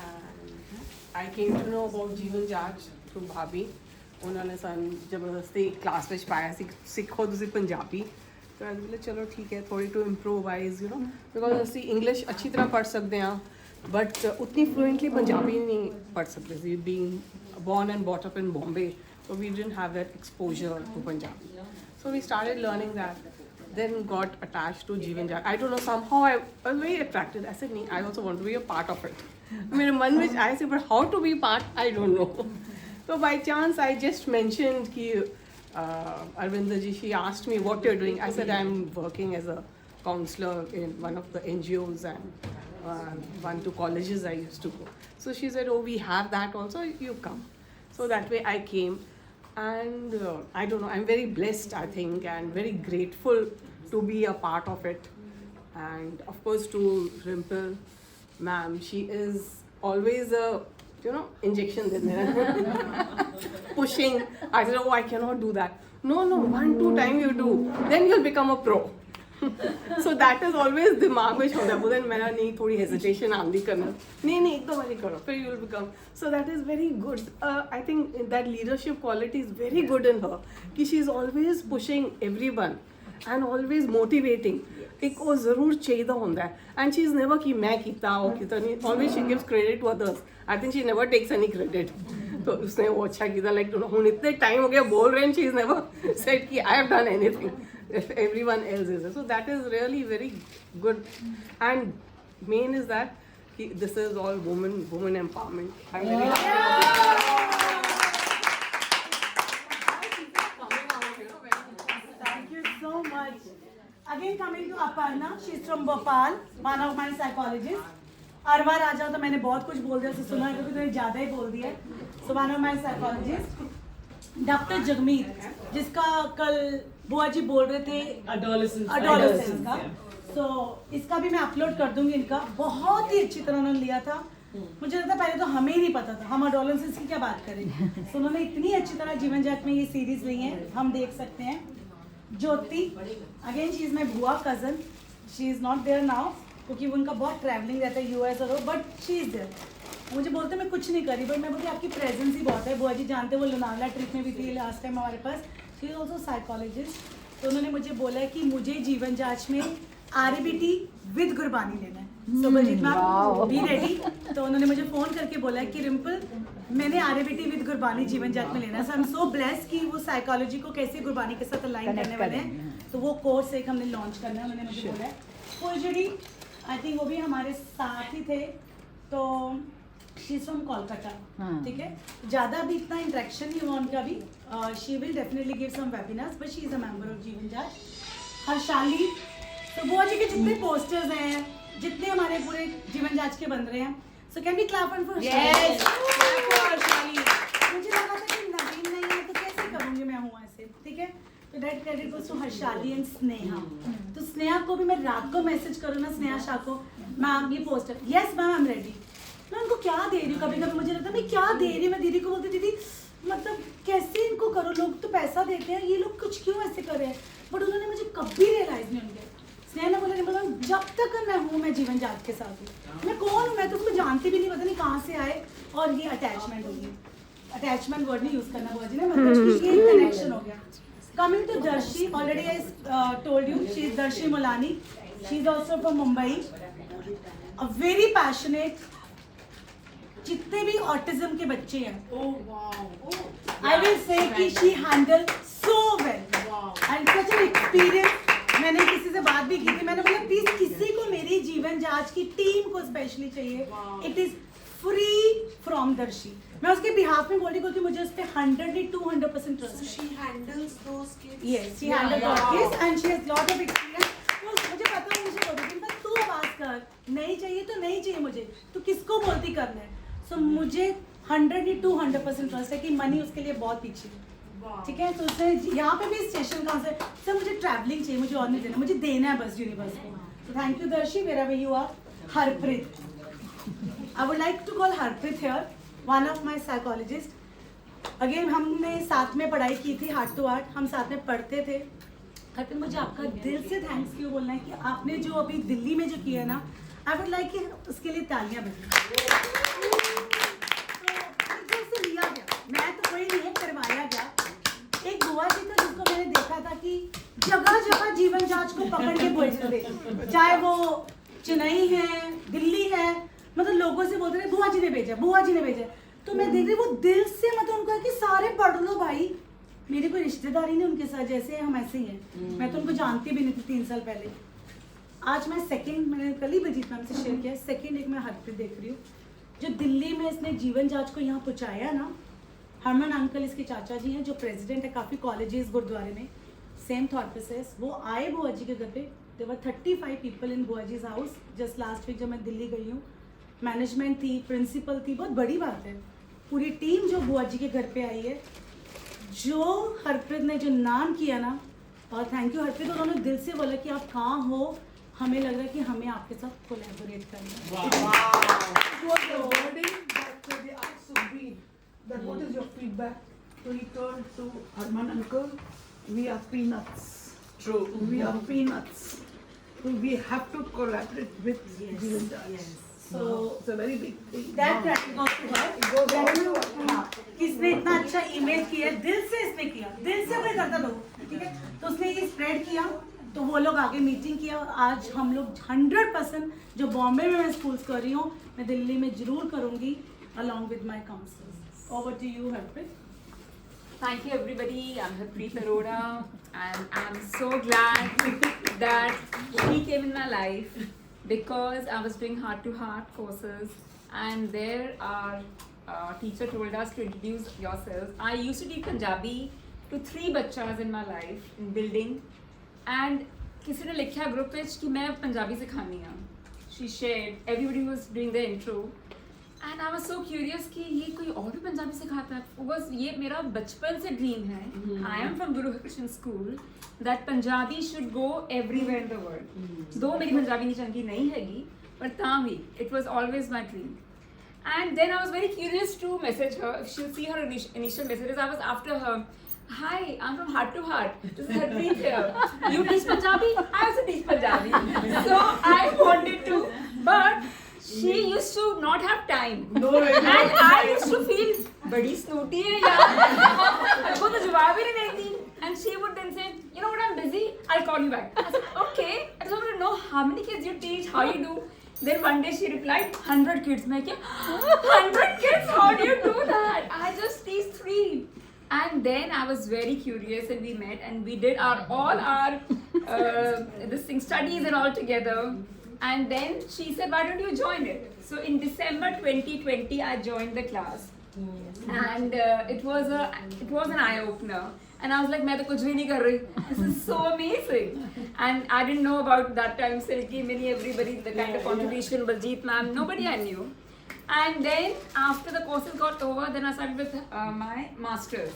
and I came to know about जीवन जांच through भाभी. उन्होंने सन जबरदस्ती क्लास में पाया सीखो तुसी पंजाबी. तो मैं बोले चलो ठीक है, थोड़ी to improvise you know, because ਅਸੀਂ इंग्लिश अच्छी तरह पढ़ सकते हैं बट उतनी फ्लुएंटली पंजाबी नहीं पढ़ सकते सी. Being born and brought up in Bombay, so we didn't have that exposure to Punjabi. So we started learning that. Then got attached to जीवन जांच. I don't know, somehow I was very attracted. I said, I also want to be a part of it. मेरे मन में आया से, but how to be part, I don't know. So by chance I just mentioned कि Arvinder ji, she asked me what you're doing. I said I'm working as a counselor in one of the NGOs and 1-2 colleges I used to go. So she said, oh, we have that also, you come. So that way I came. And I don't know, I'm very blessed, I think, and very grateful to be a part of it. And of course to Rimple ma'am, she is always a, you know, injection pushing. I said, oh, I cannot do that. No, 1-2 times you do, then you'll become a pro. So that is always दिमाग में छोड़ा बोले मेरा नहीं थोड़ी hesitation आंधी करना नहीं एक दो बारी करो फिर you will become. So that is very good. I think that leadership quality is very good in her. कि she is always pushing everyone and always motivating. एक वो ज़रूर चाहिए होता है. And she is never कि मैं कितना वो कितना नहीं. Always she gives credit to others. I think she never takes any credit. तो उसने वो अच्छा किया like हूँ इतने टाइम हो गया बोल रहे हैं she is never said कि I have done anything. If everyone else is. So that is really very good. And main is that this is all woman empowerment. I'm very Thank you so much. Again coming to Aparna, she's from Bhopal, one of my psychologists. अरवा राजा तो मैंने बहुत कुछ बोल दिया, सुना है क्योंकि तूने ज़्यादा ही बोल दिया. So one of my psychologists, doctor Jagmeet, जिसका कल बुआ जी बोल रहे थे adolescence का. So इसका भी मैं अपलोड कर दूंगी. इनका बहुत ही अच्छी तरह उन्होंने लिया था. मुझे लगता है पहले तो हमें ही नहीं पता था, हम adolescence की क्या बात करें. So उन्होंने इतनी अच्छी तरह जीवन जाच में ये सीरीज ली है, हम देख सकते हैं. Jyoti, again she is my बुआ cousin. She is not there now क्योंकि उनका बहुत ट्रैवलिंग रहता है यूएस और बट शी इज देयर. मुझे बोलते मैं कुछ नहीं करी, बट मैं बोलती आपकी प्रेजेंस ही बहुत है. बुआ जी जानते वो लोनावला ट्रिप में भी थी लास्ट टाइम हमारे पास. She is also psychologist. तो उन्होंने मुझे बोला कि मुझे जीवन जांच में RABT विद गुरबानी लेना है. सो बलजीत मैम बी रेडी. तो उन्होंने मुझे फ़ोन करके बोला कि रिम्पल मैंने RABT विद गुरबानी जीवन जांच में लेना है. सो आई एम सो ब्लेस्ड कि वो साइकोलॉजी को कैसे गुरबानी के साथ अलाइन करने वाले हैं. तो वो कोर्स एक हमने लॉन्च करना है, उन्होंने मुझे बोला है. फुलझड़ी आई थिंक वो भी हमारे साथ ही थे. तो शी इज़ फ्रॉम कोलकाता. ठीक है, ज़्यादा अभी इतना इंटरेक्शन नहीं हुआ उनका भी. She will definitely give some webinars but she is a member of Jeevan Jaanch. Harshali, तो बुआ जी के जितने पोस्टर्स हैं, जितने हमारे पूरे जीवन जांच के बन रहे हैं, so can we clap for Harshali. मुझे लगा था कि नवीन नहीं है तो कैसे करूँगी मैं हूँ ऐसे. ठीक है, तो that credit goes to Harshali and Sneha. तो स्नेहा को भी मैं रात को मैसेज करूँ ना, स्नेहा शाह को, मैम ये poster, yes ma'am I am ready. मैं उनको क्या दे रही हूँ, कभी कभी मुझे लगता है मैं क्या दे रही हूँ. मैं दीदी को बोलती दीदी मतलब कैसे इनको करो, लोग तो पैसा देते हैं, ये लोग कुछ क्यों ऐसे कर रहे हैं. बट उन्होंने मुझे कभी रियलाइज नहीं उनके. स्नेहा ने बोला जब तक मैं हूँ मैं जीवन जांच के साथ हूँ. मैं कौन हूँ, मैं तो उसको जानती भी नहीं, पता नहीं कहाँ से आए. और ये अटैचमेंट होगी. अटैचमेंट वर्ड नहीं यूज़ करना बुआ जी ने, मतलब ये कनेक्शन हो गया. Coming to Darshi, already I told you, she is Darshi Mulani. She is also from Mumbai. A very passionate. जितने भी autism के बच्चे हैं, I will say कि she handled so well. And such an experience. मैंने किसी से बात भी की थी, मैंने बोला प्लीज किसी को मेरी जीवन जांच की टीम को स्पेशली चाहिए. It is free from Darshi. मैं उसके बिहाफ में बोल रही क्योंकि मुझे उस पर 100% ट्रस्ट है. She handles those kids. Yes, she handles those kids and she has lot of experience. तो मुझे पता है, मुझे बोलती थी तू आवाज़ कर, नहीं चाहिए तो नहीं चाहिए मुझे, तो किसको बोलती करना है. सो मुझे 100% ट्रस्ट है कि मनी उसके लिए बहुत पीछे है. ठीक है, तो उसने यहाँ पे भी स्टेशन कहाँ से सर मुझे ट्रैवलिंग चाहिए, मुझे और नहीं देना, मुझे देना है बस यूनिवर्स को. तो थैंक यू दर्शी, wherever you are. Harpreet, I would like to call Harpreet here, one of my psychologists. Again हमने साथ में पढ़ाई की थी, हार्ट टू हार्ट हम साथ में पढ़ते थे. हरप्रीत, मुझे आपका दिल से थैंक्स क्यों बोलना है कि आपने जो अभी दिल्ली में जो किया है ना, आई वुड लाइक कि उसके लिए तालियां बजें. तो से लिया गया, मैं तो कोई नहीं है, करवाया गया. एक बुआ जी था जिसको मैंने देखा था कि जगह जगह जीवन जांच को पकड़ के भेजते थे, चाहे वो चेन्नई है, दिल्ली है, मतलब लोगों से बोलते रहे बुआ जी ने भेजा, बुआ जी ने भेजा. तो मैं देख रही वो दिल से मतलब उनको है कि सारे पढ़ लो भाई. मेरी कोई रिश्तेदारी नहीं उनके साथ, जैसे हम ऐसे ही हैं. मैं तो उनको जानती भी नहीं थी 3 साल पहले. आज मैं सेकंड, मैंने कल ही बलजीत मैम से शेयर किया, सेकंड एक मैं हरप्रीत देख रही हूँ जो दिल्ली में इसने जीवन जांच को यहाँ पहुँचाया ना. हरमन अंकल इसके चाचा जी हैं जो प्रेसिडेंट है काफ़ी कॉलेजेस गुरुद्वारे में, सेम थॉट प्रोसेस. वो आए बुआ जी के घर पे. देयर वर 35 पीपल इन बुआ जीज हाउस जस्ट लास्ट वीक जब मैं दिल्ली गई हूँ. मैनेजमेंट थी, प्रिंसिपल थी, बहुत बड़ी बात है. पूरी टीम जो बुआ जी के घर पे आई है, जो हरप्रीत ने जो नाम किया ना, और थैंक यू हरप्रीत. उन्होंने दिल से बोला कि आप कहाँ हो, हमें लग रहा है कि हमें आपके साथ कोलैबोरेट करना है. That what is your feedback? So he turned to Harman uncle, we are peanuts. True. We are peanuts. So we have to collaborate with Jeevan Jaj. Yes. So it's a very big thing. That credit goes to her. हाँ, किसने इतना अच्छा image किया, दिल से इसने किया, दिल से कोई करता लोग, ठीक है? तो उसने ये स्प्रेड किया, तो वो लोग आगे मीटिंग किया, और आज हम लोग 100% जो बॉम्बे में मैं स्कूल्स कर रही हूँ, मैं दिल्ली में जरूर करूँगी, along with my counselors. Over to you, Harpreet. Thank you everybody, I'm Harpreet Arora and I'm so glad that she came in my life because I was doing heart-to-heart courses and there our teacher told us to introduce yourselves. I used to teach Punjabi to 3 bachas in my life in building and किसी ने लिखा group में कि मैं पंजाबी सिखानी है. She shared, everybody was doing the intro. And I was so curious कि ये कोई और भी पंजाबी सिखाता है. Because ये मेरा बचपन से ड्रीम है. I am from Guru Christian School that Punjabi should go everywhere in the world. Though मेरी पंजाबी नहीं चंगी नहीं हैगी, but तामी it was always my dream. And then I was very curious to message her. If she'll see her initial messages, I was after her. Hi, I'm from Heart to Heart. This is Harpreet here. You teach Punjabi? I also teach Punjabi. So I wanted to, but she used to not have time. No way. And I used to feel बड़ी snooty है यार. वो तो जवाब ही नहीं देती. And she would then say, you know what, I'm busy. I'll call you back. I said, okay. I just wanted to know how many kids you teach, how you do. Then one day she replied, 100 kids. मैं क्या? 100 kids? How do you do that? I just teach 3. And then I was very curious and we met and we did all our this thing studies and all together. And then she said, why don't you join it? So in December 2020, I joined the class. And it was an eye opener. And I was like, मैं तो कुछ भी नहीं कर रही. This is so amazing. And I didn't know about that time Silky, Minnie, everybody, the kind of contribution, Baljeet ma'am, nobody I knew. And then after the courses got over, then I started with my masters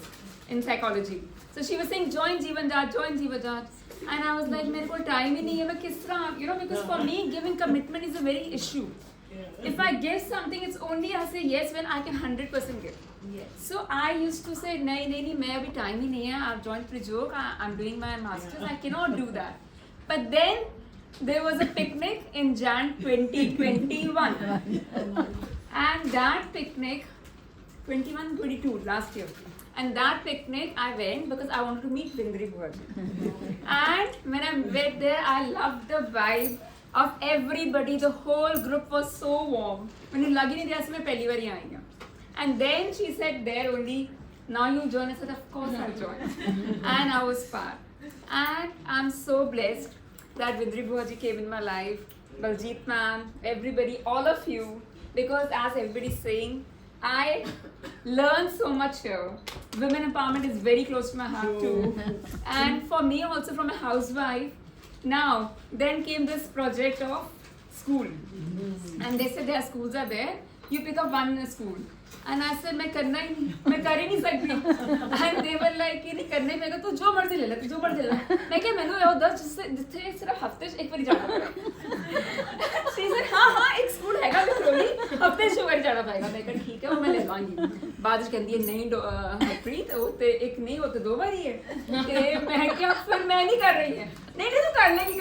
in psychology. So she was saying, join Jeevan Jaj, join Jeevan Jaj. And I was like, मेरे को time ही नहीं है, मैं किस तरह, you know, because for me giving commitment is a very issue. If I give something, it's only I say yes when I can 100% give. Yes. So I used to say, नहीं, मैं अभी time ही नहीं है. I've joined Prijok. I'm doing my masters. I cannot do that. But then there was a picnic in Jan 2021, and that picnic, 21-22 last year. And that picnic I went because I wanted to meet Vindri Bhuvaji. And when I went there, I loved the vibe of everybody. The whole group was so warm. When you lagi nahi diya, मैं पहली बार ही आई हूँ. And then she said there only, now you join. I said, of course I'll join. And I was part. And I'm so blessed that Vindri Bhuvaji came in my life, Baljeet ma'am, everybody, all of you, because as everybody's saying, I learned so much here. Women empowerment is very close to my heart too. And for me also, from a housewife, now then came this project of school. And they said their schools are there, you pick up one school. And I said, मैं कर ही नहीं सकती. And they were like, ये नहीं करने में तो जो मर्जी ले ले, जो मर्जी ले ले. मैं क्या मैंने ये उधर जिससे सिर्फ हफ्ते एक बारी जाना पड़ेगा. She said, हाँ एक स्कूल हैगा विक्रोली, हफ्ते से बारी जाना पड़ेगा. मैं कहा ठीक है वो मैं ले लूँगी. बाद में कहती है नहीं हरप्रीत वो तो एक नहीं वो तो 2 बारी है. कि मैं क्या फिर मैं नहीं कर रही है. नहीं तो कर लेंगी.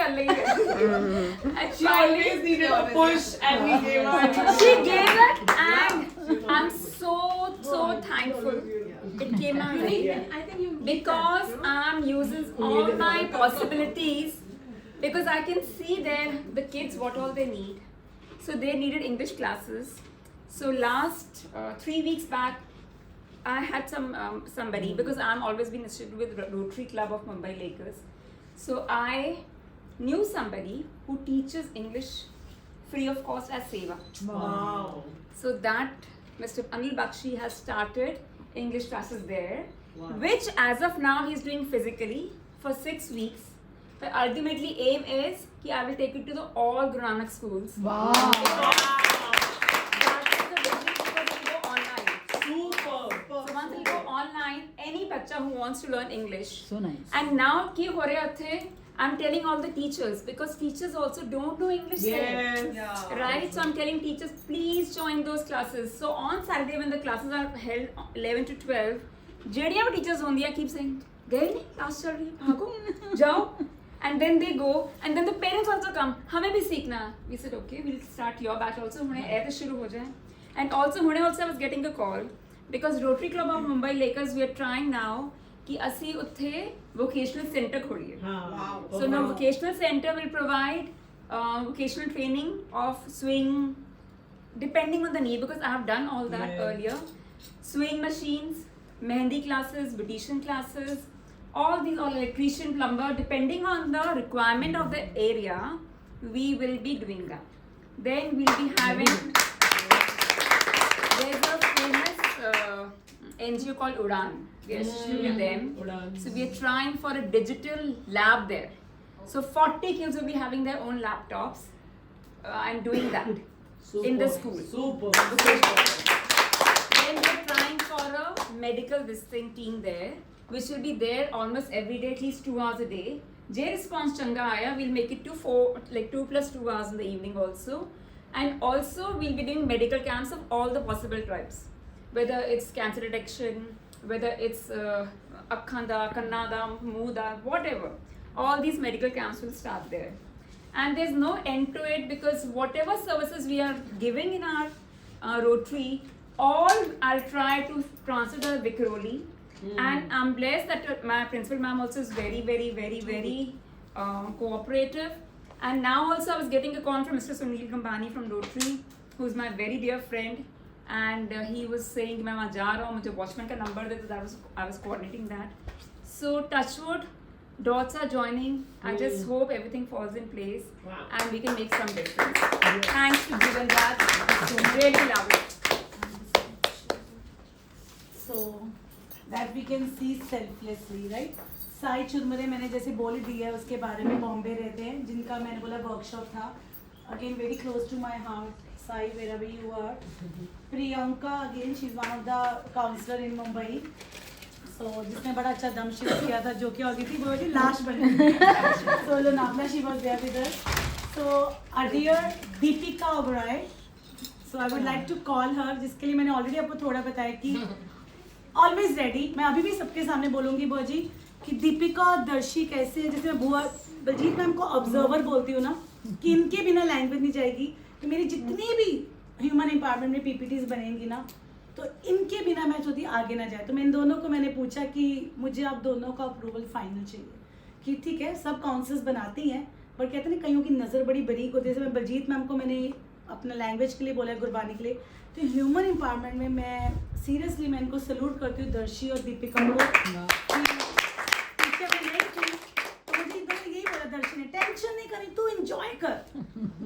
And she always needed a push and we gave her. She gave it and I'm so thankful it came my way because I'm using all my possibilities because I can see there the kids what all they need. So they needed English classes. So last 3 weeks back I had somebody because I'm always been associated with Rotary Club of Mumbai Lakers. So I knew somebody who teaches English free of cost as Seva. Wow. So that Mr. Anil Bakshi has started English classes there, which as of now he's doing physically for 6 weeks. But ultimately aim is that I will take it to the all Guru Nanak schools. Wow. So once we go online, any bacha who wants to learn English. So nice. And now ki ho rahe the, I'm telling all the teachers because teachers also don't know English. Yes. There, Yeah. right? So I'm telling teachers, please join those classes. So on Saturday when the classes are held 11 to 12, JDM teachers on there keep saying, गए नहीं class चल रही है, भागो, जाओ. and then they go, and then the parents also come. हमें भी सीखना. We said okay, we'll start your batch also. हुने ऐसे शुरू हो जाए. And also हुने also I was getting a call because Rotary Club of Mumbai Lakers we are trying now कि ਅਸੀਂ ਉੱਥੇ vocational center खोलिए. Wow. So now vocational center will provide vocational training of swing, depending on the need, because I have done all that earlier. Swing machines, mehendi classes, beautician classes, all electrician, plumber, depending on the requirement of the area, we will be doing that. Then we'll be having, there's a famous NGO called Udan. We are associated with them. So we are trying for a digital lab there. So 40 kids will be having their own laptops and doing that in the school. Then we are trying for a medical team there, which will be there almost every day, at least 2 hours a day. J response changa aaya, we'll make it to 2 plus 2 hours in the evening also. And also we'll be doing medical camps of all the possible types, whether it's cancer detection, whether it's Akhanda, Kannada, Muda, whatever. All these medical camps will start there. And there's no end to it because whatever services we are giving in our Rotary, all I'll try to transfer to Vikhroli. And I'm blessed that my principal ma'am also is very, very, very, very cooperative. And now also I was getting a call from Mr. Sunil Gambani from Rotary, who's my very dear friend. And he was saying, "मैं वहाँ जा रहा हूँ, मुझे watchman का number they," so I was coordinating that. So touchwood, dots are joining. I just hope everything falls in place and we can make some difference. Thanks to Jeevan Raj. Really love it. So that we can see selflessly, right? Sai चुरमुरे मैंने जैसे बोल दिया है उसके बारे में, बॉम्बे रहते हैं, जिनका मैंने बोला वर्कशॉप था. Again very close to my heart. Sai, wherever you are. Priyanka, again she's one of the counselor in Mumbai. So जिसने बड़ा अच्छा दम शिफ्ट किया था, जो कि होगी थी वो लाश बन गई. So Lonavla, she was there with us. So our dear Deepika Oberoi. So I would like to call her, जिसके लिए मैंने already आपको थोड़ा बताया कि always ready. मैं अभी भी सबके सामने बोलूँगी बुआ जी कि दीपिका और दर्शी कैसे है. जैसे मैं बुआ बलजीत मैम को ऑब्जर्वर बोलती हूँ ना, कि इनके बिना लैंग्वेज नहीं जाएगी. तो मेरी जितनी भी ह्यूमन एम्पावरमेंट में पीपीटीज बनेंगी ना, तो इनके बिना मैं चाहती आगे ना जाए. तो मैं इन दोनों को मैंने पूछा कि मुझे आप दोनों का अप्रूवल फाइनल चाहिए कि ठीक है सब काउंसिल्स बनाती हैं, पर कहते हैं कईयों की नज़र बड़ी बरीक होती है. जैसे मैं बलजीत मैम को मैंने अपना लैंग्वेज के लिए बोला, गुरबानी के लिए. तो ह्यूमन एम्पावरमेंट में मैं सीरियसली मैं इनको सल्यूट करती हूँ, दर्शी और दीपिका को. दर्शन ने टेंशन नहीं करी, तू एंजॉय कर.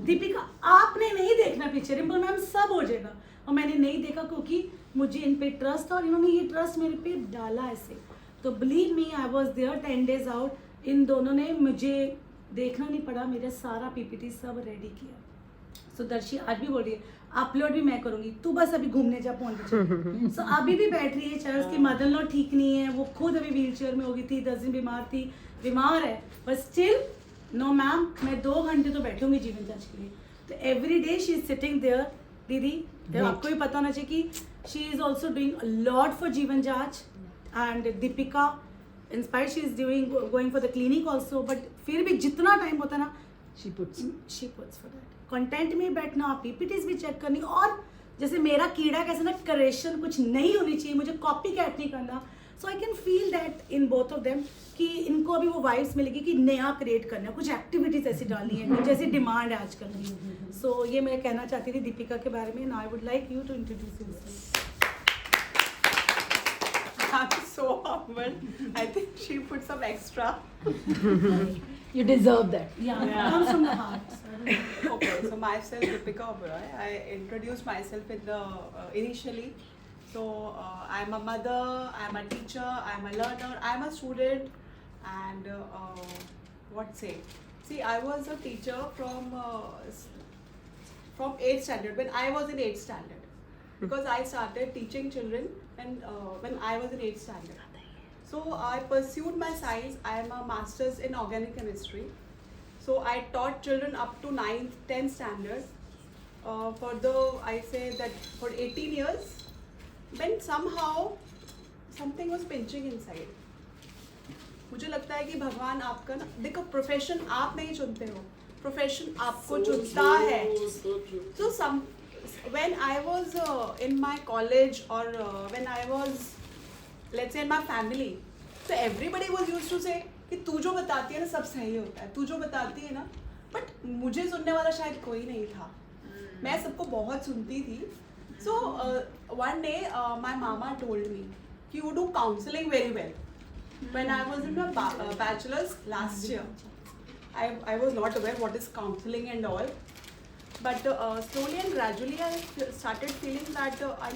दीपिका आपने नहीं देखना पीछे, रिम्पल मैम सब हो जाएगा. और मैंने नहीं देखा क्योंकि मुझे इन पे ट्रस्ट था और इन्होंने ये ट्रस्ट मेरे पे डाला ऐसे. तो believe me, I was there 10 days out. इन दोनों ने मुझे देखना नहीं पड़ा, मेरा सारा पीपीटी सब रेडी किया. सो दर्शी आज भी बोल रही है अपलोड भी मैं करूँगी, तू बस अभी घूमने जा पहुँच. सो अभी भी बैठ रही है. चाहे उसकी मदर इन लॉ ठीक नहीं है, वो खुद अभी व्हील चेयर में होगी थी, 10 दिन बीमार है, बट स्टिल नो मैम मैं 2 घंटे तो बैठूंगी जीवन जांच के लिए. तो every day she is sitting there. दीदी आपको भी पता होना चाहिए कि she is also doing a lot for Jeevan Jaanch. And Deepika inspired, she is doing going for the clinic also. But फिर भी जितना टाइम होता है ना, she puts for that. Content में बैठना, पीपीटीज भी चेक करनी, और जैसे मेरा कीड़ा कैसे ना करेक्शन कुछ नहीं होनी चाहिए, मुझे कॉपी कैट नहीं करना. So I can feel that in both of them कि इनको अभी वो वाइब्स मिलेगी कि नया क्रिएट करना, कुछ एक्टिविटीज ऐसी डालनी है, कुछ ऐसी डिमांड है आजकल की. सो ये मैं कहना चाहती थी दीपिका के बारे में. Now I would like you to introduce yourself. I'm so humbled. I think she put some extra. You deserve that. Yeah, Yeah. comes from the heart. Okay, so myself, Deepika Oberoi. I introduced myself in the initially. So I'm a mother, I'm a teacher, I'm a learner, I'm a student, and what say? See, I was a teacher from 8th standard when I was in 8th standard, because I started teaching children when I was in 8th standard. So I pursued my science. I am a master's in organic chemistry. So I taught children up to 9th, 10th standard I say that for 18 years. When somehow something was pinching inside. मुझे लगता है कि भगवान आपका ना, देखो profession आप नहीं चुनते हो, प्रोफेशन आपको चुनता है. So when I was in my college or when I was, let's say, in my family, so everybody was used to say कि तू जो बताती है ना सब सही होता है, तू जो बताती है ना, बट मुझे सुनने वाला शायद कोई नहीं था. मैं सबको बहुत सुनती थी. So one day my mama told me कि you do counseling very well. When I was in my bachelor's last year, I was not aware what is counseling and all. But slowly and gradually I started feeling that I